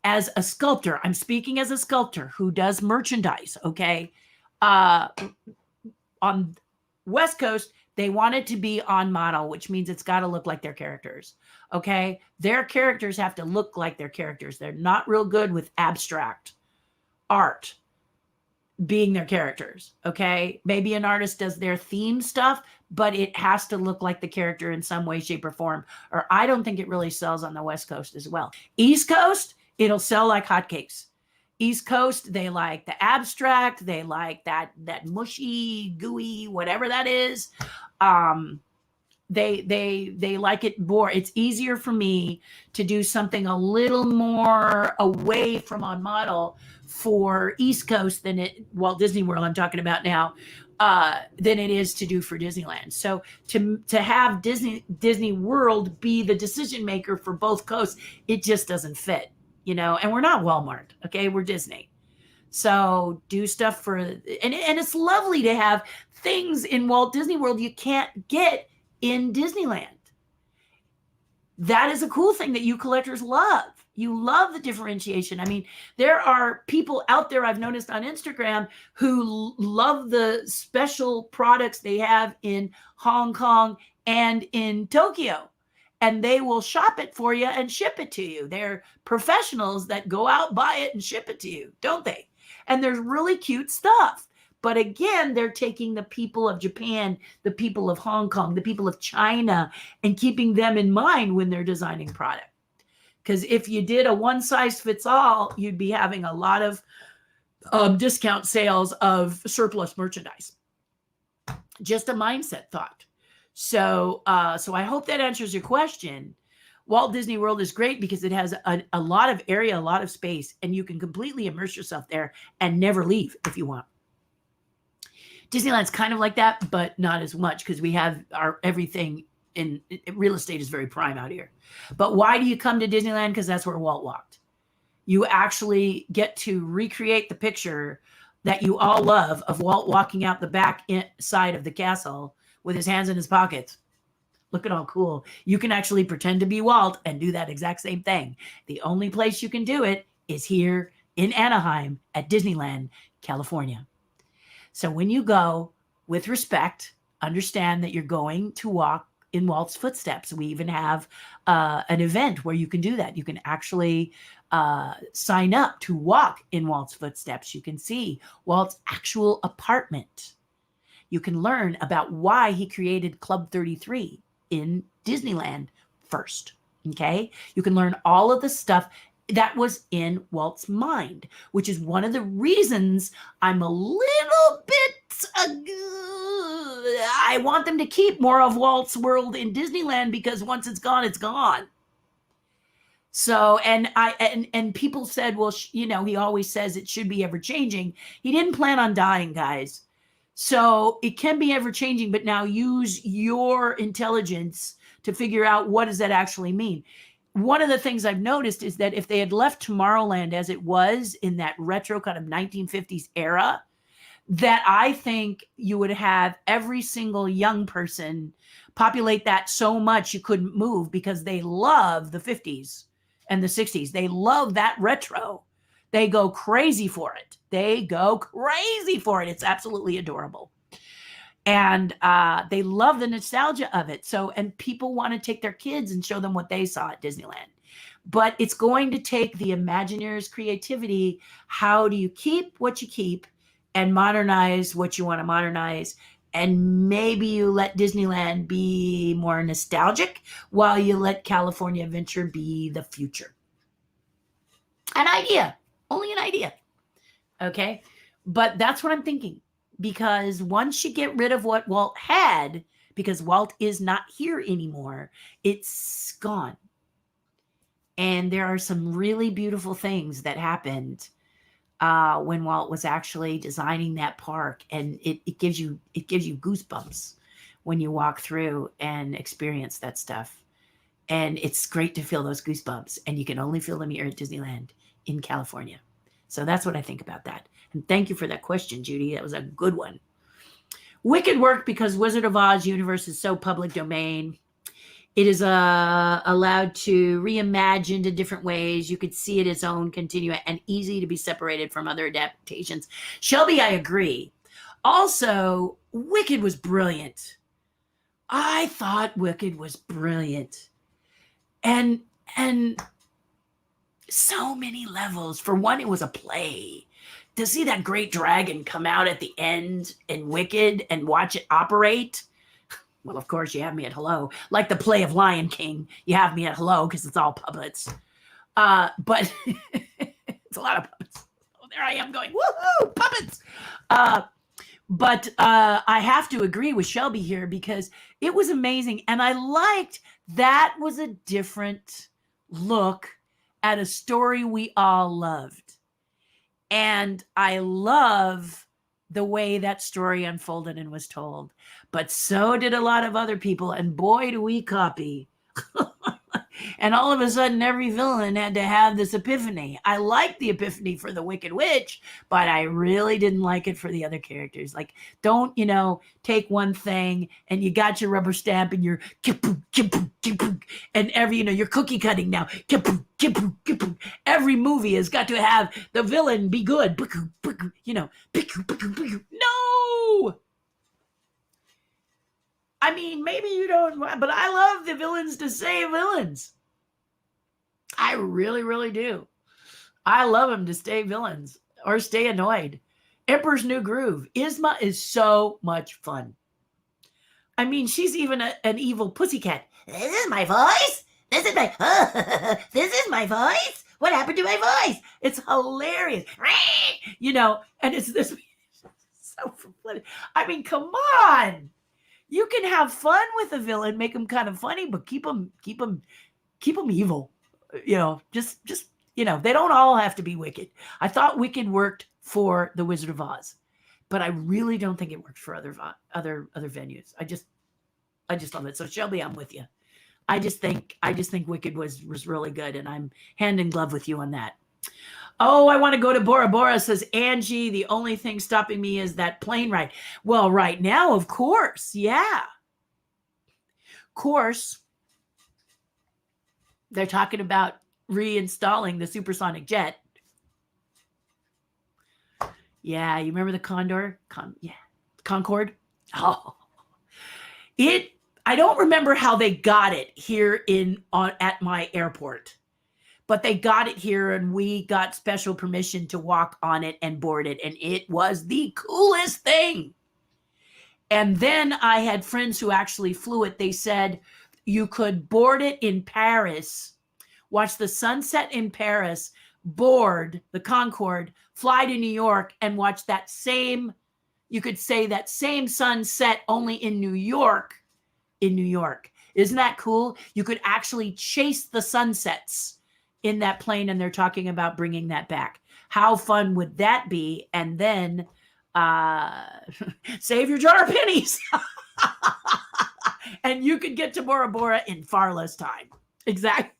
Speaker 1: as a sculptor, I'm speaking as a sculptor who does merchandise, okay? On West Coast, They want it to be on model, which means it's got to look like their characters. Okay. Their characters have to look like their characters. They're not real good with abstract art being their characters. Okay. Maybe an artist does their theme stuff, but it has to look like the character in some way, shape, or form. Or I don't think it really sells on the West Coast as well. East Coast, it'll sell like hotcakes. East Coast, they like the abstract, they like that mushy, gooey, whatever that is. They like it more. It's easier for me to do something a little more away from on model for East Coast than Walt Disney World I'm talking about now, than it is to do for Disneyland. So to have Disney World be the decision maker for both coasts, it just doesn't fit. And we're not Walmart, okay? We're Disney. So do stuff and it's lovely to have things in Walt Disney World you can't get in Disneyland. That is a cool thing that you collectors love. You love the differentiation. I mean, there are people out there I've noticed on Instagram who love the special products they have in Hong Kong and in Tokyo. And they will shop it for you and ship it to you. They're professionals that go out, buy it, and ship it to you, don't they? And there's really cute stuff. But again, they're taking the people of Japan, the people of Hong Kong, the people of China, and keeping them in mind when they're designing product. Because if you did a one-size-fits-all, you'd be having a lot of discount sales of surplus merchandise. Just a mindset thought. So I hope that answers your question. Walt Disney World is great because it has a lot of area, a lot of space, and you can completely immerse yourself there and never leave if you want. Disneyland's kind of like that, but not as much because we have our everything in real estate is very prime out here. But why do you come to Disneyland? Because that's where Walt walked. You actually get to recreate the picture that you all love of Walt walking out the back side of the castle with his hands in his pockets. Look at how cool. You can actually pretend to be Walt and do that exact same thing. The only place you can do it is here in Anaheim at Disneyland, California. So when you go, with respect, understand that you're going to walk in Walt's footsteps. We even have an event where you can do that. You can actually sign up to walk in Walt's footsteps. You can see Walt's actual apartment. You can learn about why he created Club 33 in Disneyland first, okay? You can learn all of the stuff that was in Walt's mind, which is one of the reasons I'm a little bit, I want them to keep more of Walt's world in Disneyland because once it's gone, it's gone. So, and people said, well, he always says it should be ever changing. He didn't plan on dying, guys. So it can be ever changing, but now use your intelligence to figure out what does that actually mean. One of the things I've noticed is that if they had left Tomorrowland as it was in that retro kind of 1950s era, that I think you would have every single young person populate that so much you couldn't move because they love the 50s and the 60s. They love that retro. They go crazy for it. It's absolutely adorable. And they love the nostalgia of it. So, and people want to take their kids and show them what they saw at Disneyland. But it's going to take the Imagineer's creativity. How do you keep what you keep and modernize what you want to modernize? And maybe you let Disneyland be more nostalgic while you let California Adventure be the future. An idea. Only an idea. Okay? But that's what I'm thinking. Because once you get rid of what Walt had, because Walt is not here anymore, it's gone. And there are some really beautiful things that happened when Walt was actually designing that park, and it gives you goosebumps when you walk through and experience that stuff. And it's great to feel those goosebumps, and you can only feel them here at Disneyland in California. So that's what I think about that. And thank you for that question, Judy. That was a good one. Wicked worked because Wizard of Oz universe is so public domain. It is allowed to reimagined in different ways. You could see it its own continuum and easy to be separated from other adaptations. Shelby, I agree. Also, Wicked was brilliant. I thought Wicked was brilliant. And so many levels. For one, it was a play. To see that great dragon come out at the end in Wicked and watch it operate. Well, of course, you have me at hello. Like the play of Lion King, you have me at hello because it's all puppets. But it's a lot of puppets. Oh, there I am going, woohoo, puppets. But I have to agree with Shelby here because it was amazing. And I liked that was a different look at a story we all loved. And I love the way that story unfolded and was told. But so did a lot of other people. And boy, do we copy. And all of a sudden, every villain had to have this epiphany. I liked the epiphany for the Wicked Witch, but I really didn't like it for the other characters. Like, don't, take one thing and you got your rubber stamp and you're and every, you're cookie cutting now. Every movie has got to have the villain be good. No. I mean, maybe you don't, but I love the villains to save villains. I really, really do. I love them to stay villains or stay annoyed. Emperor's New Groove. Yzma is so much fun. I mean, she's even an evil pussycat. This is my voice. This is my voice. What happened to my voice? It's hilarious. And it's this so funny. I mean, come on. You can have fun with a villain, make them kind of funny, but keep them evil. Just they don't all have to be wicked. I thought Wicked worked for the Wizard of Oz, but I really don't think it worked for other venues. I just love it. So Shelby, I'm with you. I just think Wicked was really good, and I'm hand in glove with you on that. Oh, I want to go to Bora Bora, says Angie. The only thing stopping me is that plane ride. Well, right now, of course. Yeah. Of course. They're talking about reinstalling the supersonic jet. Yeah, you remember the Condor? Concorde? Oh. I don't remember how they got it here at my airport. But they got it here and we got special permission to walk on it and board it. And it was the coolest thing. And then I had friends who actually flew it. They said you could board it in Paris, watch the sunset in Paris, board the Concorde, fly to New York and watch that same sunset only in New York. Isn't that cool? You could actually chase the sunsets in that plane, and they're talking about bringing that back. How fun would that be? And then save your jar of pennies. And you could get to Bora Bora in far less time. Exactly.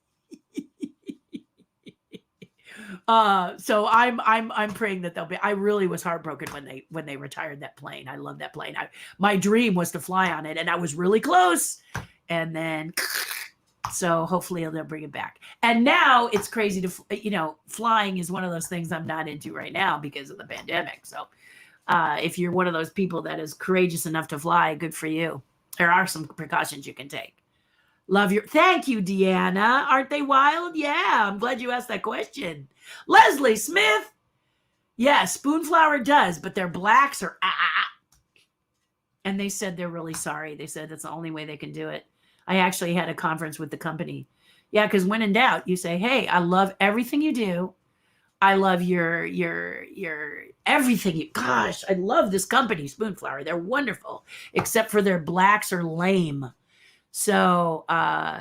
Speaker 1: So I'm praying that they'll be. I really was heartbroken when they retired that plane. I love that plane. My dream was to fly on it, and I was really close. And then so hopefully they'll bring it back. And now it's crazy to, flying is one of those things I'm not into right now because of the pandemic. So if you're one of those people that is courageous enough to fly, good for you. There are some precautions you can take. Thank you, Deanna. Aren't they wild? Yeah, I'm glad you asked that question. Leslie Smith. Yeah, Spoonflower does, but their blacks are And they said they're really sorry. They said that's the only way they can do it. I actually had a conference with the company. Yeah, because when in doubt, you say, hey, I love everything you do. I love your everything. Gosh, I love this company, Spoonflower. They're wonderful, except for their blacks are lame. So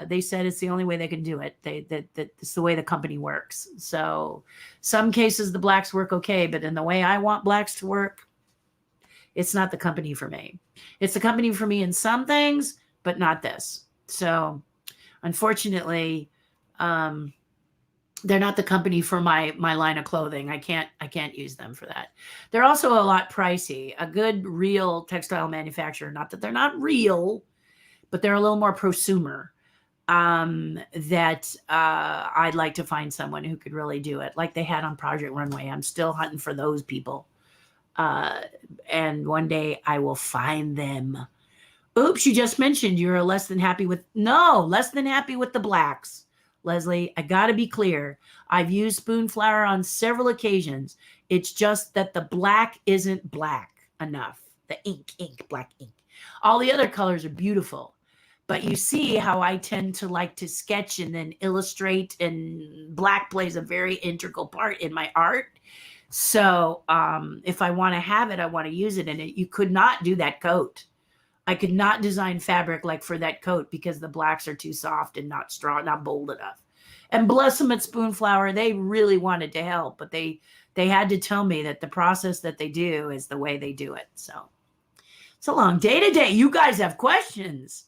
Speaker 1: they said it's the only way they can do it. It's the way the company works. So some cases the blacks work okay, but in the way I want blacks to work, it's not the company for me. It's the company for me in some things, but not this. So unfortunately, they're not the company for my line of clothing. I can't use them for that. They're also a lot pricey. A good real textile manufacturer, not that they're not real, but they're a little more prosumer. That I'd like to find someone who could really do it, like they had on Project Runway. I'm still hunting for those people. And one day I will find them. Oops, you just mentioned you're less than happy with, no, less than happy with the blacks. Leslie, I got to be clear. I've used spoon flour on several occasions. It's just that the black isn't black enough. The ink, black ink. All the other colors are beautiful. But you see how I tend to like to sketch and then illustrate, and black plays a very integral part in my art. So if I want to have it, I want to use it in it. You could not do that coat. I could not design fabric like for that coat because the blacks are too soft and not strong, not bold enough. And bless them at Spoon Flour, they really wanted to help, but they had to tell me that the process that they do is the way they do it. So it's a long day today. You guys have questions.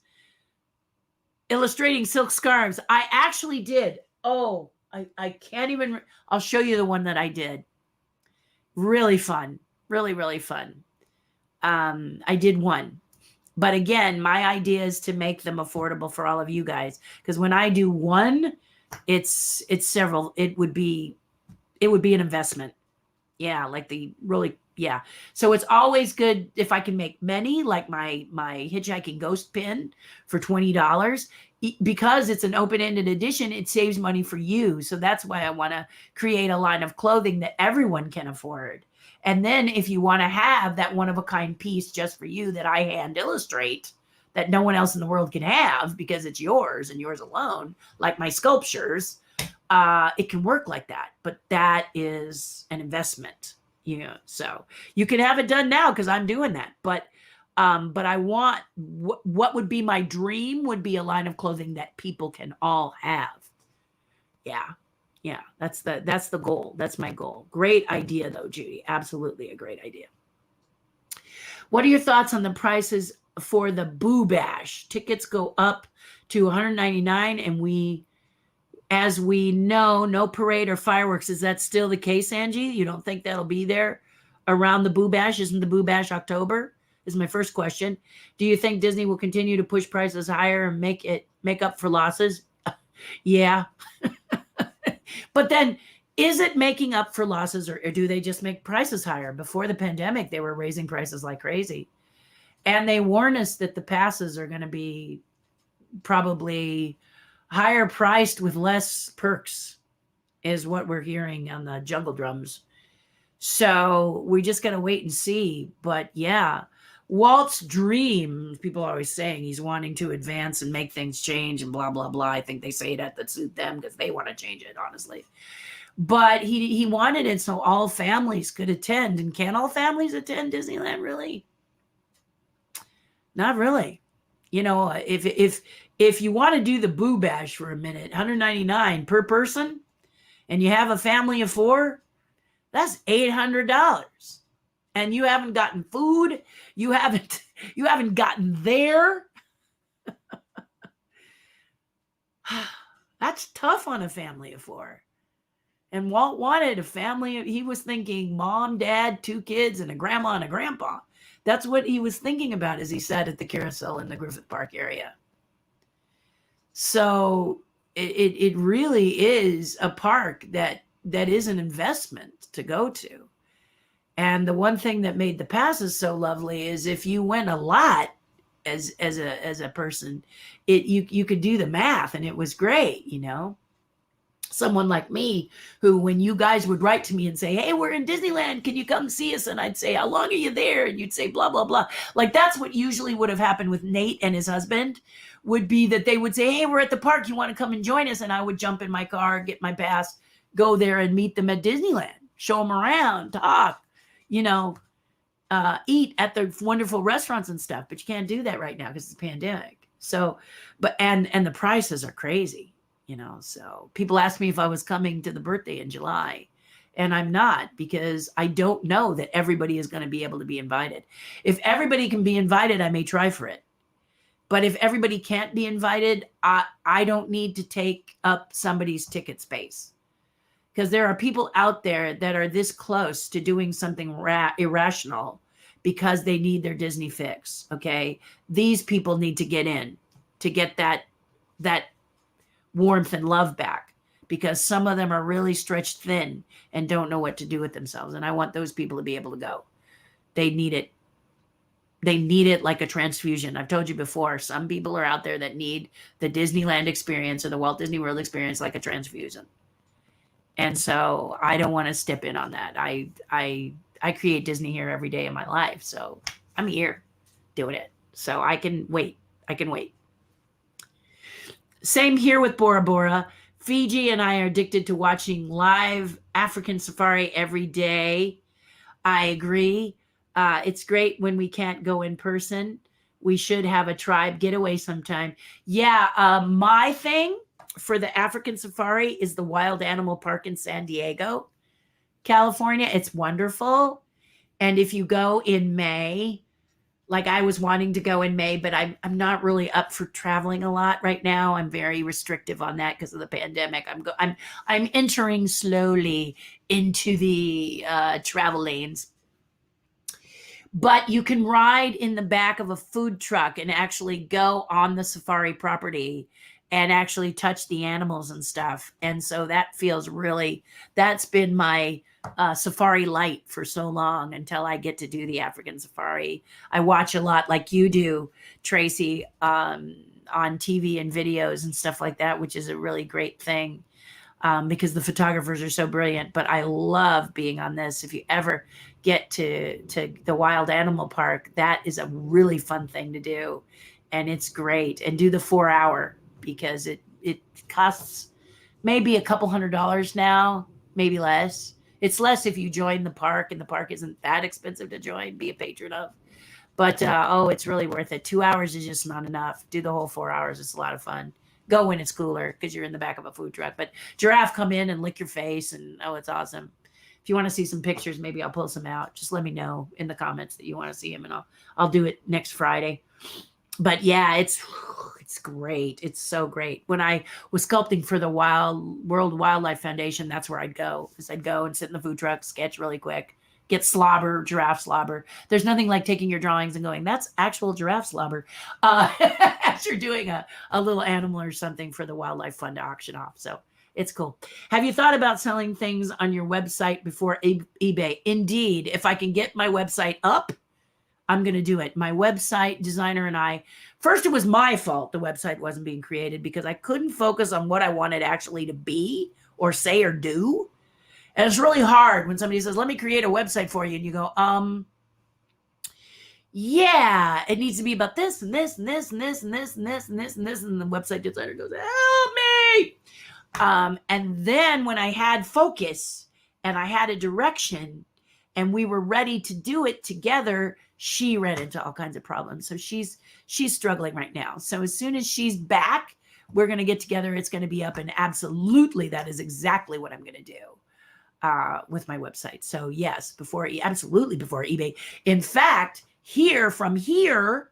Speaker 1: Illustrating silk scarves. I actually did. Oh, I can't even, I'll show you the one that I did. Really fun. Really, really fun. I did one. But again, my idea is to make them affordable for all of you guys. Because when I do one, it's several. It would be an investment. Yeah, like the really, yeah. So it's always good if I can make many, like my hitchhiking ghost pin for $20. Because it's an open-ended edition, it saves money for you. So that's why I want to create a line of clothing that everyone can afford. And then if you want to have that one-of-a-kind piece just for you that I hand illustrate, that no one else in the world can have because it's yours and yours alone, like my sculptures, it can work like that. But that is an investment. So you can have it done now because I'm doing that. But I want, what would be my dream would be a line of clothing that people can all have. Yeah, that's the goal. That's my goal. Great idea though, Judy. Absolutely a great idea. What are your thoughts on the prices for the Boo Bash? Tickets go up to $199, and as we know, no parade or fireworks. Is that still the case, Angie? You don't think that'll be there around the Boo Bash? Isn't the Boo Bash October? Is my first question. Do you think Disney will continue to push prices higher and make up for losses? Yeah. But then, is it making up for losses, or do they just make prices higher? Before the pandemic, they were raising prices like crazy. And they warn us that the passes are going to be probably higher priced with less perks, is what we're hearing on the jungle drums. So we just got to wait and see. But yeah, Walt's dream, people are always saying he's wanting to advance and make things change and blah, blah, blah. I think they say that to suit them because they want to change it, honestly. But he wanted it so all families could attend. And can all families attend Disneyland, really? Not really. If you want to do the Boo Bash for a minute, $199 per person, and you have a family of 4, that's $800. And you haven't gotten food. You haven't gotten there. That's tough on a family of 4. And Walt wanted a family. He was thinking mom, dad, 2 kids, and a grandma and a grandpa. That's what he was thinking about as he sat at the carousel in the Griffith Park area. So it really is a park that is an investment to go to. And the one thing that made the passes so lovely is if you went a lot as a person, you could do the math, and it was great, Someone like me, who, when you guys would write to me and say, hey, we're in Disneyland, can you come see us? And I'd say, how long are you there? And you'd say, blah, blah, blah. Like, that's what usually would have happened with Nate and his husband, would be that they would say, hey, we're at the park, you want to come and join us? And I would jump in my car, get my pass, go there and meet them at Disneyland, show them around, talk, eat at the wonderful restaurants and stuff. But you can't do that right now because it's a pandemic. So, and the prices are crazy. So people ask me if I was coming to the birthday in July, and I'm not, because I don't know that everybody is going to be able to be invited. If everybody can be invited, I may try for it. But if everybody can't be invited, I don't need to take up somebody's ticket space, because there are people out there that are this close to doing something irrational because they need their Disney fix. Okay. These people need to get in to get that warmth and love back, because some of them are really stretched thin and don't know what to do with themselves. And I want those people to be able to go. They need it They need it like a transfusion. I've told you before, some people are out there that need the Disneyland experience or the Walt Disney World experience like a transfusion. And so I don't want to step in on that. I create Disney here every day of my life. So I'm here doing it. So I can wait. I can wait. Same here with Bora Bora. Fiji and I are addicted to watching live African safari every day. I agree. It's great when we can't go in person. We should have a tribe getaway sometime. Yeah, my thing for the African safari is the Wild Animal Park in San Diego, California. It's wonderful. And if you go in May, like I was wanting to go in May, but I'm not really up for traveling a lot right now. I'm very restrictive on that because of the pandemic. I'm entering slowly into the travel lanes. But you can ride in the back of a food truck and actually go on the safari property and actually touch the animals and stuff. And so that feels really, that's been my safari light for so long until I get to do the African safari. I watch a lot like you do, Tracy, on TV and videos and stuff like that, which is a really great thing. Because the photographers are so brilliant. But I love being on this. If you ever get to the Wild Animal Park, that is a really fun thing to do. And it's great. And do the 4 hour because it costs maybe a couple $100 now, maybe less. It's less if you join the park, and the park isn't that expensive to join, be a patron of. But it's really worth it. 2 hours is just not enough. Do the whole 4 hours. It's a lot of fun. Go when it's cooler because you're in the back of a food truck. But giraffe come in and lick your face, and it's awesome. If you want to see some pictures, maybe I'll pull some out. Just let me know in the comments that you want to see them, and I'll do it next Friday. But yeah, it's great. It's so great. When I was sculpting for the World Wildlife Foundation, that's where I'd go. I'd go and sit in the food truck, sketch really quick, get slobber, giraffe slobber. There's nothing like taking your drawings and going, that's actual giraffe slobber. As you're doing a little animal or something for the Wildlife Fund to auction off. So it's cool. Have you thought about selling things on your website before eBay? Indeed. If I can get my website up, I'm going to do it. My website designer and I, first, it was my fault the website wasn't being created because I couldn't focus on what I wanted actually to be or say or do. And it's really hard when somebody says, let me create a website for you. And you go, yeah, it needs to be about this and this and this and this and this and this and this and this. And the website designer goes, help me. And then when I had focus and I had a direction and we were ready to do it together, she ran into all kinds of problems. So she's struggling right now. So as soon as she's back, we're going to get together. It's going to be up. And absolutely, that is exactly what I'm going to do with my website. So yes, absolutely before eBay. In fact, from here,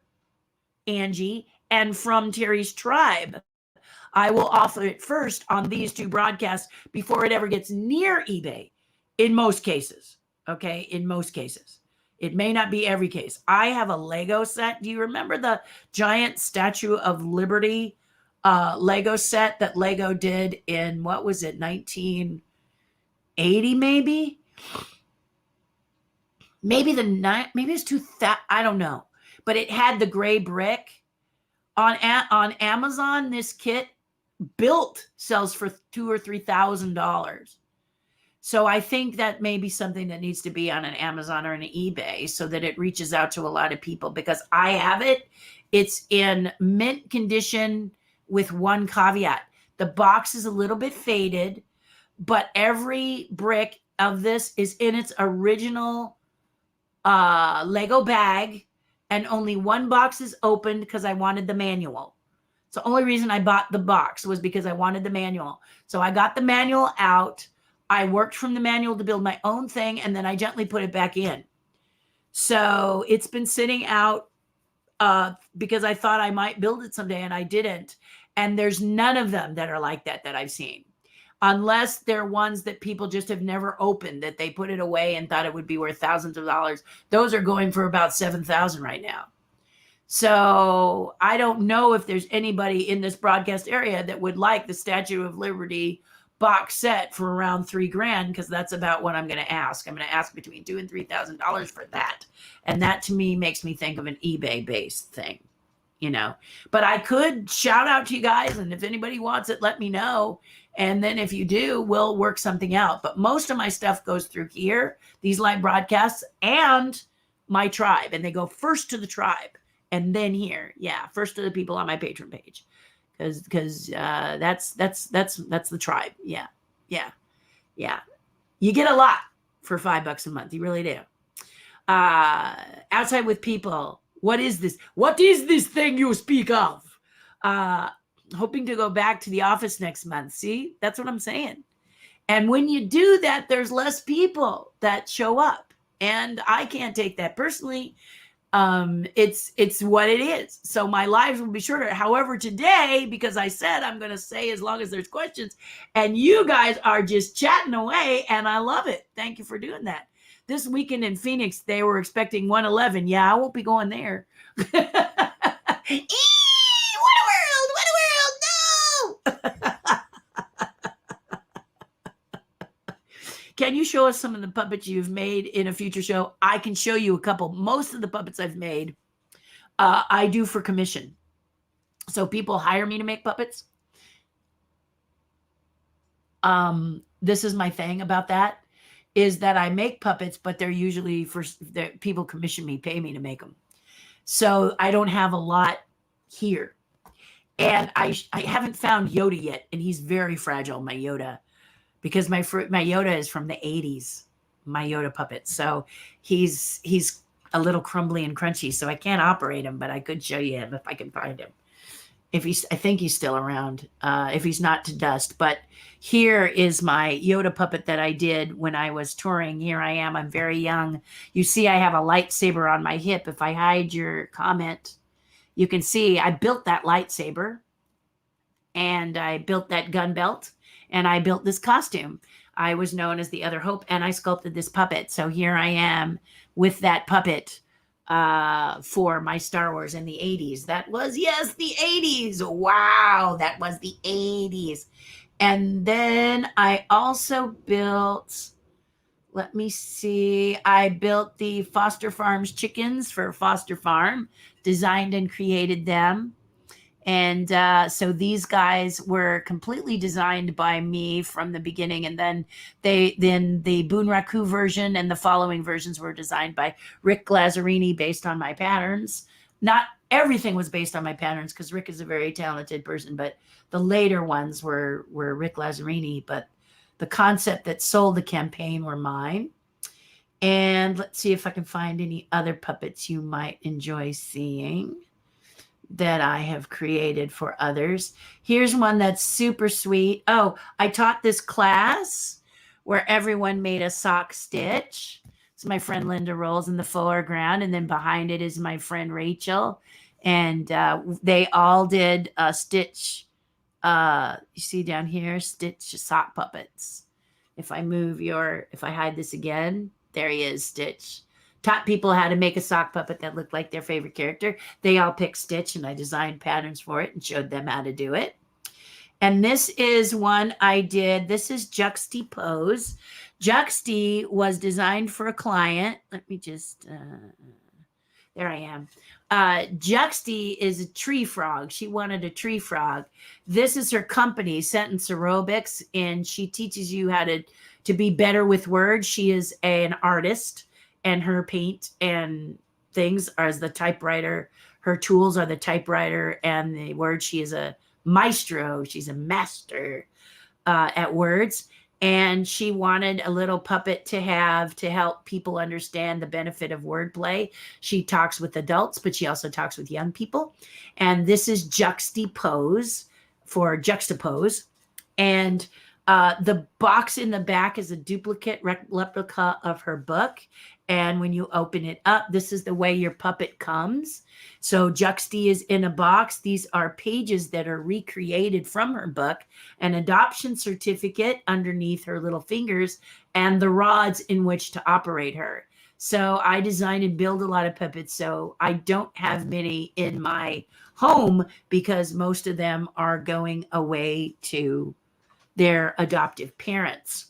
Speaker 1: Angie, and from Terry's Tribe, I will offer it first on these two broadcasts before it ever gets near eBay, in most cases. Okay, in most cases. It may not be every case. I have a Lego set. Do you remember the giant Statue of Liberty Lego set that Lego did in, what was it, 1980 maybe? Maybe it's 2000, I don't know. But it had the gray brick. On Amazon, this kit built sells for $2,000 or $3,000. So I think that may be something that needs to be on an Amazon or an eBay so that it reaches out to a lot of people, because I have it. It's in mint condition with one caveat. The box is a little bit faded, but every brick of this is in its original Lego bag, and only one box is opened because I wanted the manual. So the only reason I bought the box was because I wanted the manual. So I got the manual out. I worked from the manual to build my own thing, and then I gently put it back in. So it's been sitting out because I thought I might build it someday, and I didn't. And there's none of them that are like that I've seen, unless they're ones that people just have never opened, that they put it away and thought it would be worth thousands of dollars. Those are going for about $7,000 right now. So I don't know if there's anybody in this broadcast area that would like the Statue of Liberty box set for around $3,000 because that's about what I'm going to ask. I'm going to ask between $2,000 and $3,000 for that. And that to me makes me think of an eBay based thing, you know. But I could shout out to you guys, and if anybody wants it, let me know. And then if you do, we'll work something out. But most of my stuff goes through here, these live broadcasts, and my tribe. And they go first to the tribe and then here. Yeah, first to the people on my Patreon page. Because that's the tribe. Yeah. You get a lot for $5 a month. You really do. Outside with people. What is this? What is this thing you speak of? Hoping to go back to the office next month. See, that's what I'm saying. And when you do that, there's less people that show up, and I can't take that personally. It's what it is. So my lives will be shorter. However, today, because I said I'm going to say as long as there's questions, and you guys are just chatting away, and I love it. Thank you for doing that. This weekend in Phoenix, they were expecting 111. Yeah, I won't be going there. What a world! What a world! No! Can you show us some of the puppets you've made in a future show? I can show you a couple. Most of the puppets I've made, I do for commission. So people hire me to make puppets. This is my thing about that, is that I make puppets, but they're usually people commission me, pay me to make them. So I don't have a lot here. And I haven't found Yoda yet, and he's very fragile, my Yoda. Because my Yoda is from the 80s, my Yoda puppet. So he's a little crumbly and crunchy, so I can't operate him, but I could show you him if I can find him. I think he's still around, if he's not to dust. But here is my Yoda puppet that I did when I was touring. Here I am. I'm very young. You see I have a lightsaber on my hip. If I hide your comment, you can see I built that lightsaber, and I built that gun belt. And I built this costume. I was known as the Other Hope, and I sculpted this puppet. So here I am with that puppet for my Star Wars in the 80s. That was, yes, the 80s. Wow, that was the 80s. And then I also built, let me see, I built the Foster Farms chickens for Foster Farm, designed and created them. And so these guys were completely designed by me from the beginning. And then the Bunraku version and the following versions were designed by Rick Glazzarini based on my patterns. Not everything was based on my patterns, because Rick is a very talented person, but the later ones were Rick Glazzarini. But the concept that sold the campaign were mine. And let's see if I can find any other puppets you might enjoy seeing that I have created for others. Here's one that's super sweet. Oh, I taught this class where everyone made a sock stitch. So my friend Linda rolls in the foreground, and then behind it is my friend Rachel. And they all did a stitch. You see down here, stitch sock puppets. If I hide this again, there he is, Stitch. Taught people how to make a sock puppet that looked like their favorite character. They all picked Stitch, and I designed patterns for it and showed them how to do it. And this is one I did. This is Juxtapose. Juxty was designed for a client. Let me just, there I am. Juxty is a tree frog. She wanted a tree frog. This is her company, Sentence Aerobics, and she teaches you how to be better with words. She is an artist, and her paint and things are as the typewriter. Her tools are the typewriter and the words. She is a maestro. She's a master at words. And she wanted a little puppet to help people understand the benefit of wordplay. She talks with adults, but she also talks with young people. And this is Juxtapose for Juxtapose. And the box in the back is a duplicate replica of her book. And when you open it up, this is the way your puppet comes. So Juxty is in a box. These are pages that are recreated from her book, an adoption certificate underneath her little fingers, and the rods in which to operate her. So I design and build a lot of puppets. So I don't have many in my home because most of them are going away to their adoptive parents.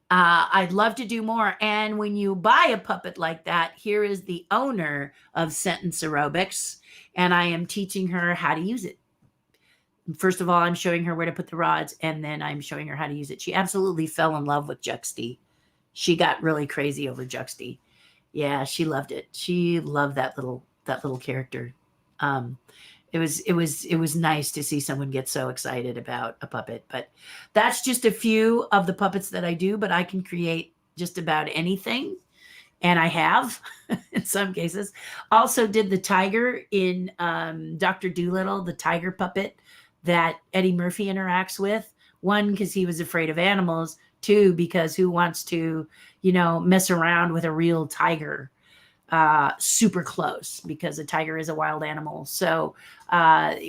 Speaker 1: I'd love to do more. And when you buy a puppet like that, here is the owner of Sentence Aerobics, and I am teaching her how to use it. First of all, I'm showing her where to put the rods, and then I'm showing her how to use it. She absolutely fell in love with Juxty. She got really crazy over Juxty. Yeah, she loved it. She loved that little character. It was nice to see someone get so excited about a puppet. But that's just a few of the puppets that I do, but I can create just about anything. And I have in some cases. Also did the tiger in Dr. Dolittle, the tiger puppet that Eddie Murphy interacts with. One, because he was afraid of animals. Two, because who wants to, mess around with a real tiger super close, because a tiger is a wild animal. So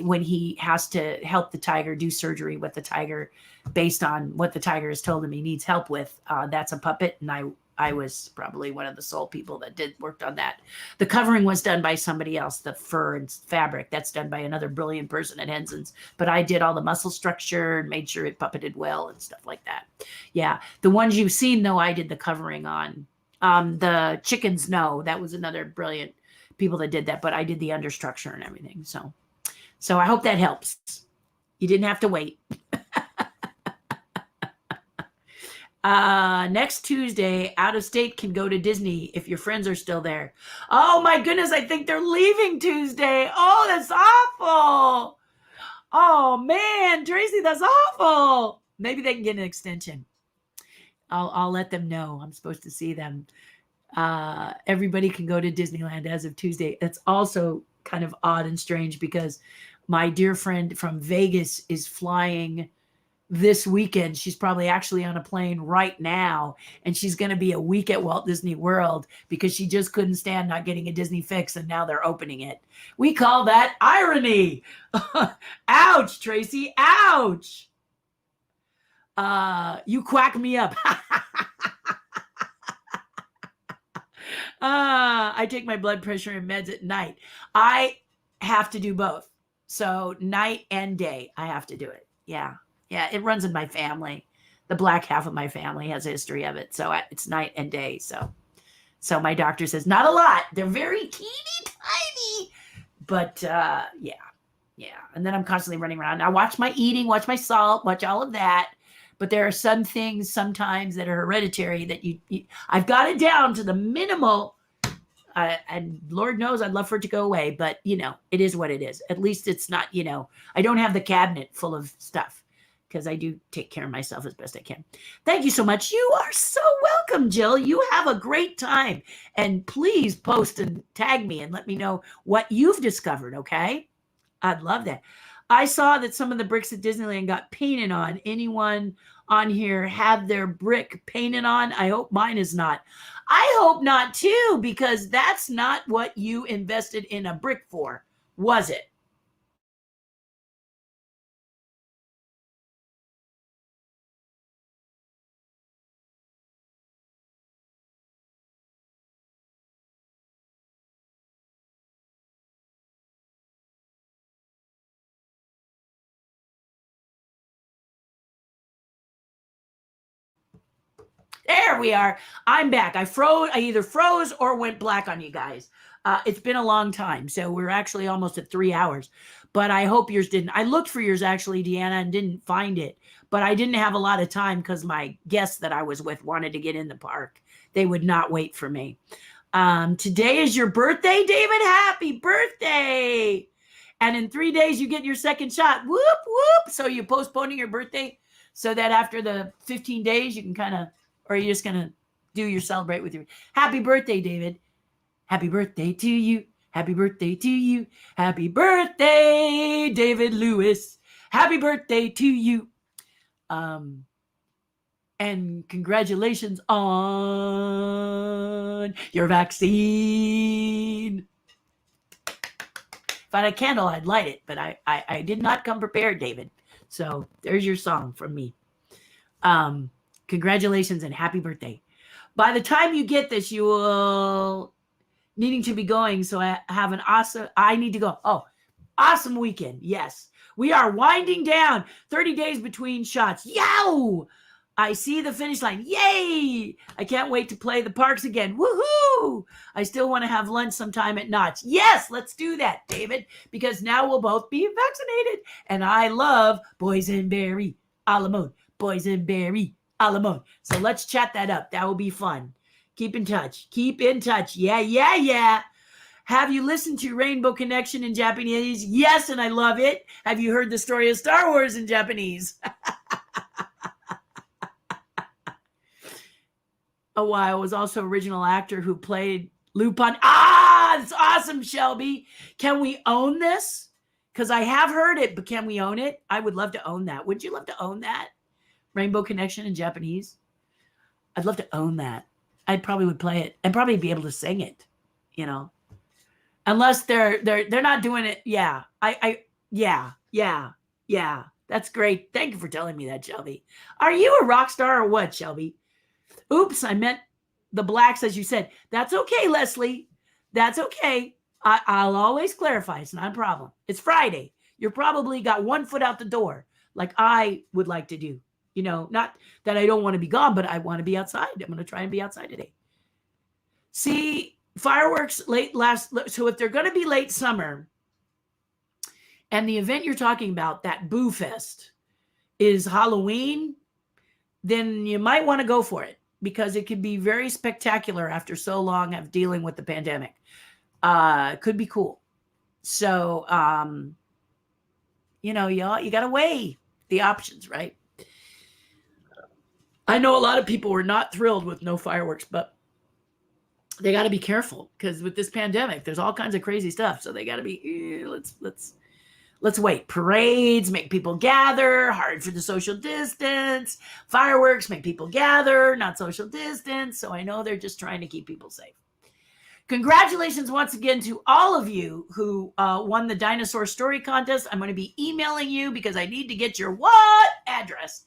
Speaker 1: when he has to help the tiger do surgery with the tiger based on what the tiger has told him he needs help with, that's a puppet. And I was probably one of the sole people that worked on that. The covering was done by somebody else, the fur and fabric, that's done by another brilliant person at Henson's. But I did all the muscle structure and made sure it puppeted well and stuff like that. Yeah. The ones you've seen, though, I did the covering on. The chickens, no, that was another brilliant people that did that, but I did the understructure and everything. So I hope that helps. You didn't have to wait. Next Tuesday, out of state can go to Disney if your friends are still there. Oh my goodness, I think they're leaving Tuesday. Oh, that's awful. Oh man, Tracy, that's awful. Maybe they can get an extension. I'll let them know. I'm supposed to see them. Everybody can go to Disneyland as of Tuesday. It's also kind of odd and strange because my dear friend from Vegas is flying this weekend. She's probably actually on a plane right now, and she's going to be a week at Walt Disney World because she just couldn't stand not getting a Disney fix, and now they're opening it. We call that irony. Ouch, Tracy. Ouch. You quack me up. I take my blood pressure and meds at night. I have to do both. So night and day, I have to do it. Yeah. Yeah. It runs in my family. The black half of my family has a history of it. So it's night and day. So my doctor says, not a lot. They're very teeny tiny. But yeah. And then I'm constantly running around. I watch my eating, watch my salt, watch all of that. But there are some things sometimes that are hereditary that I've got it down to the minimal. And Lord knows I'd love for it to go away, but it is what it is. At least it's not, I don't have the cabinet full of stuff because I do take care of myself as best I can. Thank you so much. You are so welcome, Jill. You have a great time. And please post and tag me and let me know what you've discovered, okay? I'd love that. I saw that some of the bricks at Disneyland got painted on. Anyone on here have their brick painted on? I hope mine is not. I hope not too, because that's not what you invested in a brick for, was it? There we are. I'm back. I either froze or went black on you guys. It's been a long time. So we're actually almost at 3 hours. But I hope yours didn't. I looked for yours actually, Deanna, and didn't find it. But I didn't have a lot of time because my guests that I was with wanted to get in the park. They would not wait for me. Today is your birthday, David. Happy birthday. And in 3 days, you get your second shot. Whoop, whoop. So you're postponing your birthday so that after the 15 days, you can kind of, or are you just going to do your celebrate with your happy birthday, David? Happy birthday to you. Happy birthday to you. Happy birthday, David Lewis. Happy birthday to you. And congratulations on your vaccine. If I had a candle, I'd light it, but I did not come prepared, David. So there's your song from me. Congratulations and happy birthday. By the time you get this, you will needing to be going. So I have an awesome, I need to go. Oh, Awesome weekend. Yes. We are winding down. 30 days between shots. Yow! I see the finish line. Yay! I can't wait to play the parks again. Woohoo! I still want to have lunch sometime at Knott's. Yes, let's do that, David, because now we'll both be vaccinated. And I love boysenberry a la mode. Boysenberry a la mode. So let's chat that up. That will be fun. Keep in touch. Keep in touch. Yeah, yeah, yeah. Have you listened to Rainbow Connection in Japanese? Yes, and I love it. Have you heard the story of Star Wars in Japanese? A while was also original actor who played Lupin. Ah, it's awesome, Shelby. Can we own this? Because I have heard it, but can we own it? I would love to own that. Would you love to own that? Rainbow Connection in Japanese? I'd love to own that. I probably would play it and probably be able to sing it, you know. Unless they're not doing it. Yeah. Yeah. That's great. Thank you for telling me that, Shelby. Are you a rock star or what, Shelby? Oops, I meant the blacks, as you said. That's okay, Leslie. That's okay. I'll always clarify. It's not a problem. It's Friday. You're probably got one foot out the door, like I would like to do. You know, not that I don't want to be gone, but I want to be outside. I'm going to try and be outside today. See, fireworks so if they're going to be late summer, and the event you're talking about, that Boo Fest, is Halloween, then you might want to go for it, because it could be very spectacular after so long of dealing with the pandemic. Could be cool. So, you know, you got to weigh the options, right? I know a lot of people were not thrilled with no fireworks, but they got to be careful, because with this pandemic, there's all kinds of crazy stuff. So they got to be, let's wait. Parades make people gather, hard for the social distance. Fireworks make people gather, not social distance. So I know they're just trying to keep people safe. Congratulations once again to all of you who won the dinosaur story contest. I'm going to be emailing you because I need to get your what address.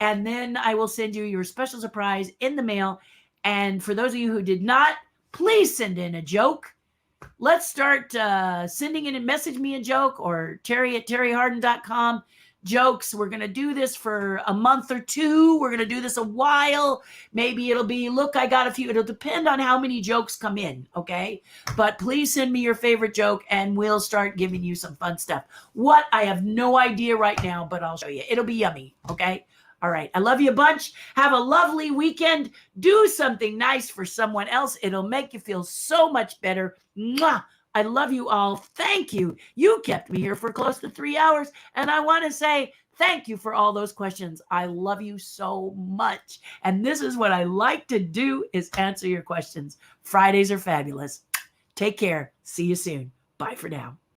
Speaker 1: And then I will send you your special surprise in the mail. And for those of you who did not, please send in a joke. Let's start sending in and message me a joke, or Terry at terrihardin.com. Jokes. We're going to do this for a month or two. We're going to do this a while. Maybe it'll be, look, I got a few. It'll depend on how many jokes come in, okay? But please send me your favorite joke, and we'll start giving you some fun stuff. What? I have no idea right now, but I'll show you. It'll be yummy, okay? All right. I love you a bunch. Have a lovely weekend. Do something nice for someone else. It'll make you feel so much better. Mwah! I love you all. Thank you. You kept me here for close to 3 hours. And I want to say thank you for all those questions. I love you so much. And this is what I like to do, is answer your questions. Fridays are fabulous. Take care. See you soon. Bye for now.